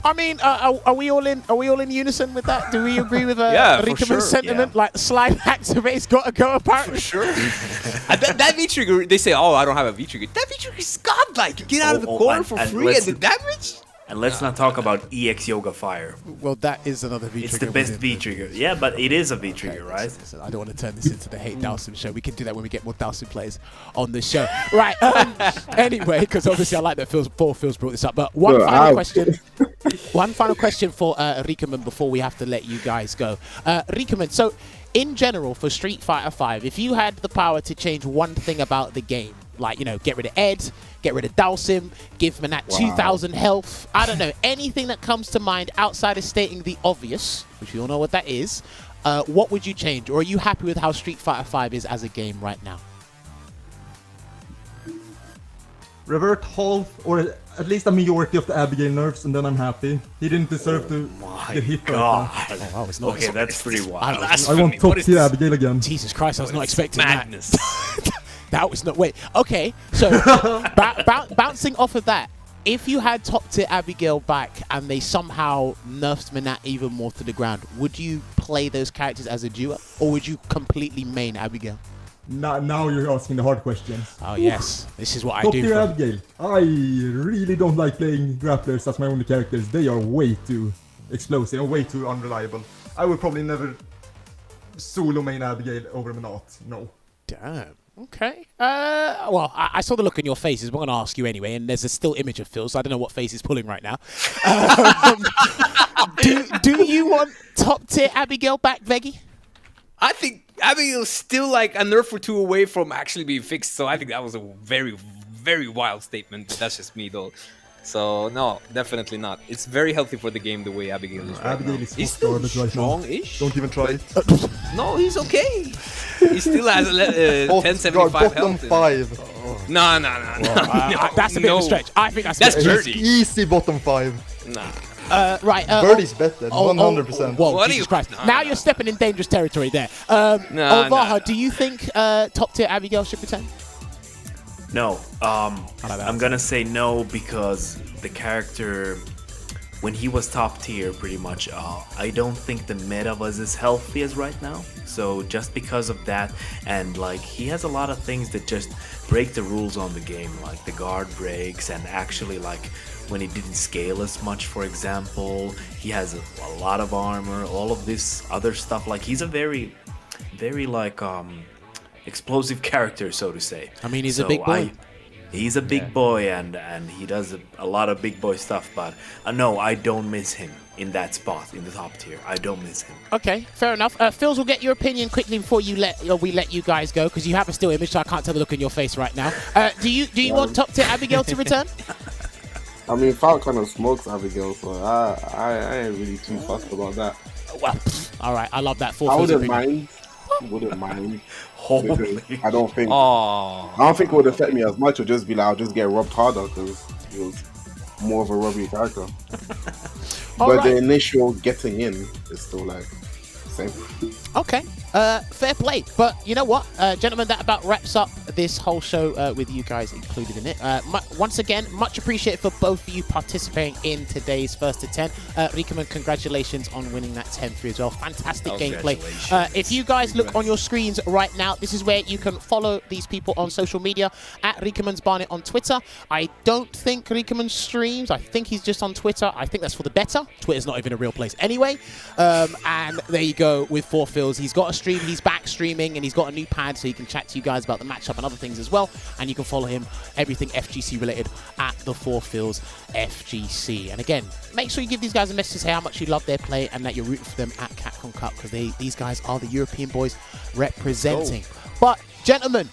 I mean, are we all in unison with that? Do we agree with Rikeman's sentiment? Yeah. Like slide activate's got to go apparently. For sure. that V trigger, they say, oh, I don't have a V trigger. That V trigger is godlike. You get out of the corner for free, and the damage. And let's not talk about EX Yoga Fire. Well, that is another V trigger. It's the best V trigger. Yeah, but it is a V trigger, right? Listen, I don't want to turn this into the Hate Dalsim show. We can do that when we get more Dalsim players on the show. Right. Anyway, because obviously I like that philzz brought this up. But one final question for Rikeman before we have to let you guys go. Rikeman, so in general for Street Fighter V, if you had the power to change one thing about the game, like, get rid of Ed, get rid of Dalsim, give Menat 2,000 health, I don't know, anything that comes to mind outside of stating the obvious, which we all know what that is, what would you change? Or are you happy with how Street Fighter V is as a game right now? Revert half, or at least a majority of the Abigail nerfs, and then I'm happy. He didn't deserve to get hit. God. Okay, that's pretty wild. I want top tier Abigail again. Jesus Christ, I was not expecting madness. that. That was not... Wait, okay. So, bouncing off of that, if you had top tier Abigail back and they somehow nerfed Menat even more to the ground, would you play those characters as a duo? Or would you completely main Abigail? Now you're asking the hard questions. Oh, yes. This is what I top do. Top tier Abigail. I really don't like playing grapplers as my only characters. They are way too explosive and way too unreliable. I would probably never solo main Abigail over Menat. No. Damn. Okay. Well, I saw the look on your faces. We're going to ask you anyway, and there's a still image of Phil, so I don't know what face he's pulling right now. Do you want top tier Abigail back, Veggey? I think Abigail's still like a nerf or two away from actually being fixed. So I think that was a very, very wild statement. But that's just me, though. So no, definitely not. It's very healthy for the game the way Abigail is right Abigail now. is He's still garbage right now. strong-ish. Don't even try it. No, he's okay. He still has 1075 bottom health. 5. No. That's a bit of a stretch. I think that's dirty. Easy bottom 5. Nah. right. Birdie's better, 100%. Whoa, What Jesus are Christ. you- Now you're stepping in dangerous territory there. Olvaha, do you think top tier Abigail should return? No. I'm gonna say no because the character, when he was top tier, pretty much, I don't think the meta was as healthy as right now. So just because of that, and like he has a lot of things that just break the rules on the game, like the guard breaks, and actually like when he didn't scale as much, for example, he has a lot of armor, all of this other stuff. Like he's a very like explosive character, so to say. I mean, he's a big boy. He's a big boy, and he does a lot of big boy stuff. But no, I don't miss him in that spot in the top tier. I don't miss him. Okay, fair enough. Philz, we'll get your opinion quickly before we let you guys go, because you have a still image, so I can't tell the look in your face right now. Do you want top tier Abigail to return? I mean, Falk kind of smokes Abigail, so I ain't really too fussed about that. Well, all right, I love that. I wouldn't mind. Because I don't think it would affect me as much. It would just be like I'll just get robbed harder because it was more of a robbery character. But the initial getting in is still like same. Okay, fair play. But you know what, gentlemen, that about wraps up this whole show with you guys included in it. Once again, much appreciated for both of you participating in today's First to 10. Rikeman, congratulations on winning that 10-3 as well. Fantastic gameplay. If you guys look on your screens right now, this is where you can follow these people on social media, at Rikemansbarnet on Twitter. I don't think Rikeman streams. I think he's just on Twitter. I think that's for the better. Twitter's not even a real place anyway. And there you go with 4philzz. He's got a stream. He's back streaming, and he's got a new pad, so he can chat to you guys about the matchup and other things as well. And you can follow him, everything FGC related, at The4philzz FGC. And again, make sure you give these guys a message to say how much you love their play and that you're rooting for them at Capcom Cup, because these guys are the European boys representing. But gentlemen,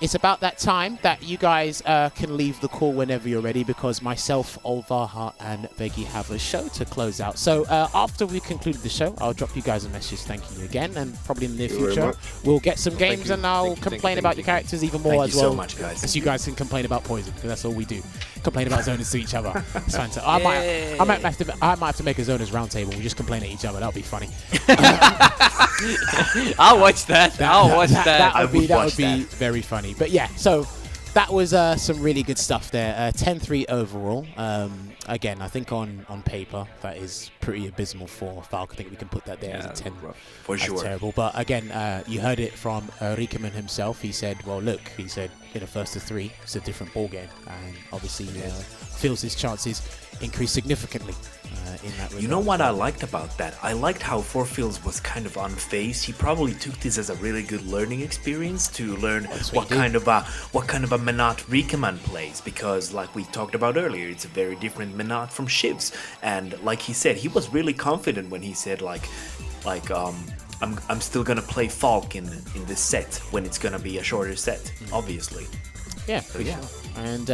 it's about that time that you guys can leave the call whenever you're ready, because myself, Olvaha, and Veggey have a show to close out. So after we conclude the show, I'll drop you guys a message thanking you again, and probably in the near future we'll get some games and I'll complain about your characters even more as well. Thank you so much, guys. So you guys can complain about Poison, because that's all we do. Complain about zoners to each other. It's fantastic. I might have to make a zoners roundtable. We just complain at each other. That'll be funny. I'll watch that. I'll watch that. That would be very funny. But yeah, so that was some really good stuff there. 10-3 overall. Again, I think on paper that is pretty abysmal for Falk. I think we can put that there as a 10. For sure. Terrible. But again, you heard it from Rikeman himself. He said, well, look, he said in a first to 3, it's a different ball game, and obviously feels his chances increase significantly in that regard. You know what I liked about that? I liked how 4philzz was kind of unfazed. He probably took this as a really good learning experience to learn what kind of a Menat Rikeman plays, because like we talked about earlier, it's a very different Menat from Shivs. And like he said, he was really confident when he said I'm still gonna play Falk in this set when it's gonna be a shorter set, obviously. Yeah, for sure. And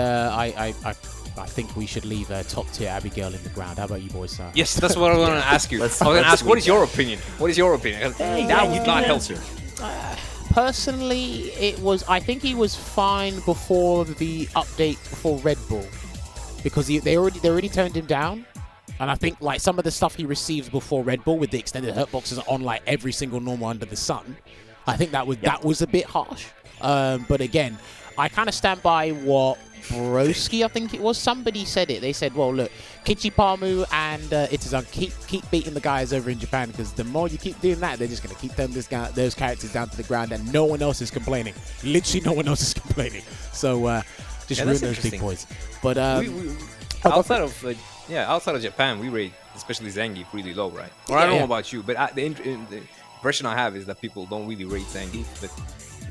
I think we should leave top tier Abigail in the ground. How about you boys? Yes, that's what I want to ask you. I was going to ask, what is your opinion? What is your opinion? That would not help you. Personally, I think he was fine before the update, before Red Bull, because they already turned him down. And I think like some of the stuff he received before Red Bull with the extended hurt boxes on like every single normal under the sun, I think that was a bit harsh. But again, I kind of stand by what Broski, I think it was, somebody said it. They said, well, look, Kichipamu and Itazan keep beating the guys over in Japan, because the more you keep doing that, they're just going to keep those characters down to the ground, and no one else is complaining. Literally no one else is complaining. So just ruin those big boys. But outside of Japan, we rate especially Zangief really low, right? Or I don't know about you, but the impression I have is that people don't really rate Zangief, but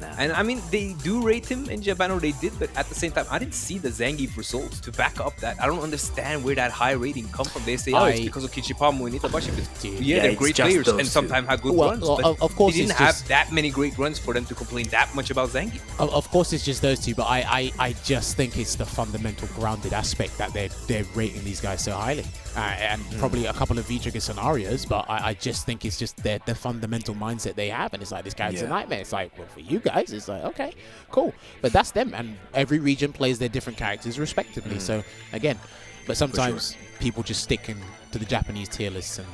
And I mean, they do rate him in Japan, or they did, but at the same time, I didn't see the Zangief results to back up that. I don't understand where that high rating come from. They say, it's because of Kichipamu and Itabashi. But they're great players and sometimes have good runs. But of course, they didn't have that many great runs for them to complain that much about Zangief. Of course, it's just those two, but I just think it's the fundamental grounded aspect that they're rating these guys so highly. And probably a couple of V-trigger scenarios, but I just think it's just the fundamental mindset they have, and it's like, this guy's a nightmare. It's like, well, for you guys, it's like, okay, cool, but that's them, and every region plays their different characters respectively. So again, but sometimes people just stick to the Japanese tier lists, and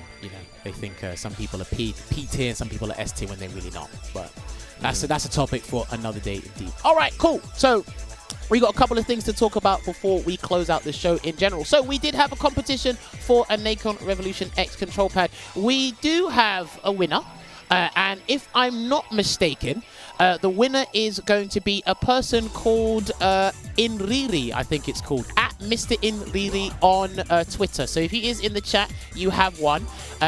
they think some people are P tier and some people are S tier when they're really not. But that's a topic for another day indeed. All right, cool. So we got a couple of things to talk about before we close out the show in general. So we did have a competition for a Nacon Revolution X control pad. We do have a winner. And if I'm not mistaken, the winner is going to be a person called Inriri, I think it's called, at Mr. Inriri on Twitter. So if he is in the chat, you have won.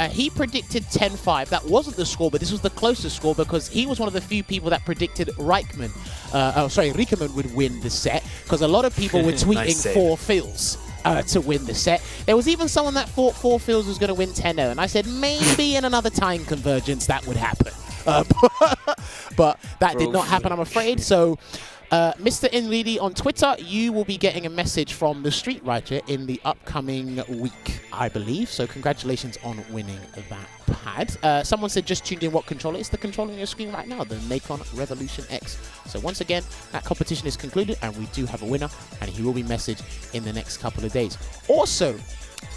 He predicted 10-5. That wasn't the score, but this was the closest score because he was one of the few people that predicted Rikemansbarnet would win the set, because a lot of people were tweeting Nice save. 4philzz to win the set. There was even someone that thought 4philzz was going to win 10-0, and I said maybe in another time convergence that would happen. But that did not happen, I'm afraid. So Mr. Inridi on Twitter, you will be getting a message from the Street Writer in the upcoming week, I believe. So congratulations on winning that pad. Someone said just tuned in what controller. It's the controller on your screen right now, the Nacon Revolution X. So once again, that competition is concluded and we do have a winner, and he will be messaged in the next couple of days. Also,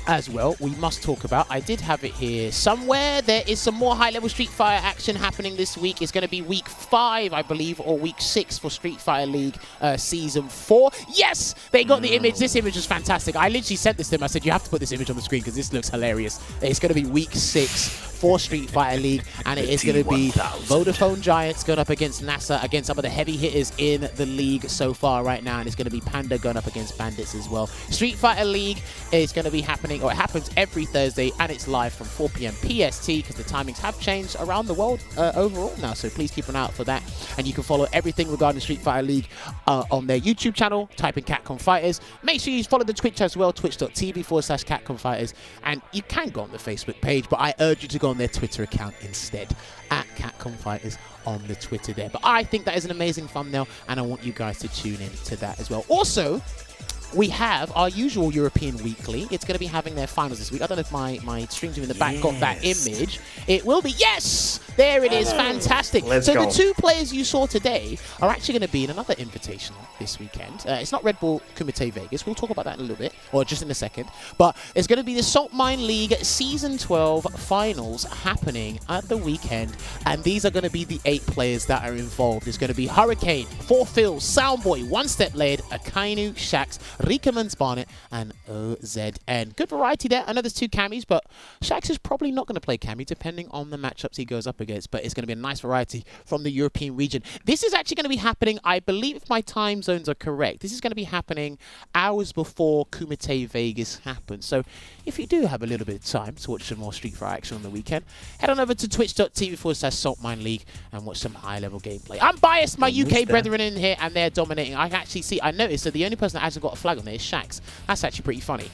as well, we must talk about, I did have it here somewhere, there is some more high-level Street Fighter action happening this week. It's going to be week 5, I believe, or week 6 for Street Fighter League Season 4. Yes! They got the image. This image is fantastic. I literally sent this to them. I said, you have to put this image on the screen because this looks hilarious. It's going to be week 6 for Street Fighter League, and it is going to be Vodafone Giants going up against NASA, against some of the heavy hitters in the league so far right now, and it's going to be Panda going up against Bandits as well. Street Fighter League is going to be happening, or it happens every Thursday, and it's live from 4 p.m. PST because the timings have changed around the world overall now, so please keep an eye out for that. And you can follow everything regarding Street Fighter League on their YouTube channel. Type in Capcom Fighters. Make sure you follow the Twitch as well, twitch.tv/Capcom Fighters, and you can go on the Facebook page, but I urge you to go on their Twitter account instead, at Capcom Fighters on the Twitter there. But I think that is an amazing thumbnail, and I want you guys to tune in to that as well. Also, we have our usual European Weekly. It's going to be having their finals this week. I don't know if my stream team in the back got that image. It will be. Yes! There it is. Fantastic. So the 2 players you saw today are actually going to be in another invitational this weekend. It's not Red Bull Kumite Vegas. We'll talk about that in a little bit, or just in a second. But it's going to be the Salt Mine League Season 12 finals happening at the weekend. And these are going to be the 8 players that are involved. There's going to be Hurricane, 4philzz, Soundboy, One Step Laid, Akainu, Shax, Rikemansbarnet, and OZN. Good variety there. I know there's 2 camis, but Shax is probably not going to play cami depending on the matchups he goes up against, but it's going to be a nice variety from the European region. This is actually going to be happening, I believe, if my time zones are correct, this is going to be happening hours before Kumite Vegas happens. So if you do have a little bit of time to watch some more Street Fighter action on the weekend, head on over to twitch.tv/Saltmine League and watch some high-level gameplay. I'm biased, my UK brethren in here, and they're dominating. I actually see, I noticed that the only person that hasn't got a flag on there is Shax. That's actually pretty funny.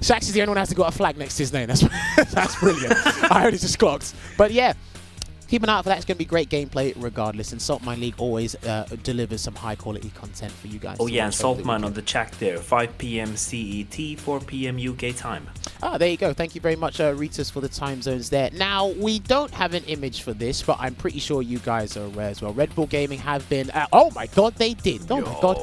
Shax is the only one that hasn't got a flag next to his name. That's brilliant. I only just clocked. But yeah, keep an eye out for that. It's going to be great gameplay regardless. And Saltmine League always delivers some high-quality content for you guys. Oh yeah, and Saltmine on the chat there. 5 p.m. CET, 4 p.m. UK time. Ah, there you go. Thank you very much, Ritas, for the time zones there. Now, we don't have an image for this, but I'm pretty sure you guys are aware as well. Red Bull Gaming have been... oh my god, they did. Oh my god.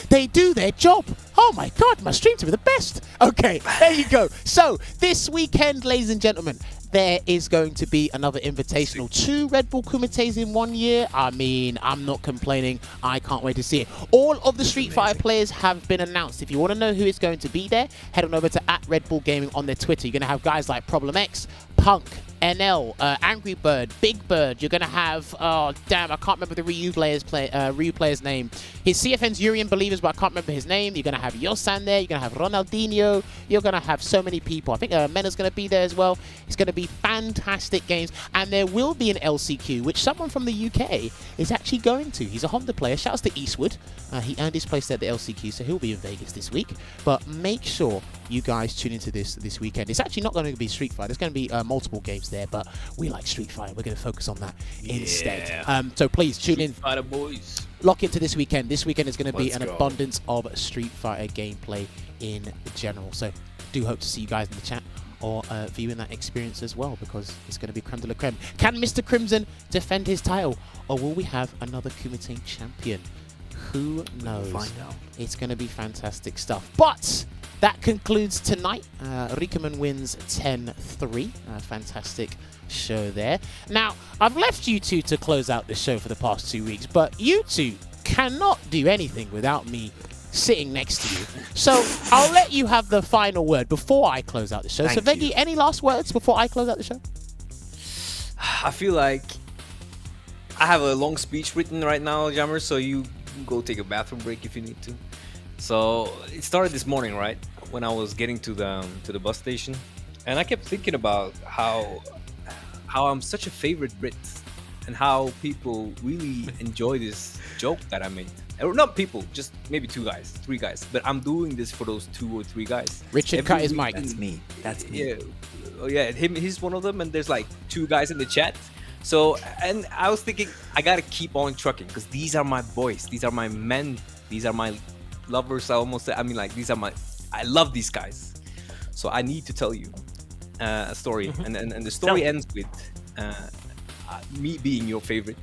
They do their job. Oh my god, my stream team are the best. Okay, there you go. So, this weekend, ladies and gentlemen, there is going to be another invitational. 2 Red Bull Kumites in 1 year. I mean, I'm not complaining. I can't wait to see it. All of the Street Fighter players have been announced. If you want to know who is going to be there, head on over to @Red Bull Gaming on their Twitter. You're going to have guys like Problem X, Punk, NL, Angry Bird, Big Bird. You're going to have, oh, damn, I can't remember the Ryu player's name. His CFN's Urian Believers, but I can't remember his name. You're going to have Yosan there. You're going to have Ronaldinho. You're going to have so many people. I think Mena's going to be there as well. It's going to be fantastic games. And there will be an LCQ, which someone from the UK is actually going to. He's a Honda player. Shouts to Eastwood. He earned his place at the LCQ, so he'll be in Vegas this week. But make sure you guys tune into this weekend. It's actually not going to be Street Fighter. There's going to be multiple games there, but we like Street Fighter. We're going to focus on that instead. So please tune in. Street Fighter boys. Lock into this weekend. This weekend is going to be an abundance of Street Fighter gameplay in general. So do hope to see you guys in the chat or viewing that experience as well, because it's going to be creme de la creme. Can Mr. Crimson defend his title, or will we have another Kumite champion? Who knows? We'll find out. It's going to be fantastic stuff. But that concludes tonight. Rikemansbarnet wins 10-3. Fantastic show there. Now, I've left you two to close out the show for the past 2 weeks, but you two cannot do anything without me sitting next to you. So I'll let you have the final word before I close out the show. So Veggey, any last words before I close out the show? I feel like I have a long speech written right now, Jammerz, so you go take a bathroom break if you need to. So it started this morning, right, when I was getting to the bus station, and I kept thinking about how I'm such a favorite Brit, and how people really enjoy this joke that I made. Or not people, just maybe 2 guys, 3 guys, but I'm doing this for those 2 or 3 guys. Richard cut his mic. That's me. That's me. Yeah, oh yeah, he's one of them, and there's like 2 guys in the chat. So, and I was thinking, I gotta keep on trucking, because these are my boys, these are my men, these are my lovers. I almost said, I mean, like, I love these guys. So I need to tell you a story, and the story ends with me being your favorite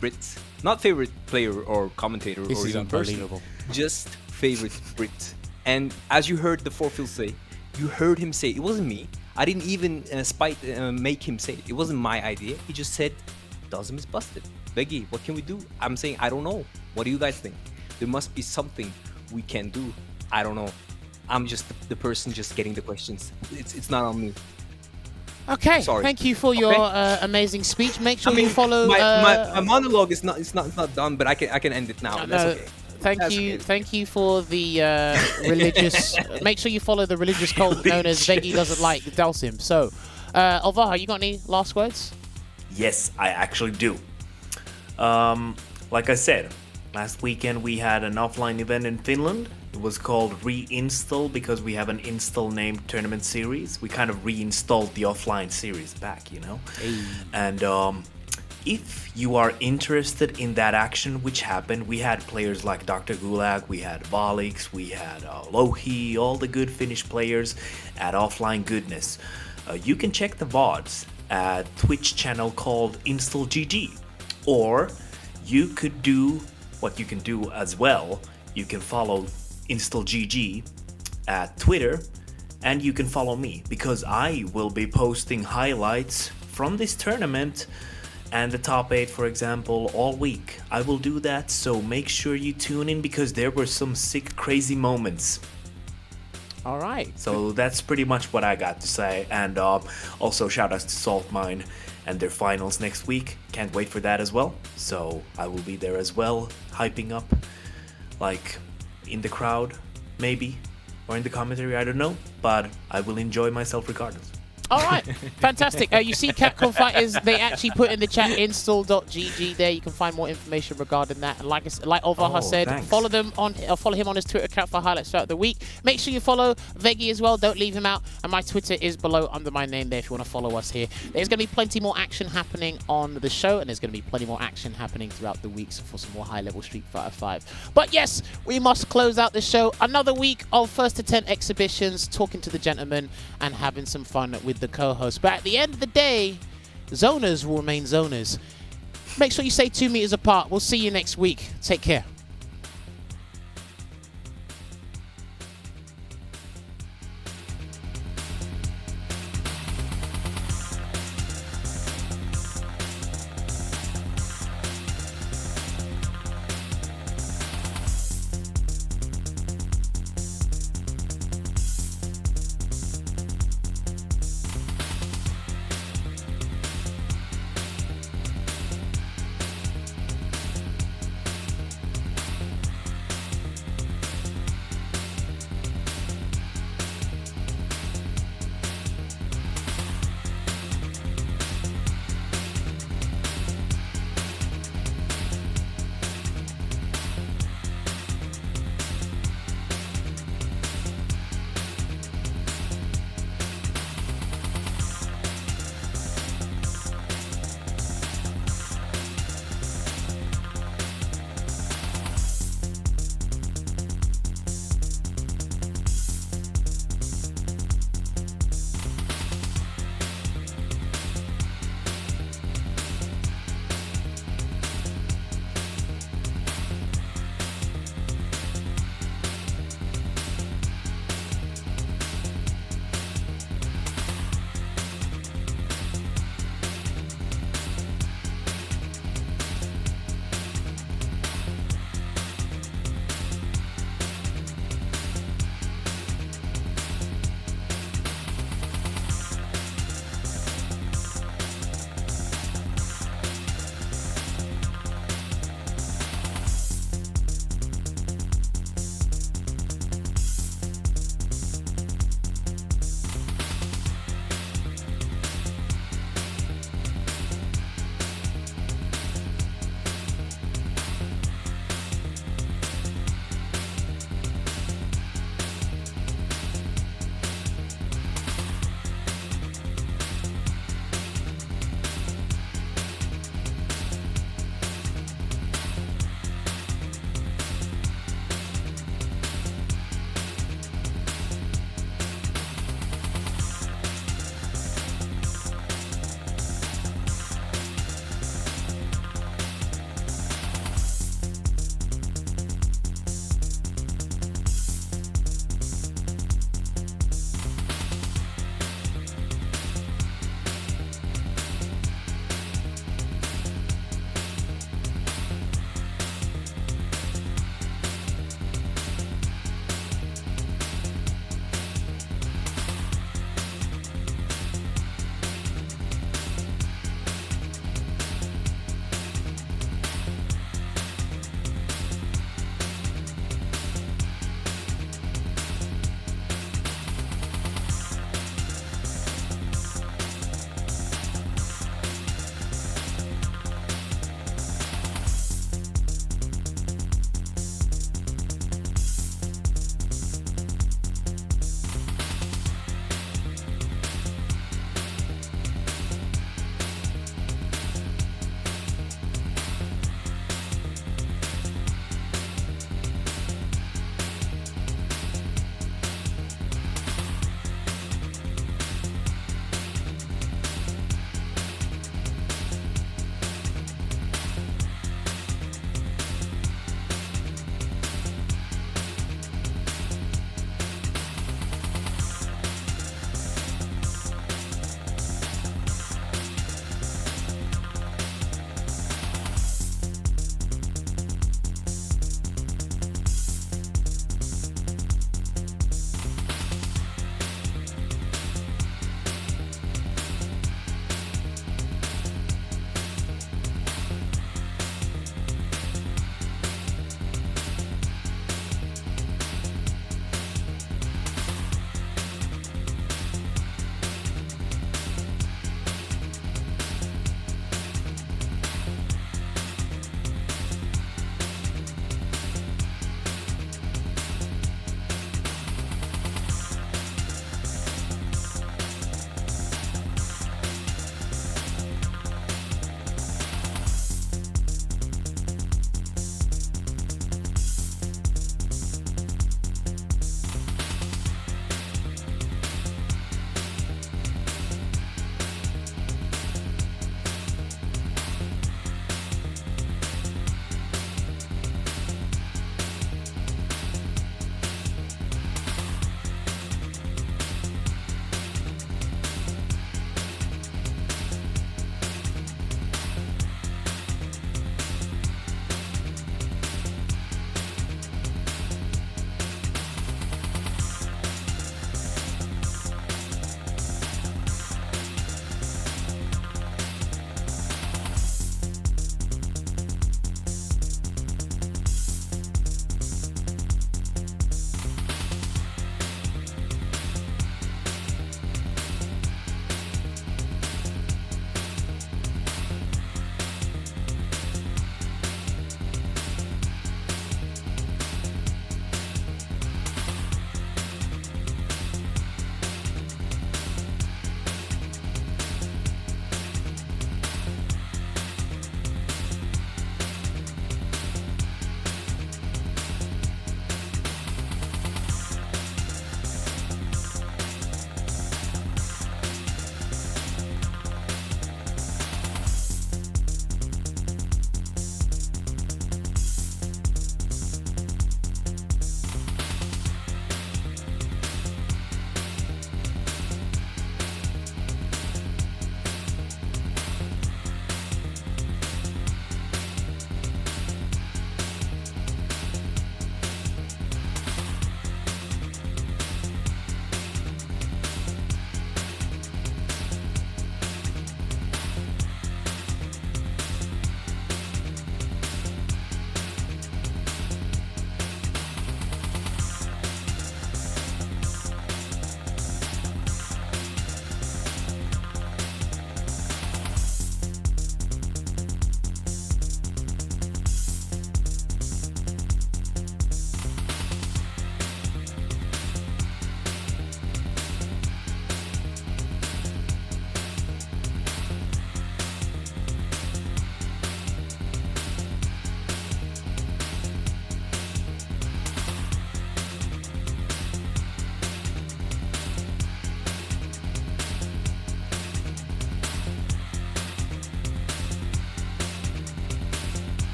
Brit, not favorite player or commentator or even person, just favorite Brit. And as you heard The4philzz say, you heard him say, it wasn't me. I didn't even make him say it. It wasn't my idea. He just said, Dawson is busted. Veggey, what can we do? I'm saying, I don't know. What do you guys think? There must be something we can do. I don't know. I'm just the person just getting the questions. It's not on me. Okay, Sorry. Thank you for your amazing speech. Make sure you follow. My monologue is not done, but I can end it now. That's okay. Thank you for the religious. Make sure you follow the religious cult known as Veggey doesn't like Dalsim. So, Olvaha, you got any last words? Yes, I actually do. Like I said, last weekend we had an offline event in Finland. It was called Reinstall, because we have an install named tournament series. We kind of reinstalled the offline series back, you know. Hey. And if you are interested in that action which happened, we had players like Dr. Gulag, we had Valix, we had Lohi, all the good Finnish players at Offline Goodness. You can check the VODs at Twitch channel called InstallGG. Or you could do what you can do as well. You can follow InstallGG at Twitter, and you can follow me, because I will be posting highlights from this tournament and the top 8, for example, all week. I will do that, so make sure you tune in, because there were some sick, crazy moments. All right. So that's pretty much what I got to say. And also shout outs to Saltmine and their finals next week. Can't wait for that as well. So I will be there as well, hyping up, like in the crowd, maybe, or in the commentary, I don't know. But I will enjoy myself regardless. All right, fantastic. You see Capcom Fighters, they actually put in the chat install.gg there. You can find more information regarding that. And like Olvaha said, thanks. follow him on his Twitter account for highlights throughout the week. Make sure you follow Veggey as well. Don't leave him out. And my Twitter is below under my name there if you want to follow us here. There's going to be plenty more action happening on the show, and there's going to be plenty more action happening throughout the weeks for some more high-level Street Fighter 5. But yes, we must close out the show. Another week of 1st to 10 exhibitions, talking to the gentlemen and having some fun with the co-host. But at the end of the day, zoners will remain zoners. Make sure you stay 2 meters apart. We'll see you next week. Take care.